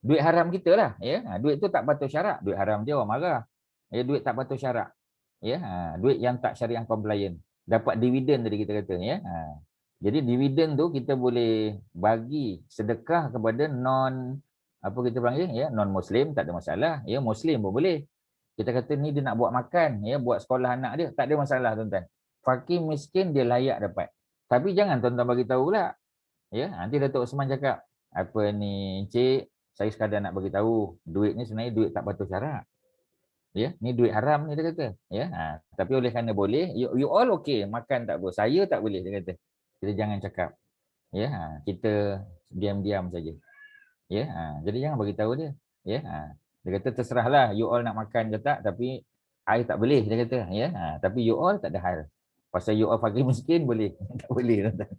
Duit haram kita lah, ya. Duit tu tak patuh syarak, duit haram dia orang marah. Ya, duit tak patuh syarak. Ya, duit yang tak syariah compliant. Dapat dividen tadi kita kata, ya. Jadi dividen tu kita boleh bagi sedekah kepada kita panggil, ya, non muslim, tak ada masalah. Ya, muslim pun boleh. Kita kata ni dia nak buat makan, ya, buat sekolah anak dia, tak ada masalah tuan-tuan. Fakir miskin dia layak dapat. Tapi jangan tuan-tuan bagi tahu pula. Ya, nanti Datuk Osman cakap, "Encik, saya sekadar nak bagi tahu, duit ni sebenarnya duit tak patuh syarak. Ya, ni duit haram ni," dia kata. Ya, tapi oleh kerana boleh, you all okay, makan tak apa. Saya tak boleh, dia kata. Kita jangan cakap. Ya, kita diam-diam saja. Ya, jadi jangan bagi tahu dia. Ya, dia kata terserahlah you all nak makan ke tak, tapi I tak boleh, dia kata. Ya, tapi you all tak ada hal. Pasal you all fakir miskin boleh, tak boleh tuan-tuan.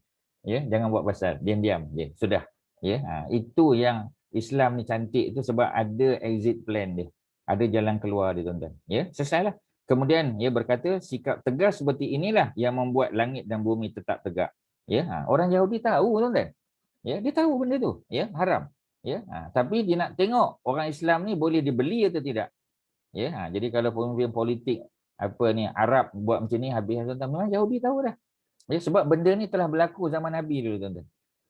Ya, jangan buat pasal, diam-diam. Ya, sudah. Ya, itu yang Islam ni cantik tu sebab ada exit plan dia. Ada jalan keluar dia tuan-tuan. Ya, selesailah. Kemudian dia berkata sikap tegas seperti inilah yang membuat langit dan bumi tetap tegak. Ya, orang Yahudi tahu tuan-tuan. Ya, dia tahu benda tu, ya, haram. Ya, tapi dia nak tengok orang Islam ni boleh dibeli atau tidak. Ya, jadi kalau pemimpin politik Arab buat macam ni habis tuan-tuan, memang Yahudi tahu dah. Ya, sebab benda ni telah berlaku zaman Nabi dulu tuan-tuan.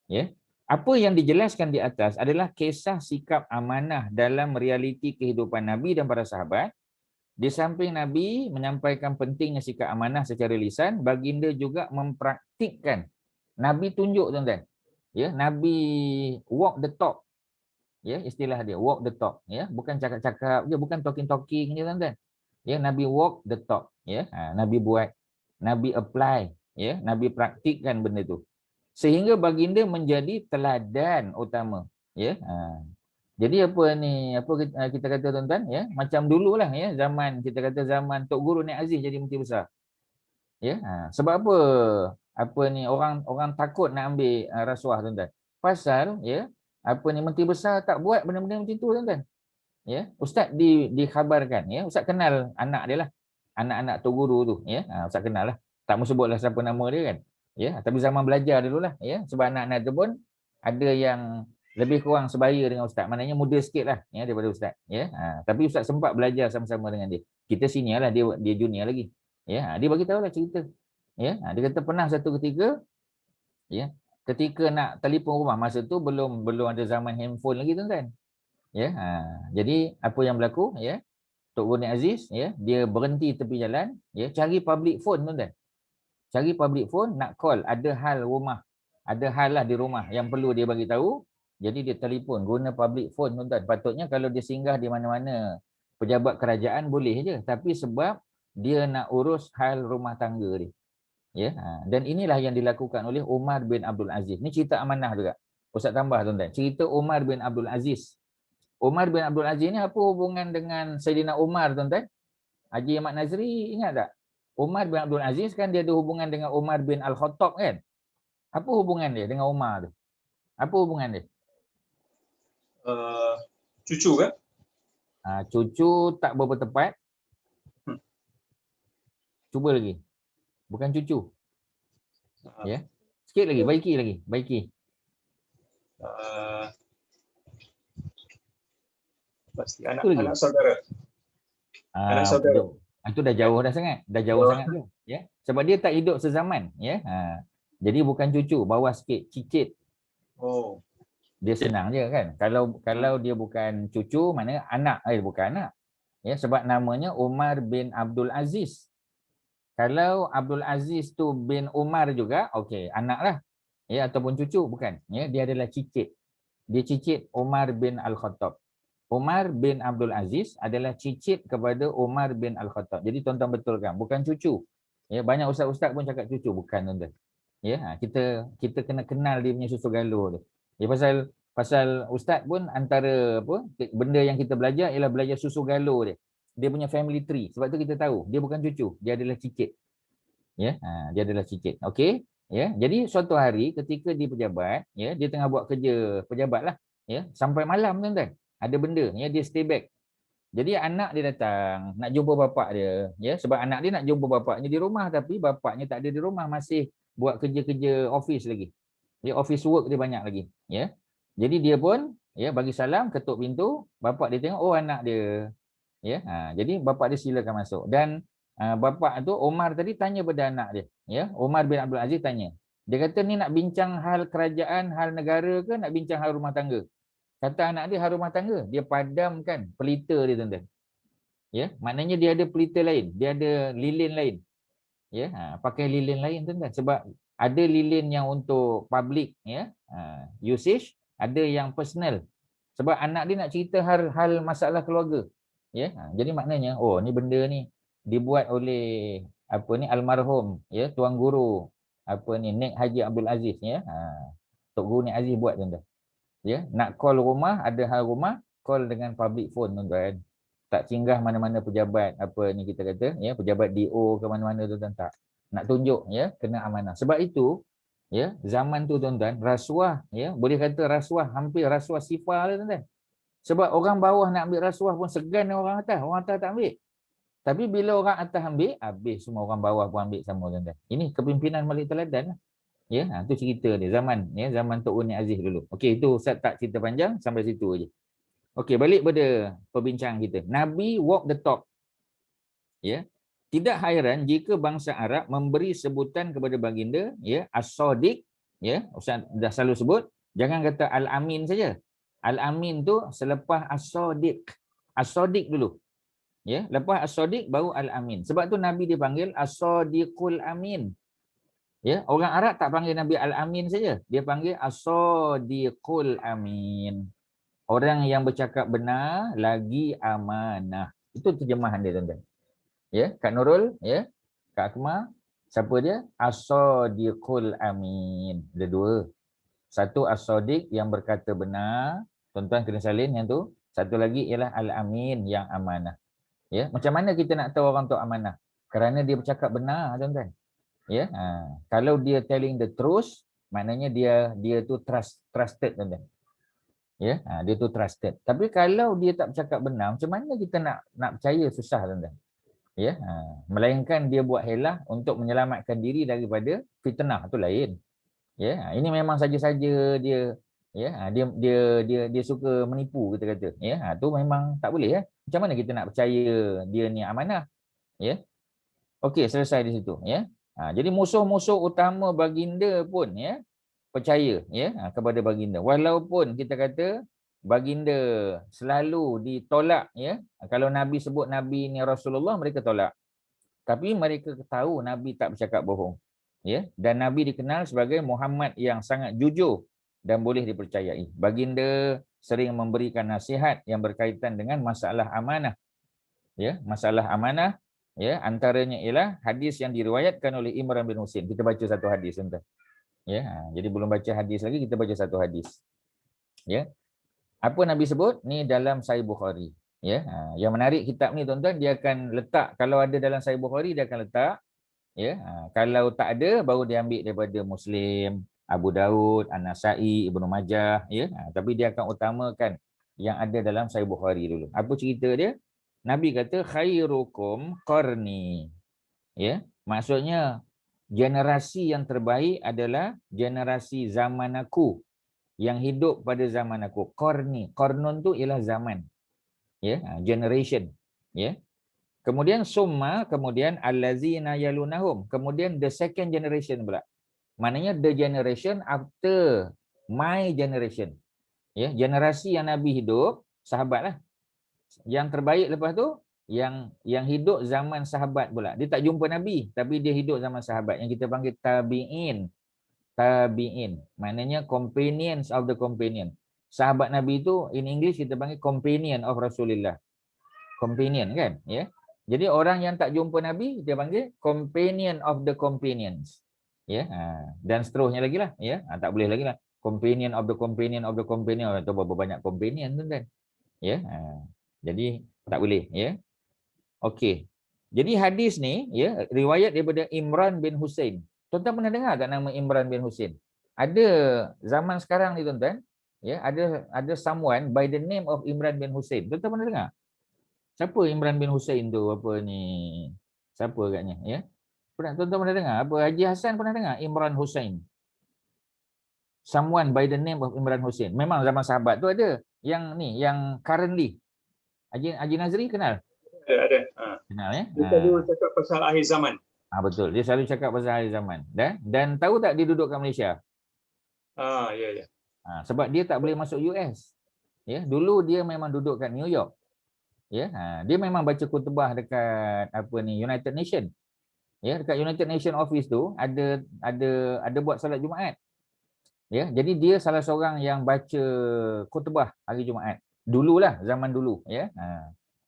Ya. Apa yang dijelaskan di atas adalah kisah sikap amanah dalam realiti kehidupan Nabi dan para sahabat. Di samping Nabi menyampaikan pentingnya sikap amanah secara lisan, baginda juga mempraktikkan. Nabi tunjuk tuan-tuan. Ya, Nabi walk the talk. Ya, istilah dia walk the talk, ya, bukan cakap-cakap je, bukan talking je tuan-tuan. Ya, Nabi walk the talk, ya. Nabi buat, Nabi apply, ya, Nabi praktikkan benda tu. Sehingga baginda menjadi teladan utama, ya. Jadi kita kata tuan-tuan, ya, macam dululah, ya, zaman kita kata zaman Tok Guru Nek Aziz jadi menteri besar. Ya, sebab apa orang takut nak ambil rasuah tuan-tuan. Pasal, ya, menteri besar tak buat benda-benda macam tu tuan-tuan. Ya, ustaz dikhabarkan, ya, ustaz kenal anak dia lah. Anak-anak Tok Guru tu, ya. Ustaz kenal lah. Tak mau sebutlah siapa nama dia kan. Ya, tapi zaman belajar dululah, ya, sebab anak-anak tu pun ada yang lebih kurang sebaya dengan ustaz, maknanya muda sikit lah ya daripada ustaz ya. Tapi ustaz sempat belajar sama-sama dengan dia. Kita senior lah, dia junior lagi ya. Dia bagi tahu lah cerita ya. Dia kata pernah satu ketika ya, ketika nak telefon rumah, masa tu belum ada zaman handphone lagi tuan-tuan ya. Jadi apa yang berlaku ya, Tok Guru Nik Aziz ya, dia berhenti tepi jalan ya, cari public phone tuan-tuan. Cari public phone nak call, ada hal rumah, ada hal lah di rumah yang perlu dia bagi tahu. Jadi dia telefon guna public phone tuan-tuan. Patutnya kalau dia singgah di mana-mana pejabat kerajaan boleh je, tapi sebab dia nak urus hal rumah tangga dia. Ya, dan inilah yang dilakukan oleh Umar bin Abdul Aziz. Ni cerita amanah juga. Ustaz tambah tuan-tuan. Cerita Umar bin Abdul Aziz. Umar bin Abdul Aziz ni apa hubungan dengan Saidina Umar tuan-tuan? Haji Ahmad Nazri ingat tak? Umar bin Abdul Aziz kan dia ada hubungan dengan Umar bin Al-Khattab kan? Apa hubungan dia dengan Umar tu? Apa hubungan dia? Cucu kan? Cucu tak berapa tepat. Cuba lagi. Bukan cucu. Ya. Sikit lagi, baiki lagi, baiki. Pasti anak saudara. Anak saudara. Itu dah jauh dah sangat. Dah jauh sangat tu. Ya. Sebab dia tak hidup sezaman, ya. Jadi bukan cucu, bawah sikit, cicit. Oh. Dia senang je kan. Kalau dia bukan cucu, maknanya anak, bukan anak. Ya, sebab namanya Umar bin Abdul Aziz. Kalau Abdul Aziz tu bin Umar juga, okey, anak lah. Ya, ataupun cucu, bukan. Ya, dia adalah cicit. Dia cicit Umar bin Al-Khattab. Umar bin Abdul Aziz adalah cicit kepada Umar bin Al-Khattab. Jadi tuan-tuan betulkan, bukan cucu. Ya, banyak ustaz-ustaz pun cakap cucu, bukan tuan-tuan. Ya, kita kena kenal dia punya susu galur tu. Ya, pasal ustaz pun antara apa benda yang kita belajar ialah belajar susu galur dia. Dia punya family tree. Sebab tu kita tahu dia bukan cucu, dia adalah cicit. Ya, dia adalah cicit. Okey? Ya, jadi suatu hari ketika di pejabat, ya, dia tengah buat kerja pejabat lah, ya, sampai malam tuan-tuan. Ada benda, ya, dia stay back. Jadi anak dia datang nak jumpa bapak dia, ya, sebab anak dia nak jumpa bapaknya di rumah tapi bapaknya tak ada di rumah, masih buat kerja-kerja office lagi. Ya, office work dia banyak lagi, ya. Jadi dia pun ya bagi salam, ketuk pintu, bapak dia tengok, oh anak dia. Ya, jadi bapak dia silakan masuk. Dan bapak tu Umar tadi tanya pada anak dia, ya. Umar bin Abdul Aziz tanya. Dia kata ni nak bincang hal kerajaan, hal negara ke nak bincang hal rumah tangga? Kata anak dia hal rumah tangga. Dia padamkan pelita dia tuan-tuan. Ya, maknanya dia ada pelita lain, dia ada lilin lain. Ya, pakai lilin lain tuan-tuan sebab ada lilin yang untuk public, ya, usage, ada yang personal. Sebab anak dia nak cerita hal masalah keluarga. Ya, jadi maknanya oh ni benda ni dibuat oleh apa ni almarhum, ya, tuan guru apa ni Nik Haji Abdul Aziz, ya. Tok Guru Nik Aziz buat tuan-tuan. Ya, nak call rumah, ada hal rumah, call dengan public phone tuan-tuan. Tak singgah mana-mana pejabat apa ni kita kata, ya, pejabat DO ke mana-mana tuan-tuan, tak. Nak tunjuk, ya, kena amanah. Sebab itu, ya, zaman tu tuan-tuan, rasuah, ya, boleh kata rasuah hampir rasuah sifar lah tuan-tuan. Sebab orang bawah nak ambil rasuah pun segan orang atas tak ambil. Tapi bila orang atas ambil, habis semua orang bawah pun ambil sama tuan-tuan. Ini kepimpinan Malik Teladan lah. Ya, tu cerita dia zaman, ya, zaman Tok Guru Nik Aziz dulu. Okey, itu Ustaz tak cerita panjang, sampai situ aja. Okey, balik pada perbincangan kita. Nabi walk the talk. Ya. Tidak hairan jika bangsa Arab memberi sebutan kepada baginda, ya, As-Sadiq, ya, Ustaz dah selalu sebut, jangan kata Al-Amin saja. Al-Amin tu selepas As-Sadiq. As-Sadiq dulu. Ya, lepas As-Sadiq baru Al-Amin. Sebab tu Nabi dipanggil As-Sadiqul Amin. Ya, orang Arab tak panggil Nabi Al-Amin saja. Dia panggil As-Sadiqul Amin. Orang yang bercakap benar lagi amanah. Itu terjemahan dia tuan-tuan. Ya, Kak Nurul, ya. Kak Akmal, siapa dia? As-Sadiqul Amin. Ada dua. Satu As-Sadiq yang berkata benar. Tuan-tuan kena salin yang tu. Satu lagi ialah Al-Amin yang amanah. Ya, macam mana kita nak tahu orang tu amanah? Kerana dia bercakap benar tuan-tuan. Ya, kalau dia telling the truth, maknanya dia tu trusted tuan-tuan. Ya, dia tu trusted. Tapi kalau dia tak bercakap benar, macam mana kita nak percaya, susah tuan-tuan. Ya, melainkan dia buat helah untuk menyelamatkan diri daripada fitnah, tu lain. Ya, ini memang saja-saja dia Ya, dia suka menipu kita kata. Ya, tu memang tak boleh ya. Macam mana kita nak percaya dia ni amanah? Ya. Okey, selesai di situ ya. Jadi musuh-musuh utama baginda pun ya percaya ya kepada baginda. Walaupun kita kata baginda selalu ditolak ya. Kalau Nabi sebut Nabi ni Rasulullah, mereka tolak. Tapi mereka tahu Nabi tak bercakap bohong. Ya, dan Nabi dikenal sebagai Muhammad yang sangat jujur dan boleh dipercayai. Baginda sering memberikan nasihat yang berkaitan dengan masalah amanah. Ya, masalah amanah ya, antaranya ialah hadis yang diriwayatkan oleh Imran bin Husain. Kita baca satu hadis tuan. Ya, jadi belum baca hadis lagi, kita baca satu hadis. Ya. Apa Nabi sebut? Ni dalam Sahih Bukhari. Ya, yang menarik kitab ni tuan-tuan, dia akan letak, kalau ada dalam Sahih Bukhari dia akan letak. Ya, kalau tak ada baru dia ambil daripada Muslim, Abu Daud, An-Nasai, Ibnu Majah, ya. Tapi dia akan utamakan yang ada dalam Sahih Bukhari dulu. Apa cerita dia? Nabi kata khairukum qarni. Ya, maksudnya generasi yang terbaik adalah generasi zaman aku, yang hidup pada zaman aku. Qarni, qarnun tu ialah zaman. Ya, generation. Ya. Kemudian summa, kemudian allazina yalunahum, kemudian the second generation pula. Maknanya the generation after my generation. Ya, generasi yang Nabi hidup, sahabatlah. Yang terbaik lepas tu yang hidup zaman sahabat pula. Dia tak jumpa Nabi tapi dia hidup zaman sahabat yang kita panggil tabi'in. Tabi'in. Maknanya companions of the companion. Sahabat Nabi itu in English kita panggil companion of Rasulullah. Companion kan? Ya. Jadi orang yang tak jumpa Nabi dia panggil companion of the companions. Ya, dan seterusnya lagi lah ya. Tak boleh lagi lah. Companion of the companion of the companion, atau berapa banyak companion tu kan. Ya. Jadi tak boleh ya. Okey. Jadi hadis ni ya riwayat daripada Imran bin Husain. Tuan-tuan pernah dengar tak nama Imran bin Husain? Ada zaman sekarang ni tuan-tuan, ya, ada someone by the name of Imran bin Husain. Tuan-tuan pernah dengar? Siapa Imran bin Husain tu? Apa ni? Siapa agaknya ya? Tuan-tuan pernah dengar? Apa Haji Hassan pernah dengar Imran Husain? Someone by the name of Imran Husain. Memang zaman sahabat tu ada. Yang ni, yang currently. Haji Nazri kenal? Ada. Kenal ya? Dia selalu cakap pasal akhir zaman. Betul. Dia selalu cakap pasal akhir zaman. Dan tahu tak dia duduk kat Malaysia? Ya. Sebab dia tak boleh masuk US. Ya, dulu dia memang duduk kat New York. Ya, dia memang baca khutbah dekat apa ni United Nation. Ya, dekat United Nation office tu ada buat solat Jumaat. Ya, jadi dia salah seorang yang baca khutbah hari Jumaat. Dululah, zaman dulu ya.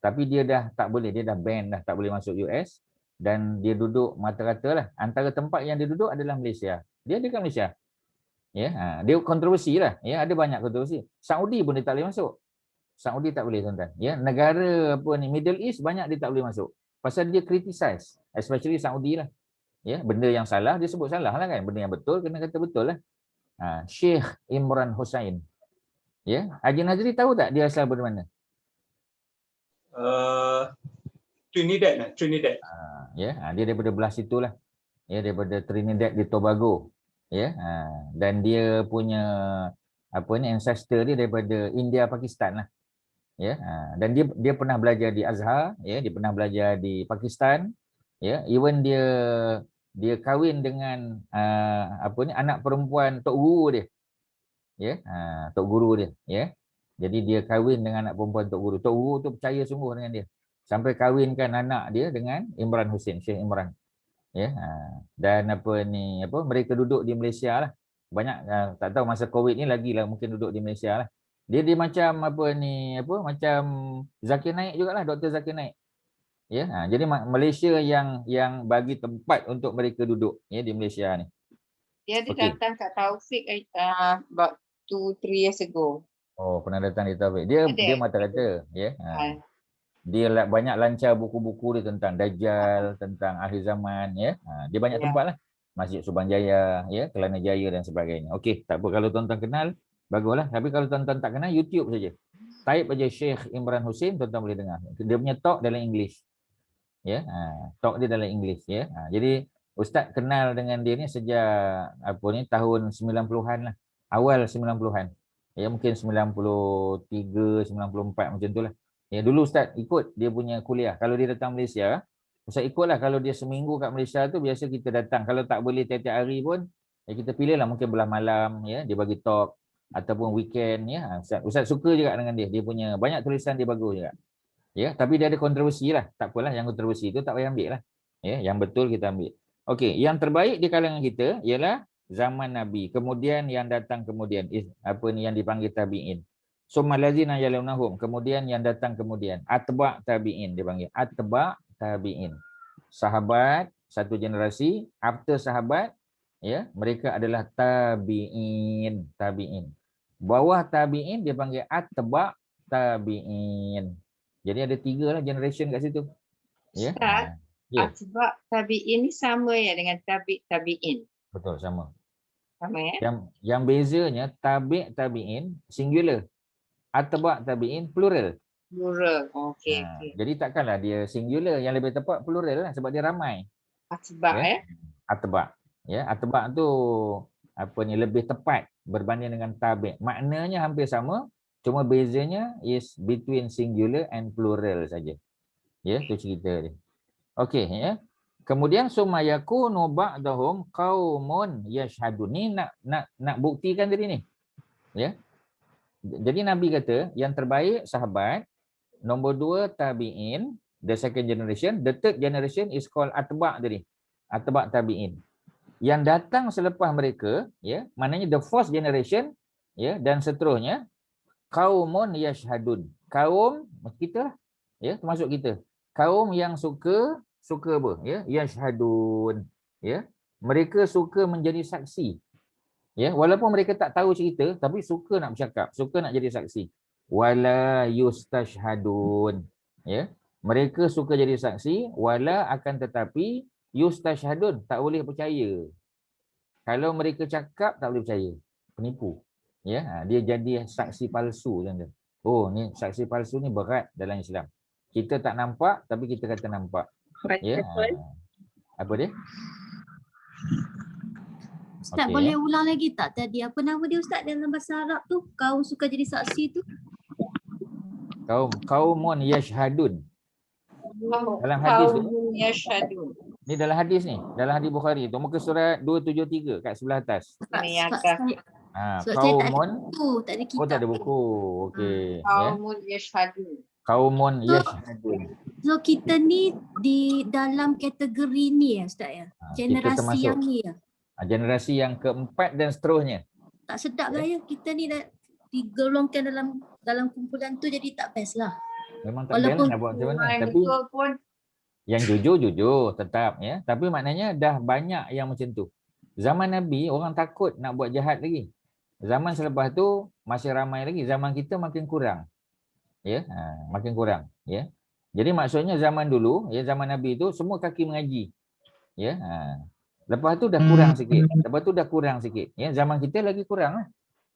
Tapi dia dah tak boleh, dia dah ban dah, tak boleh masuk US dan dia duduk rata-rata lah. Antara tempat yang dia duduk adalah Malaysia. Dia dekat Malaysia. Ya, dia kontroversi lah. Ya, ada banyak kontroversi. Saudi pun dia tak boleh masuk. Saudi tak boleh tuan-tuan. Ya, negara apa ni Middle East banyak dia tak boleh masuk. Pasal dia criticize, especially Saudi lah. Ya, benda yang salah dia sebut salah lah kan. Benda yang betul kena kata betul lah. Sheikh Imran Husain. Ya, Haji Nazri tahu tak dia asal dari mana? Trinidad. Ya, dia daripada belah situlah. Ya, daripada Trinidad di Tobago. Ya, dan dia punya apa ni ancestor dia daripada India Pakistan lah. Ya, dan dia pernah belajar di Azhar, ya, dia pernah belajar di Pakistan, ya, even dia kahwin dengan apa ni anak perempuan tok guru dia. Ya, tok guru dia, ya. Jadi dia kahwin dengan anak perempuan tok guru. Tok guru tu percaya sungguh dengan dia. Sampai kahwinkan anak dia dengan Imran Husain, Syekh Imran. Ya, dan mereka duduk di Malaysia lah. Banyak tak tahu masa Covid ni lagi lah mungkin duduk di Malaysia lah. Dia macam macam Zakir Naik jugalah, Dr. Zakir Naik. Ya, jadi Malaysia yang bagi tempat untuk mereka duduk ya di Malaysia ni. Dia ada datang kat Taufik about 2-3 years ago. Oh, pernah datang di Taufik. Dia mata-kata ya. Dia banyak lancar buku-buku dia tentang Dajjal, tentang akhir zaman ya. Dia banyak tempat lah. Masjid Subang Jaya, ya, Kelana Jaya dan sebagainya. Okey, tak apa kalau tuan-tuan kenal, baguslah. Tapi kalau tuan-tuan tak kenal, YouTube saja. Type aja Syekh Imran Husain, tuan-tuan boleh dengar. Dia punya talk dalam English. Ya, talk dia dalam English ya. Jadi Ustaz kenal dengan dia ni sejak tahun 90-an lah. Awal 90-an. Ya mungkin 93, 94 macam tu lah. Ya dulu Ustaz ikut dia punya kuliah. Kalau dia datang Malaysia, Ustaz ikutlah. Kalau dia seminggu kat Malaysia tu biasa kita datang. Kalau tak boleh tiap-tiap hari pun, ya kita pilih lah mungkin belah malam, ya dia bagi talk ataupun weekend, ya. Ustaz suka juga dengan dia. Dia punya banyak tulisan dia bagus juga. Ya, tapi dia ada kontroversi lah. Tak apalah, yang kontroversi tu tak payah ambil lah. Ya, yang betul kita ambil. Okey, yang terbaik di kalangan kita ialah zaman Nabi. Kemudian yang datang kemudian apa ni yang dipanggil tabi'in. Summa lazina yalunahum, kemudian yang datang kemudian. Atba' tabi'in dia panggil. Atba' tabi'in. Sahabat satu generasi, after sahabat, ya, mereka adalah tabi'in, tabi'in. Bawah tabi'in dia panggil atba' tabi'in. Jadi ada 3 lah generation kat situ. Ya. Ustaz, atba' tabi'in ni sama ya dengan tabi'in. Betul, sama. Sama ya? Yang bezanya tabi' tabi'in singular. Atba' tabi'in plural. Plural. Okey. Jadi takkanlah dia singular, yang lebih tepat plural lah sebab dia ramai. Atba' ya. Atba'. Ya, atba' tu apa ni lebih tepat berbanding dengan tabi'. Maknanya hampir sama, cuma bezanya is between singular and plural saja. Ya, tu cerita dia. Okey, ya. Kemudian summa yakunu ba'dahum qaumun yashhadun. Ni nak buktikan tadi ni. Ya. Jadi Nabi kata yang terbaik sahabat, nombor 2 tabi'in, the second generation, the third generation is called atba' tadi. Atba' tabi'in. Yang datang selepas mereka, ya, maknanya the fourth generation, ya, dan seterusnya qaumun yashhadun. Kaum kita lah, ya, termasuk kita. Kaum yang suka apa, ya, yashhadun, ya. Mereka suka menjadi saksi. Ya, walaupun mereka tak tahu cerita tapi suka nak bercakap, suka nak jadi saksi. Wala yustashhadun. Ya. Mereka suka jadi saksi wala akan tetapi yustashhadun, tak boleh percaya. Kalau mereka cakap tak boleh percaya. Penipu. Ya, dia jadi saksi palsu macam tu. Oh, ni saksi palsu ni berat dalam Islam. Kita tak nampak tapi kita kata nampak. Ya. Apa dia? Ustaz, Okey, boleh ulang lagi tak tadi? Apa nama dia Ustaz dalam bahasa Arab tu? Kau suka jadi saksi tu? Kaumun yashhadun. Dalam hadis tu. Yashhadun. Ni dalam hadis ni, dalam hadis Bukhari tu, muka surat 273 kat sebelah atas. Ni atas. Sebab saya tak ada Kaumun. buku, tak ada kitab. Oh, tak ada buku. Okey, ya. Qaumun yashhadun. Kaumun yashhadun. So kita ni di dalam kategori ni ya Ustaz ya? Generasi termasuk. yang ni ya? Generasi yang keempat dan seterusnya. Tak sedap lah ya, kita ni dah digolongkan dalam kumpulan tu jadi tak best lah. Memang tak Walaupun boleh nak buat macam mana. Yang Tapi betul pun yang jujur tetap, ya. Tapi maknanya dah banyak yang macam tu. Zaman Nabi orang takut nak buat jahat lagi. Zaman selepas tu masih ramai lagi. Zaman kita makin kurang. Ya, makin kurang, ya. Jadi maksudnya zaman dulu, ya, zaman Nabi tu semua kaki mengaji. Ya. Lepas tu dah kurang sikit. Lepas tu dah kurang sikit. Ya, zaman kita lagi kurang lah.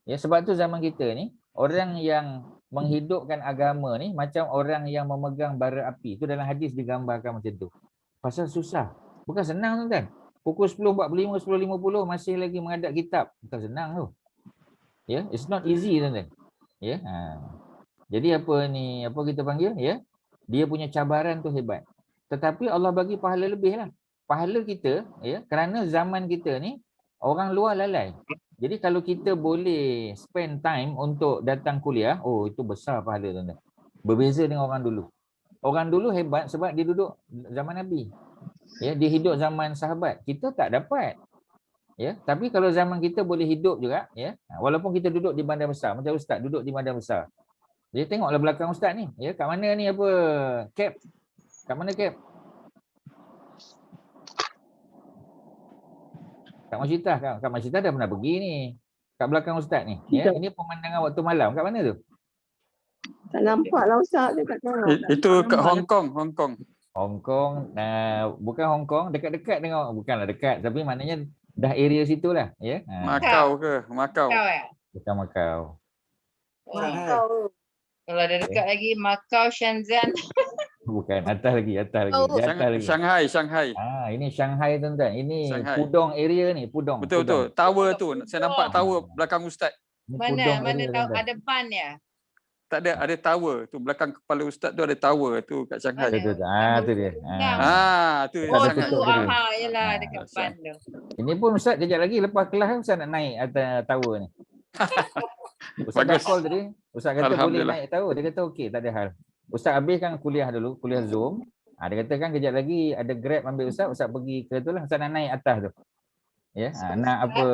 Ya, sebab tu zaman kita ni orang yang menghidupkan agama ni macam orang yang memegang bara api. Itu dalam hadis digambarkan macam tu. Pasal susah. Bukan senang tu kan. Pukul 10.45, 10.50 masih lagi menghadap kitab. Bukan senang tu. Ya, it's not easy tuan-tuan. Ya. Jadi apa ni, apa kita panggil, ya? Dia punya cabaran tu hebat. Tetapi Allah bagi pahala lebih lah. Pahala kita, ya, kerana zaman kita ni orang luar lalai. Jadi kalau kita boleh spend time untuk datang kuliah, oh itu besar pahala tuan-tuan. Berbeza dengan orang dulu. Orang dulu hebat sebab dia duduk zaman Nabi. Ya, dia hidup zaman sahabat. Kita tak dapat. Ya, tapi kalau zaman kita boleh hidup juga, ya, walaupun kita duduk di bandar besar, macam ustaz duduk di bandar besar. Dia tengoklah belakang ustaz ni, ya, kat mana ni apa? Cap. Kat mana cap? Kak Masyitah, Kak Masyitah dah pernah pergi ni. Kat belakang ustaz ni. Ya, ini pemandangan waktu malam. Kat mana tu? Tak nampak lah Ustaz. Dia tak tahu. Itu kat Hong Kong. Hong Kong, bukan Hong Kong, dekat-dekat dengan, bukanlah dekat, tapi maknanya dah area situ lah. Ya. Macau ke? Macau. Bukan Macau. Kalau ada dekat lagi Macau, Shenzhen. Bukan, atas lagi. Di atas lagi. Shanghai. Ini Shanghai tuan-tuan. Ini Shanghai. Pudong area ni, Pudong. Betul. Tower tu. Saya nampak tower belakang ustaz. Ni Mana kudung mana area, tahu tuan-tuan. ada ban ya? Tak ada tower tu belakang kepala ustaz tu ada tower tu kat Shanghai. Mana? Betul. Mana tu dia. undang? Tu Ustaz Oh dah Shanghai. tu, tutup tadi. yalah dekat Ustaz. ban tu. Ini pun Ustaz kejap lagi lepas kelas Ustaz nak naik atas tower ni. Ustaz dah Bagus. call tadi. Ustaz kata boleh Alhamdulillah. naik tower. Dia kata okey, tak ada hal. Ustaz habiskan kuliah dulu, kuliah Zoom. Dia kata kan kejap lagi ada Grab ambil Ustaz, Ustaz pergi ke tu lah, Ustaz nak naik atas tu. Ya, nak apa?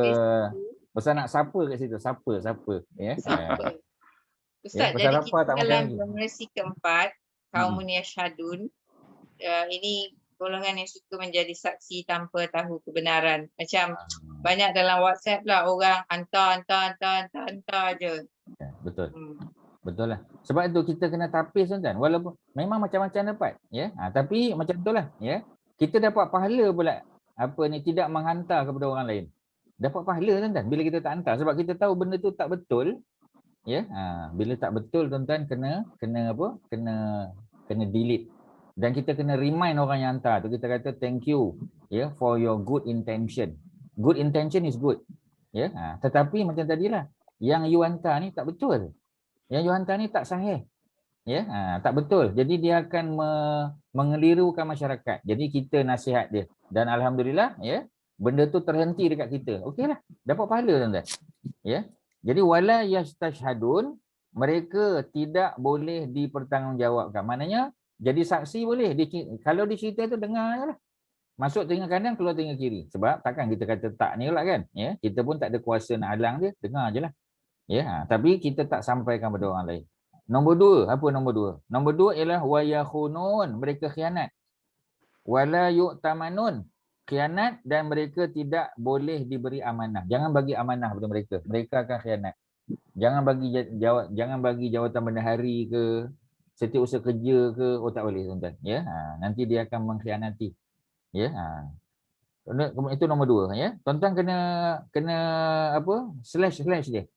Ustaz nak siapa kat situ? Siapa? Ya. Ustaz, pasal jadi apa kita tak makan dalam lagi? generasi keempat, kaum Syahadun, ini golongan yang suka menjadi saksi tanpa tahu kebenaran. Macam banyak dalam WhatsApp lah orang hantar je. Ya, betul. Betul lah. Sebab itu kita kena tapis tuan-tuan. Walaupun memang macam-macam dapat, ya. Tapi macam itulah, ya. Kita dapat pahala pula tidak menghantar kepada orang lain. Dapat pahala tuan-tuan bila kita tak hantar, sebab kita tahu benda tu tak betul. Ya, bila tak betul tuan-tuan kena delete. Dan kita kena remind orang yang hantar tu, kita kata thank you for your good intention. Good intention is good. Ya, tetapi macam tadilah, yang you hantar ni tak betul. Yang you hantar ni tak sahih. Ya, tak betul. Jadi dia akan mengelirukan masyarakat. Jadi kita nasihat dia. Dan alhamdulillah, ya, benda tu terhenti dekat kita. Okeylah, dapat pahala tuan-tuan. Ya. Jadi wala yastashhadun, mereka tidak boleh dipertanggungjawabkan. Maknanya jadi saksi boleh. Kalau dicerita tu dengar je lah. Masuk telinga kanan, keluar telinga kiri. Sebab takkan kita kata tak ni lah kan. Ya, kita pun tak ada kuasa nak halang dia, dengar je lah. Ya, tapi kita tak sampaikan pada orang lain. Nombor dua, apa nombor dua? Nombor dua ialah wayakhunun, mereka khianat. Wala yu'tamanun, khianat dan mereka tidak boleh diberi amanah. Jangan bagi amanah kepada mereka. Mereka akan khianat. Jangan bagi jawatan bendahari ke, setiausaha kerja ke, tak boleh tuan-tuan. Ya, nanti dia akan mengkhianati. Ya, itu nombor dua. Ya, tuan-tuan kena slash dia.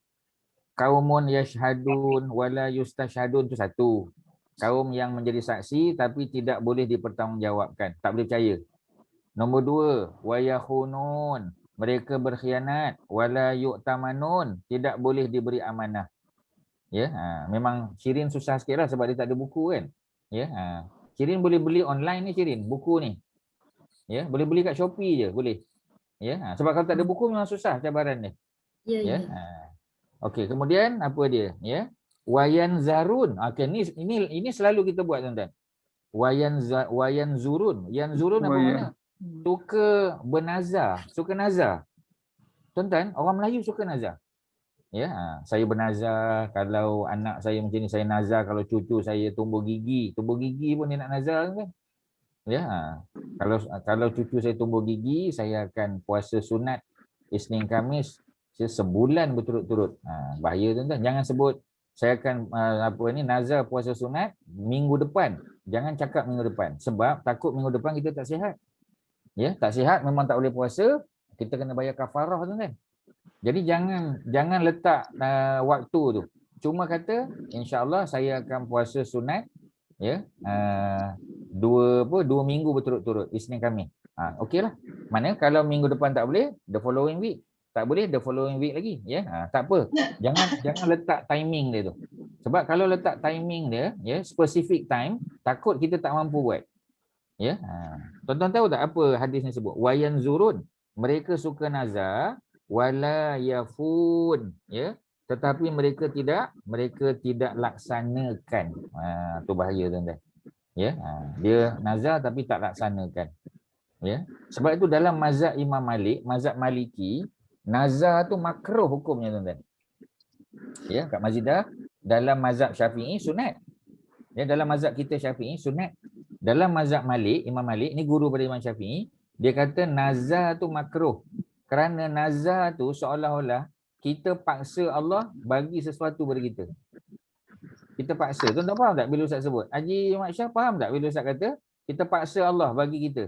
Kaumun yashhadun wala yustashhadun tu satu. Kaum yang menjadi saksi tapi tidak boleh dipertanggungjawabkan, tak boleh percaya. Nombor dua, wayakhunun, mereka berkhianat, wala yu'tamanun, tidak boleh diberi amanah. Ya, memang Shirin susah sikitlah sebab dia tak ada buku kan. Ya, Shirin boleh beli online ni Shirin, buku ni. Ya, boleh beli kat Shopee je, boleh. Ya, sebab kalau tak ada buku memang susah cabaran dia. Ya. Okey, kemudian apa dia? Ya, wayan zarun. Okey, ini selalu kita buat tuan-tuan. Wayan zurun. Yang zurun apa makna? Suka bernazar, suka nazar. Tuan-tuan, orang Melayu suka nazar. Ya, saya bernazar kalau anak saya macam ni, saya nazar kalau cucu saya tumbuh gigi pun dia nak nazar kan. Ya, kalau cucu saya tumbuh gigi, saya akan puasa sunat Isnin Khamis sebulan berturut-turut. Bahaya tuan-tuan. Jangan sebut saya akan nazar puasa sunat minggu depan. Jangan cakap minggu depan sebab takut minggu depan kita tak sihat. Ya, tak sihat memang tak boleh puasa, kita kena bayar kafarah tuan-tuan. Jadi jangan letak waktu tu. Cuma kata insya-Allah saya akan puasa sunat ya, 2 minggu berturut-turut Isnin Khamis. Okeylah. Maknanya kalau minggu depan tak boleh, the following week. Tak boleh the following week lagi, ya. Tak apa. Jangan letak timing dia tu. Sebab kalau letak timing dia, ya, specific time, takut kita tak mampu buat. Ya. Tuan-tuan tahu tak apa hadis ni sebut? Wayan zurun, mereka suka nazar, wala yafun, ya. Tetapi mereka tidak laksanakan. Tu bahaya tuan-tuan. Ya. Dia nazar tapi tak laksanakan. Ya. Sebab itu dalam mazhab Imam Malik, mazhab Maliki, nazar tu makruh hukumnya tuan-tuan. Ya, kat Mazidah, dalam mazhab Syafi'i sunat. Ya, dalam mazhab kita Syafi'i sunat. Dalam mazhab Malik, Imam Malik ni guru pada Imam Syafi'i, dia kata nazar tu makruh. Kerana nazar tu seolah-olah kita paksa Allah bagi sesuatu pada kita. Kita paksa. Tuan-tuan faham tak bila Ustaz sebut? Haji Mat Syah faham tak bila Ustaz kata kita paksa Allah bagi kita?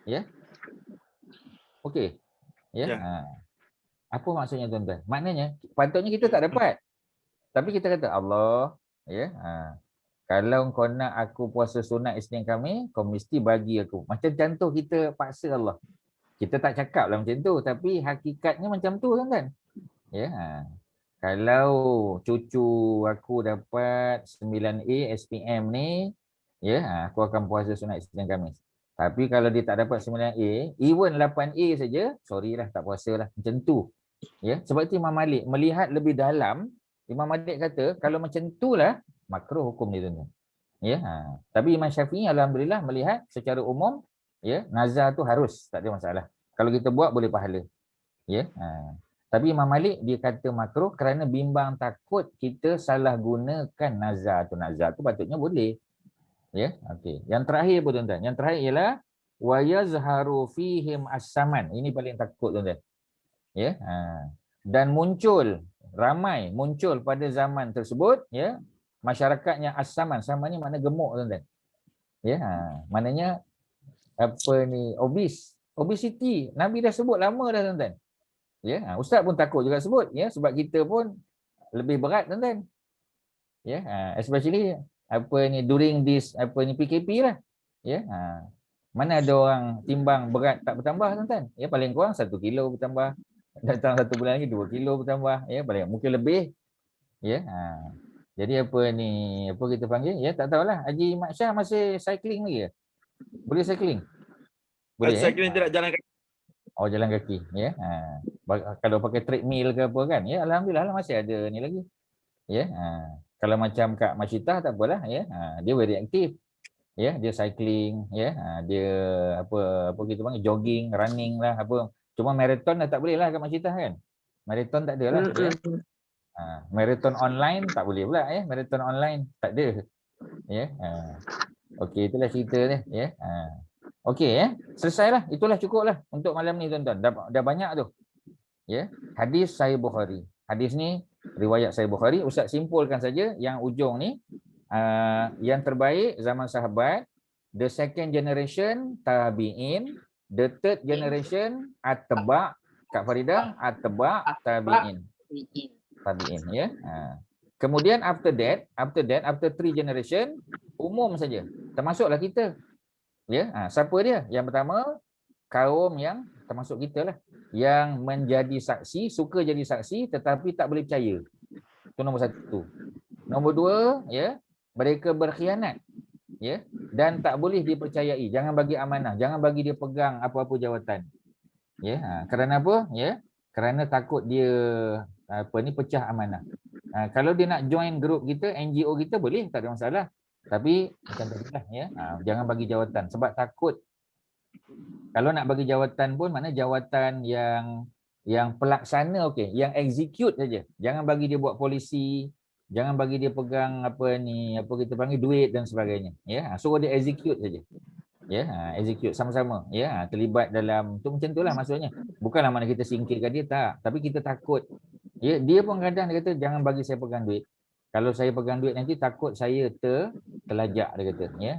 Ya. Okey. Ya. Apa maksudnya tuan-tuan? Maknanya patutnya kita tak dapat. Tapi kita kata Allah, ya. Kalau kau nak aku puasa sunat Isnin Khamis, kau mesti bagi aku. Macam contoh kita paksa Allah. Kita tak cakap lah macam tu, tapi hakikatnya macam tu tuan-tuan. Ya. Kalau cucu aku dapat 9A SPM ni, ya, aku akan puasa sunat Isnin Khamis. Tapi kalau dia tak dapat 9A, even 8A saja, sorry lah, tak puasa lah. Macam tu. Ya, sebab itu Imam Malik melihat lebih dalam, Imam Malik kata kalau macam itulah makruh hukum dia tu. Ya, tapi Imam Syafi'i alhamdulillah melihat secara umum, ya, nazar tu harus, tak ada masalah. Kalau kita buat boleh pahala. Ya. Tapi Imam Malik dia kata makruh kerana bimbang takut kita salah gunakan nazar tu. Nazar tu patutnya boleh. Ya, okey. Yang terakhir apa tuan-tuan? Yang terakhir ialah wa yazharu fihim as-saman. Ini paling takut tuan-tuan. Ya. Dan ramai muncul pada zaman tersebut, ya, masyarakatnya as-saman. Saman ni makna gemuk tuan-tuan. Ya, maknanya apa ni, obesity. Nabi dah sebut lama dah tuan-tuan. Ya, ustaz pun takut juga sebut, ya, sebab kita pun lebih berat tuan-tuan. Ya, especially apa ni during this apa ni PKP lah. Ya, mana ada orang timbang berat tak bertambah tuan-tuan. Ya, paling kurang 1 kilo bertambah. Datang 1 bulan lagi 2 kilo bertambah. Ya, paling mungkin lebih. Ya, jadi apa ni, apa kita panggil? Ya, tak tahulah. Haji Mat Syah masih cycling lagi ke? Boleh cycling? Boleh. Cycling tidak jalan kaki. Oh, jalan kaki, ya. Kalau pakai treadmill ke apa kan, ya, alhamdulillah lah masih ada ni lagi. Ya. Kalau macam Kak Masyitah tak apalah, ya. Dia very aktif. Ya, dia cycling, ya. Dia apa kita panggil jogging, running lah apa. Cuma marathon dah tak boleh lah Kak Masyitah kan. Marathon tak ada lah. Ya. Marathon online tak boleh pula, ya. Marathon online tak ada. Ya. Okey, itulah cerita dia, ya. Okey, ya. Selesailah. Itulah cukuplah untuk malam ni tuan-tuan. Dah banyak tu. Ya, hadis Sahih Bukhari. Hadis ni riwayat Sahih Bukhari. Ustaz simpulkan saja yang ujung ni, yang terbaik zaman sahabat, the second generation tabi'in, the third generation atba', Kak Faridah, atba' tabi'in. Tabi'in, ya. Kemudian after that, after 3 generation, umum saja. Termasuklah kita. Ya, siapa dia? Yang pertama, kaum yang termasuk kita lah, yang menjadi saksi, suka jadi saksi tetapi tak boleh percaya. Itu nombor 1. Nombor 2, ya, mereka berkhianat, ya, dan tak boleh dipercayai. Jangan bagi amanah, jangan bagi dia pegang apa-apa jawatan. Ya, kerana apa? Ya, kerana takut dia pecah amanah. Kalau dia nak join grup kita, NGO kita, boleh, tak ada masalah. Tapi macam tadilah, ya, jangan bagi jawatan sebab takut. Kalau nak bagi jawatan pun mana jawatan yang pelaksana, okey, yang execute saja. Jangan bagi dia buat polisi, jangan bagi dia pegang apa kita panggil duit dan sebagainya. Ya, suruh dia execute saja. Ya, execute sama-sama. Ya, terlibat dalam tu, macam itulah maksudnya. Bukanlah mana kita singkirkan dia, tak, tapi kita takut. Ya, dia pun kadang dia kata jangan bagi saya pegang duit. Kalau saya pegang duit nanti takut saya terlajak, dia kata. Ya.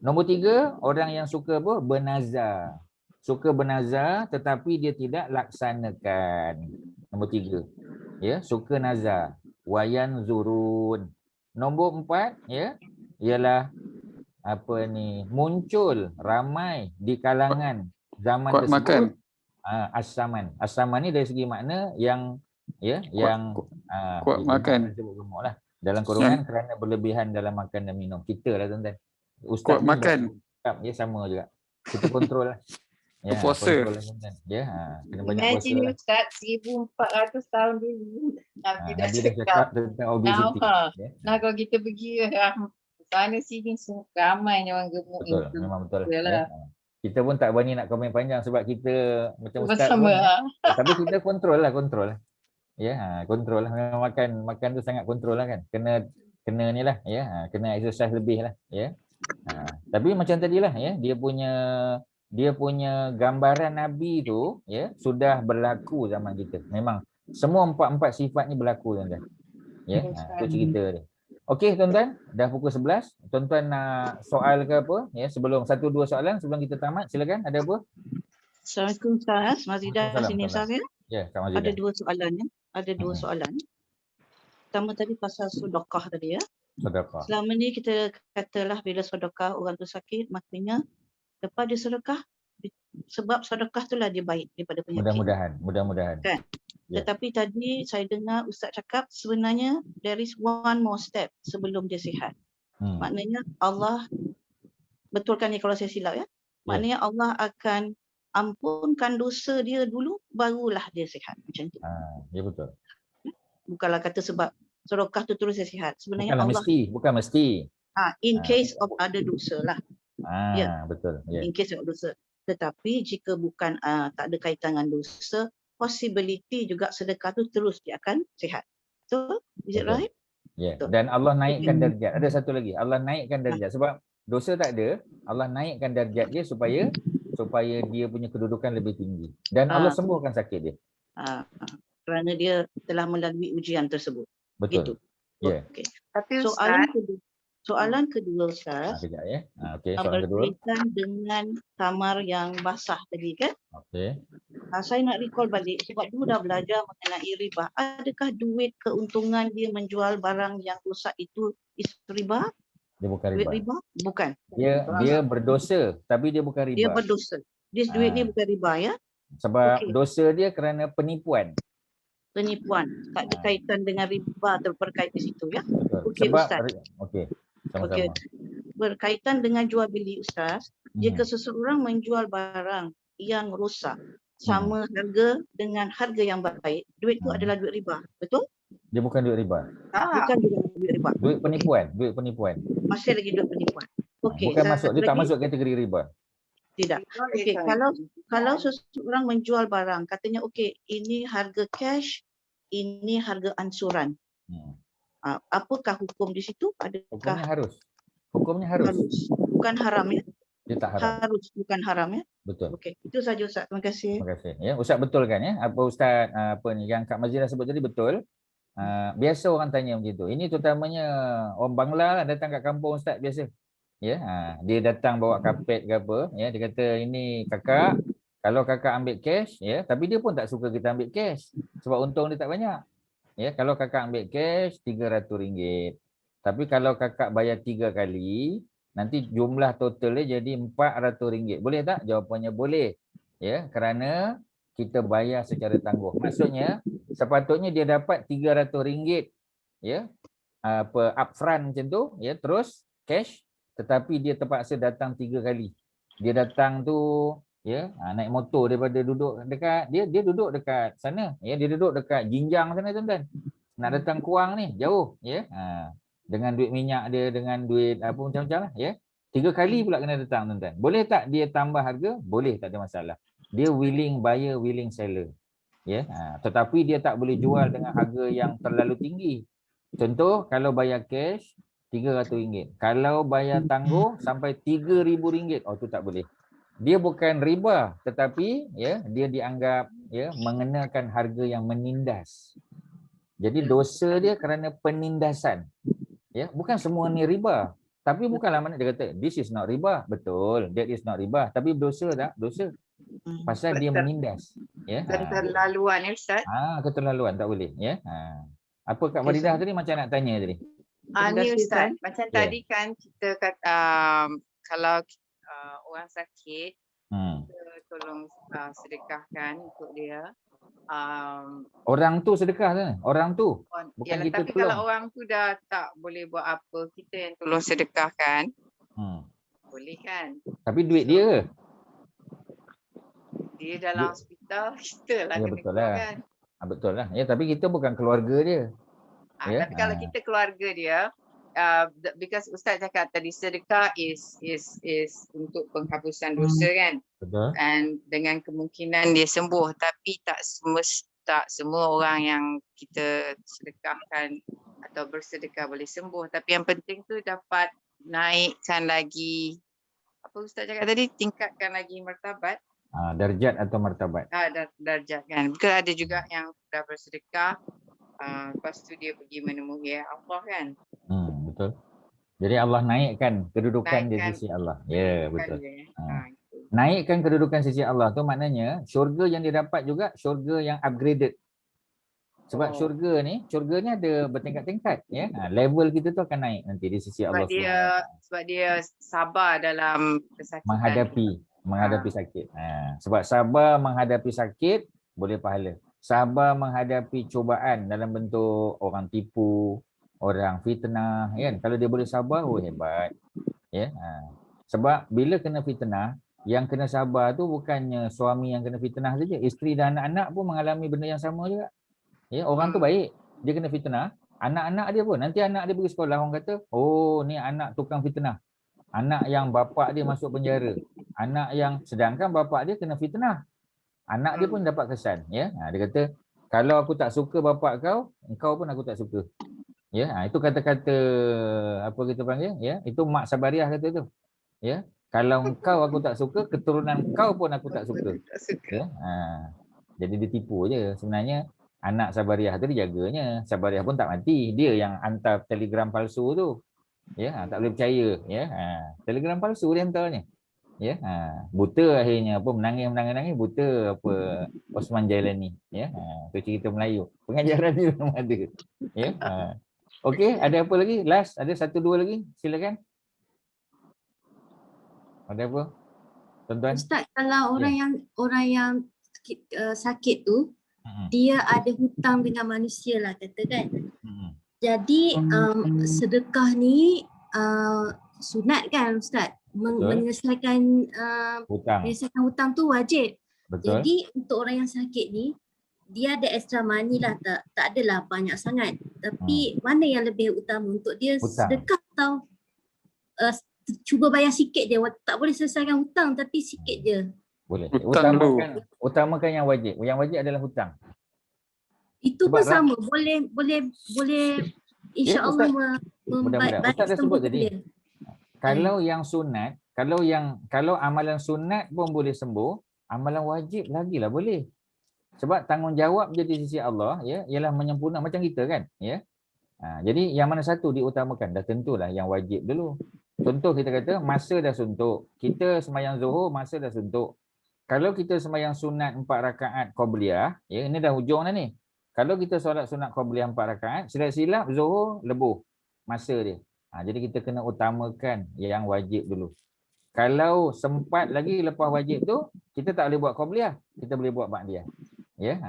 Nombor 3, orang yang suka apa? Bernazar. Suka bernazar tetapi dia tidak laksanakan. Nombor 3. Ya, suka nazar. Wayan zurun. Nombor 4, ya, ialah apa ni? Muncul ramai di kalangan zaman kuat tersebut. Makan. As-saman. As-saman ni dari segi makna yang kuat makan. Lah. Dalam kurungan kerana berlebihan dalam makan dan minum. Kita lah tuan-tuan. Ustaz kuat makan. Dia sama juga. Kita kontrol lah. Ya, puasa. Lah, ya, kena banyak puasa. Imagine Lah. Ustaz 1400 tahun dulu. Nabi dah Nabi dah cakap tentang obesity. Ya. Nah, kalau kita pergi sana sini ramai orang gemuk. Betul, memang betul. Ya. Kita pun tak berani nak komen panjang sebab kita macam Ustaz pun. Tapi kita kontrol lah. Ya, kontrol lah. Memang makan tu sangat kontrol lah kan. Kena ni lah, ya, kena exercise lebih lah, ya. Tapi macam tadilah, ya, dia punya gambaran Nabi tu, ya, sudah berlaku zaman kita. Memang semua 4 sifat ni berlaku tuan-tuan. Ya, tu cerita dia. Okey tuan-tuan, dah pukul 11. Tuan-tuan nak soal ke apa? Ya, sebelum 1-2 soalan sebelum kita tamat, silakan. Ada apa? Assalamualaikum Ustaz. Mazidah sini Ustaz ya. Ya, Kak Mazidah. Ada 2 soalan ya. Ada 2 soalan. Pertama tadi pasal sedekah tadi ya. Sedekah. Selama ni kita katalah bila sedekah orang tu sakit, maknanya lepas dia sedekah sebab sedekah itulah dia baik daripada penyakit. Mudah-mudahan. Kan? Ya. Tetapi tadi saya dengar Ustaz cakap sebenarnya there is one more step sebelum dia sihat. Maknanya Allah, betulkan ni kalau saya silap ya. Maknanya Allah akan ampunkan dosa dia dulu barulah dia sihat. Macam tu. Ya betul. Bukanlah kata sebab sedekah tu terus dia sihat. Sebenarnya Bukan mesti. In case of ada dosa lah. Betul. In case of dosa. Tetapi jika bukan tak ada kaitan dengan dosa, possibility juga sedekah tu terus dia akan sihat. Betul? Is it right? Ya. Dan Allah naikkan darjat. Ada satu lagi. Allah naikkan darjat sebab dosa tak ada. Allah naikkan darjat dia supaya dia punya kedudukan lebih tinggi. Dan Allah sembuhkan sakit dia. Kerana dia telah melalui ujian tersebut. Betul. Gitu. Ya. Okay. Tapi Soalan kedua Ustaz. Sekejap ya. Okey, soalan kedua. Berkaitan dengan kamar yang basah tadi kan? Okey. Saya nak recall balik sebab dulu dah belajar mengenai riba. Adakah duit keuntungan dia menjual barang yang rosak itu is riba? Dia bukan Duit riba. riba? Bukan. Dia berdosa tapi dia bukan riba. Dia berdosa. Duit ni bukan riba ya? Sebab dosa dia kerana penipuan. Tak ada kaitan dengan riba atau berkait di situ ya? Okey Ustaz. Sama-sama. Berkaitan dengan jual beli Ustaz, jika seseorang menjual barang yang rosak sama harga dengan harga yang baik, duit itu adalah duit riba, betul? Dia bukan duit riba. Bukan juga duit riba. Duit penipuan. Masih lagi duit penipuan. Okey. Bukan dia tak masuk kategori riba. Tidak. Okey, kalau seseorang menjual barang, katanya okey, ini harga cash, ini harga ansuran. Apakah hukum di situ? Adakah Hukumnya harus. Bukan haram ya? Dia tak haram. Harus, bukan haram ya? Betul. Okey, itu saja Ustaz. Terima kasih. Terima kasih. Ya, Ustaz betulkan ya. Apa Ustaz yang Kak Mazira sebut tadi betul. Biasa orang tanya macam tu. Ini terutamanya orang Bangla lah datang kat kampung Ustaz biasa. Ya, dia datang bawa kapet ke apa, ya, dia kata ini kakak, kalau kakak ambil cash, ya, tapi dia pun tak suka kita ambil cash sebab untung dia tak banyak. Ya, kalau kakak ambil cash RM300. Tapi kalau kakak bayar 3 kali, nanti jumlah total dia jadi RM400. Boleh tak? Jawapannya boleh. Ya, kerana kita bayar secara tangguh. Maksudnya sepatutnya dia dapat RM300 ya, upfront macam tu, ya, terus cash, tetapi dia terpaksa datang 3 kali. Dia datang tu ya, naik motor daripada duduk dekat dia duduk dekat sana, ya, dia duduk dekat Jinjang sana tuan-tuan. Nak datang Kuang ni jauh, ya. Dengan duit minyak dia, dengan duit apa macam-macam lah, ya. 3 kali pula kena datang tuan-tuan. Boleh tak dia tambah harga? Boleh, tak ada masalah. Dia willing buyer, willing seller. Ya, tetapi dia tak boleh jual dengan harga yang terlalu tinggi. Contoh kalau bayar cash RM300. Kalau bayar tangguh sampai RM3,000, tu tak boleh. Dia bukan riba, tetapi ya, dia dianggap ya mengenakan harga yang menindas. Jadi dosa dia kerana penindasan. Ya, bukan semua ni riba. Tapi bukanlah mana dia kata this is not riba. Betul, that is not riba, tapi dosa tak? Dosa. Pasal dia menindas. Ya. Keterlaluan ya Ustaz. Keterlaluan tak boleh, ya. Apa Kak Faridah tadi macam nak tanya tadi? Ni Ustaz, macam tadi kan kita kata kalau orang sakit, kita tolong sedekahkan untuk dia. Orang tu sedekah kan? Orang tu. Bukan kita tapi tolong. kalau orang tu dah tak boleh buat apa, kita yang tolong sedekahkan. Boleh kan? Tapi duit dia ke? Dia dalam hospital, kita lah kena betul lah. kan. Betul lah. Ya, tapi kita bukan keluarga dia. Tapi kalau kita keluarga dia, because Ustaz cakap tadi sedekah is untuk penghapusan dosa kan. Betul. And dengan kemungkinan dia sembuh, tapi tak semua orang yang kita sedekahkan atau bersedekah boleh sembuh. Tapi yang penting tu dapat naikkan lagi, apa Ustaz cakap tadi, tingkatkan lagi martabat. Darjat atau martabat. Darjat kan. Because ada juga yang dah bersedekah, lepas tu dia pergi menemui Allah kan. Betul. Jadi Allah naikkan kedudukan di sisi Allah. Ya, betul. Naikkan kedudukan sisi Allah tu maknanya syurga yang dia dapat juga syurga yang upgraded. Sebab syurga ni ada bertingkat-tingkat, ya. Level kita tu akan naik nanti di sisi Allah. Sebab dia sabar dalam kesakitan. menghadapi sakit. Sebab sabar menghadapi sakit boleh pahala. Sabar menghadapi cubaan dalam bentuk orang tipu, orang fitnah, kan? Kalau dia boleh sabar, oh hebat. Ya. Sebab bila kena fitnah, yang kena sabar tu bukannya suami yang kena fitnah saja, isteri dan anak-anak pun mengalami benda yang sama juga. Ya, orang tu baik, dia kena fitnah, anak-anak dia pun, nanti anak dia pergi sekolah, orang kata, oh ni anak tukang fitnah. Anak yang bapak dia masuk penjara. Anak yang, sedangkan bapak dia kena fitnah. Anak dia pun dapat kesan. Ya, dia kata, kalau aku tak suka bapak kau, engkau pun aku tak suka. Ya, itu kata-kata apa kita panggil, ya, itu Mak Sabariah kata tu. Ya, kalau engkau aku tak suka, keturunan kau pun aku tak suka. Ya, jadi dia tipu je. Sebenarnya anak Sabariah tu dijaganya. Sabariah pun tak mati. Dia yang hantar telegram palsu tu. Ya, tak boleh percaya. Ya, telegram palsu dia hantarnya. Ya, buta akhirnya apa, menangis buta apa Osman Jailani. Ya, tu cerita Melayu. Pengajaran dia memang ada. Ya. Okey, ada apa lagi? Last, ada 1-2 lagi. Silakan. Ada apa? Tuan-tuan? Ustaz, kalau orang yang sakit tu, dia ada hutang dengan manusia lah kata kan. Jadi sedekah ni sunat kan Ustaz? Menyelesaikan hutang tu wajib. Betul. Jadi untuk orang yang sakit ni, dia ada extra money lah, tak adalah banyak sangat. Tapi mana yang lebih utama untuk dia, hutang. Sedekah atau cuba bayar sikit je, tak boleh selesaikan hutang tapi sikit je. Boleh. Hutang Utamakan yang wajib. Yang wajib adalah hutang. Itu pun sama. Boleh insya-Allah mudah-mudahan. Ustaz dah sebut tadi. Kalau yang sunat, kalau amalan sunat pun boleh sembuh, amalan wajib lagilah boleh. Sebab tanggungjawab dia di sisi Allah, ya, ialah menyempurna macam kita kan, ya. Jadi yang mana satu diutamakan? Dah tentulah yang wajib dulu. Contoh kita kata masa dah suntuk. Kita sembahyang Zuhur masa dah suntuk. Kalau kita sembahyang sunat 4 rakaat qabliyah, ya, ini dah hujung dah ni. Kalau kita solat sunat qabliyah 4 rakaat, silap-silap Zuhur lebuh masa dia. Jadi kita kena utamakan yang wajib dulu. Kalau sempat lagi lepas wajib tu, kita tak boleh buat qabliyah, kita boleh buat ba'diyah. Ya,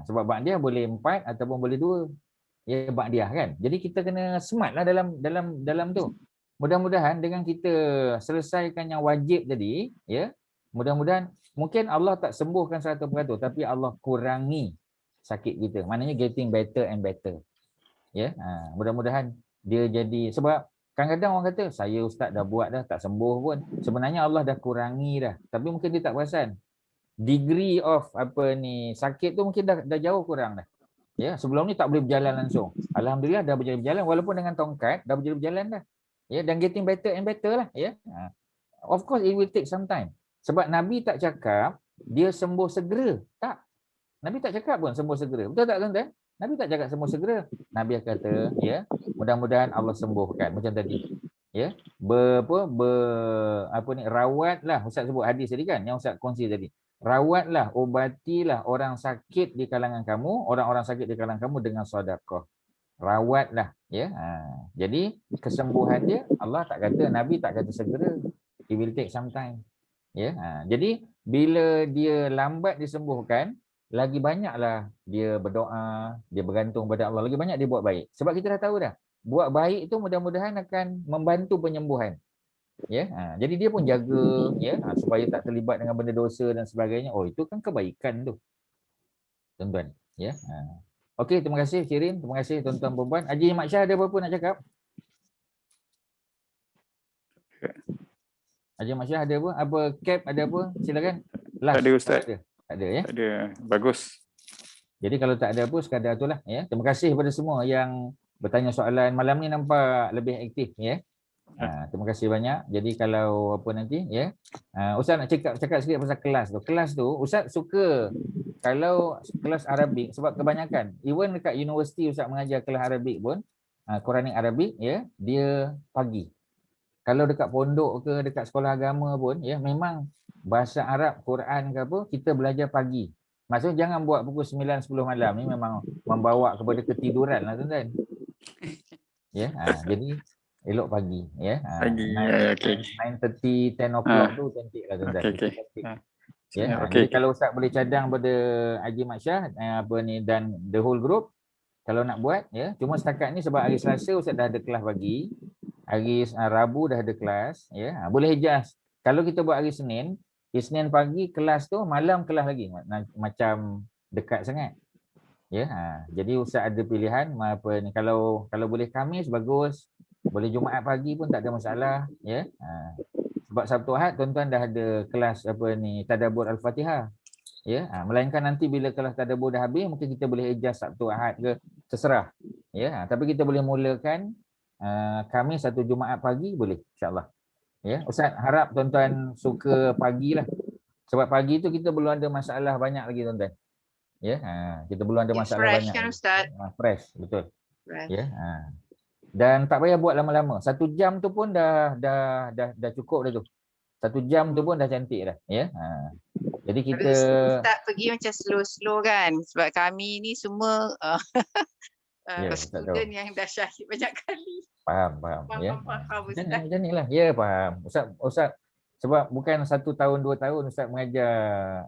sebab ba'diyah boleh 4 ataupun boleh 2. Ya, ba'diyah kan. Jadi kita kena smartlah dalam tu. Mudah-mudahan dengan kita selesaikan yang wajib tadi, ya, mudah-mudahan mungkin Allah tak sembuhkan 100%, tapi Allah kurangi sakit kita. Maknanya getting better and better. Ya, mudah-mudahan dia jadi, sebab kadang-kadang orang kata saya ustaz dah buat dah tak sembuh pun. Sebenarnya Allah dah kurangi dah, tapi mungkin dia tak perasan. Degree of sakit tu mungkin dah jauh kurang dah. Ya, sebelum ni tak boleh berjalan langsung. Alhamdulillah dah berjalan walaupun dengan tongkat dah berjalan dah. Ya, dan getting better and better lah, ya. Of course it will take some time. Sebab Nabi tak cakap dia sembuh segera. Tak. Nabi tak cakap pun sembuh segera. Betul tak tuan-tuan? Nabi tak cakap sembuh segera. Nabi kata, ya, mudah-mudahan Allah sembuhkan macam tadi. Ya, rawatlah, Ustaz sebut hadis tadi kan, yang Ustaz kongsi tadi. Rawatlah, obatilah orang sakit di kalangan kamu, orang-orang sakit di kalangan kamu dengan sedekah. Rawatlah, ya. Jadi kesembuhan dia Allah tak kata, Nabi tak kata segera. It will take some time. Ya. Jadi bila dia lambat disembuhkan, lagi banyaklah dia berdoa, dia bergantung pada Allah, lagi banyak dia buat baik. Sebab kita dah tahu dah, buat baik itu mudah-mudahan akan membantu penyembuhan. Ya, jadi dia pun jaga, ya, supaya tak terlibat dengan benda dosa dan sebagainya. Oh, itu kan kebaikan tu, tuan-tuan. Ya. Okey, terima kasih Kirin, terima kasih tuan-tuan perempuan. Haji Mak Syah ada apa-apa nak cakap? Haji Mak Syah ada apa? Apa cap ada apa? Silakan. Last. Tak ada Ustaz. Tak ada, ya. Tak ada. Bagus. Jadi kalau tak ada apa, sekadar itulah, ya. Terima kasih kepada semua yang bertanya soalan malam ni, nampak lebih aktif, ya. Terima kasih banyak. Jadi kalau apa nanti, ya, Ustaz nak cakap sikit pasal kelas tu. Kelas tu Ustaz suka kalau kelas Arabik, sebab kebanyakan even dekat universiti Ustaz mengajar kelas Arabik pun, Quranic Arabik, ya, dia pagi. Kalau dekat pondok ke dekat sekolah agama pun, ya, memang bahasa Arab, Quran ke apa, kita belajar pagi. Maksudnya jangan buat pukul 9-10 malam, ni memang membawa kepada ketiduran lah tuan-tuan. Ya, jadi Elok pagi ya. Pagi. Okey. 9:30, 10 o'clock tu cantik lah tuan-tuan. Okey. Ya, Okey. jadi kalau Ustaz boleh cadang pada Haji Mat Syah apa ni dan the whole group kalau nak buat ya. Cuma setakat ni sebab hari Selasa Ustaz dah ada kelas pagi. Hari Rabu dah ada kelas ya. Boleh adjust. Kalau kita buat hari Senin pagi kelas tu, malam kelas lagi. Macam dekat sangat. Ya, jadi Ustaz ada pilihan apa ni kalau boleh Khamis bagus. Boleh Jumaat pagi pun tak ada masalah ya. Sebab Sabtu Ahad tuan-tuan dah ada kelas apa ni tadabbur Al-Fatihah. Ya, melainkan nanti bila kelas tadabbur dah habis mungkin kita boleh adjust Sabtu Ahad ke terserah. Ya, tapi kita boleh mulakan Khamis atau Jumaat pagi boleh insya-Allah. Ya, Ustaz harap tuan-tuan suka pagilah. Sebab pagi tu kita belum ada masalah banyak lagi tuan-tuan. Ya, kita belum ada masalah fresh banyak. Kan Ustaz? Fresh, betul. Fresh. Ya, dan tak payah buat lama-lama. 1 jam tu pun dah cukup dah tu. 1 jam tu pun dah cantik dah, ya. Jadi kita Ustaz pergi macam slow-slow kan sebab kami ni semua student yang dah syahid banyak kali. Faham ya. Faham Ustaz. Macam nilah. Ya, faham. Ustaz sebab bukan 1 tahun 2 tahun Ustaz mengajar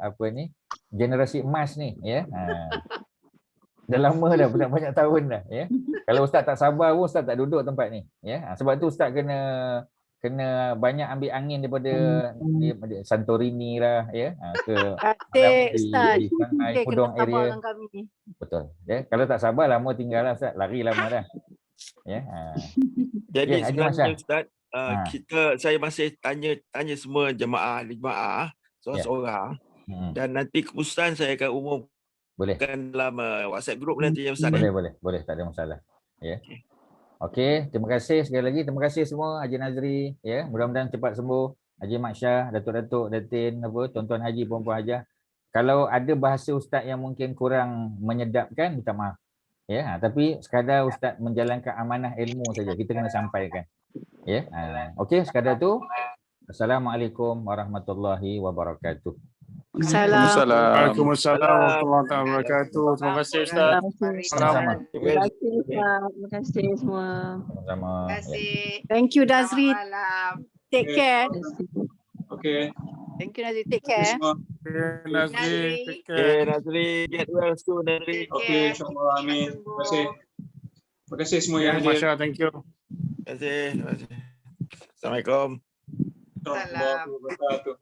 apa ni generasi emas ni ya. Dah lama dah, banyak tahun dah ya. Kalau Ustaz tak sabar pun Ustaz tak duduk tempat ni ya. Sebab tu Ustaz kena banyak ambil angin daripada Santorini lah ya. Ke Ustaz. di Pudong area. Kami. Betul. Ya, kalau tak sabar lama tinggallah Ustaz, lari lama dah. Ya. Jadi ya, sebenarnya Ustaz, saya masih tanya semua jemaah seorang-seorang dan nanti keputusan saya akan umumkan dalam WhatsApp group nanti ya Ustaz. Boleh, tak ada masalah. Ya. Okey, terima kasih sekali lagi. Terima kasih semua Haji Nazri ya. Mudah-mudahan cepat sembuh. Haji Mat Syah, Datuk-datuk, Datin apa, tuan-tuan haji, puan-puan hajah. Kalau ada bahasa ustaz yang mungkin kurang menyedapkan, minta maaf. Ya, tapi sekadar ustaz menjalankan amanah ilmu saja. Kita kena sampaikan. Ya. Okey, sekadar tu. Assalamualaikum warahmatullahi wabarakatuh. Waalaikumsalam warahmatullahi wabarakatuh. Terima kasih Ustaz. Sama-sama. Terima kasih semua. Sama-sama. Terima kasih. Thank you Nazri. Take care. Okay. Thank you Nazri. Take care. Nazri, take care. Okay, Nazri, get well soon Nazri. Okay, insyaAllah. Amin. Terima kasih. Terima kasih semua yang Terima kasih. Thank you. Terima kasih. Assalamualaikum. Assalamualaikum.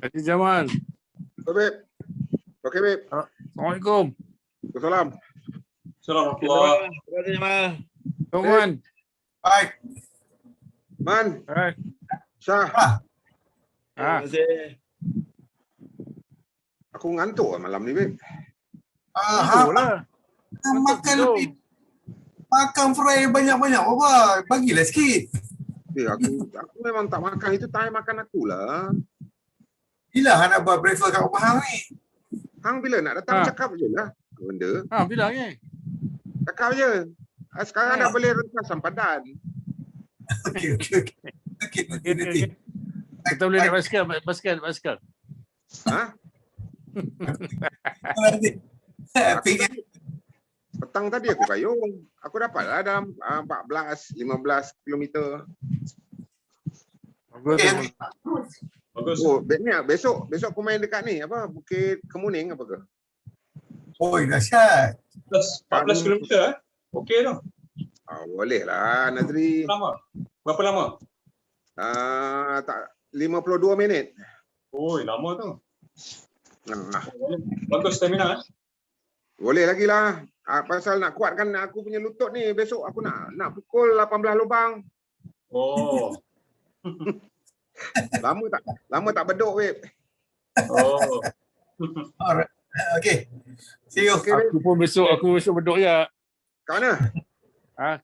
Haji Jamal. Babe. Okey, babe. Assalamualaikum. Assalam. Assalamualaikum. Terima kasih Jamal. Tuan. Baik. Man. Hai. Syah. Terima kasih. Aku ngantuk malam ni, babe. Itulah. Makan lebih. Makan fry banyak-banyak. Apa? Bagilah sikit. Aku memang tak makan. Itu time makan aku lah. Bila Han nak buat breakfast kat rumah Hang ni? Hang bila nak datang cakap je lah. Benda. Bilang ni. Cakap je. Sekarang dah boleh rentas padan. Okey. Kita boleh naik basikal. Ha? Petang tadi aku kayung. Aku dapatlah dalam 14-15 kilometer. Bagus. Oh, besok aku main dekat ni apa Bukit Kemuning apa ke? Oi, dahsyat. 14 km Okey tu. Boleh lah Nazri. Berapa lama? Tak 52 minit. Oi, lama tu. Bagus stamina. Boleh lagi lah. Pasal nak kuatkan aku punya lutut ni. Besok aku nak pukul 18 lubang. Oh. Lama tak beduk, babe. Oh. Alright. Okay. See you. Okay, Aku besok bedok ya. Kat mana?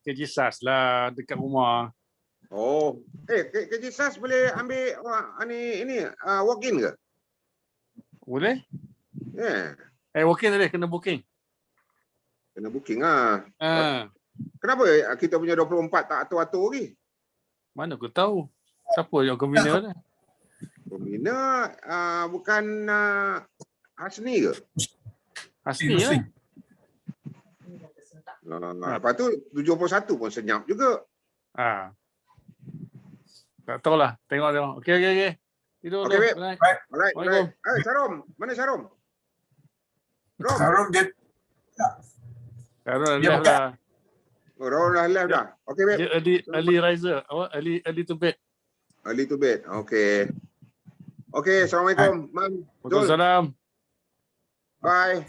Ke Jisas lah dekat rumah. Oh. Ke Jisas boleh ambil ini walk-in ke? Boleh? Yeah. Walk-in tadi kena booking. Kena booking ah. Kenapa kita punya 24 tak atur-atur lagi? Mana aku tahu. Siapa yang pembina ni? Pembina bukan Hasni ke? Hasni lah. Lepas tu 71 pun senyap juga. Tak tahulah. Tengok. Okey. Tidur Okey, dulu. baik. Good night. Alright. Assalamualaikum. Syarom. Mana Syarom? Sarum dia Karun Dia left bukan. dah. Oh, Ron dah left dah. Okey, baik. Dia early riser. Early to bed. Early to bed. Okey. Okey, Assalamualaikum. Man. Zul. Waalaikumsalam. Bye.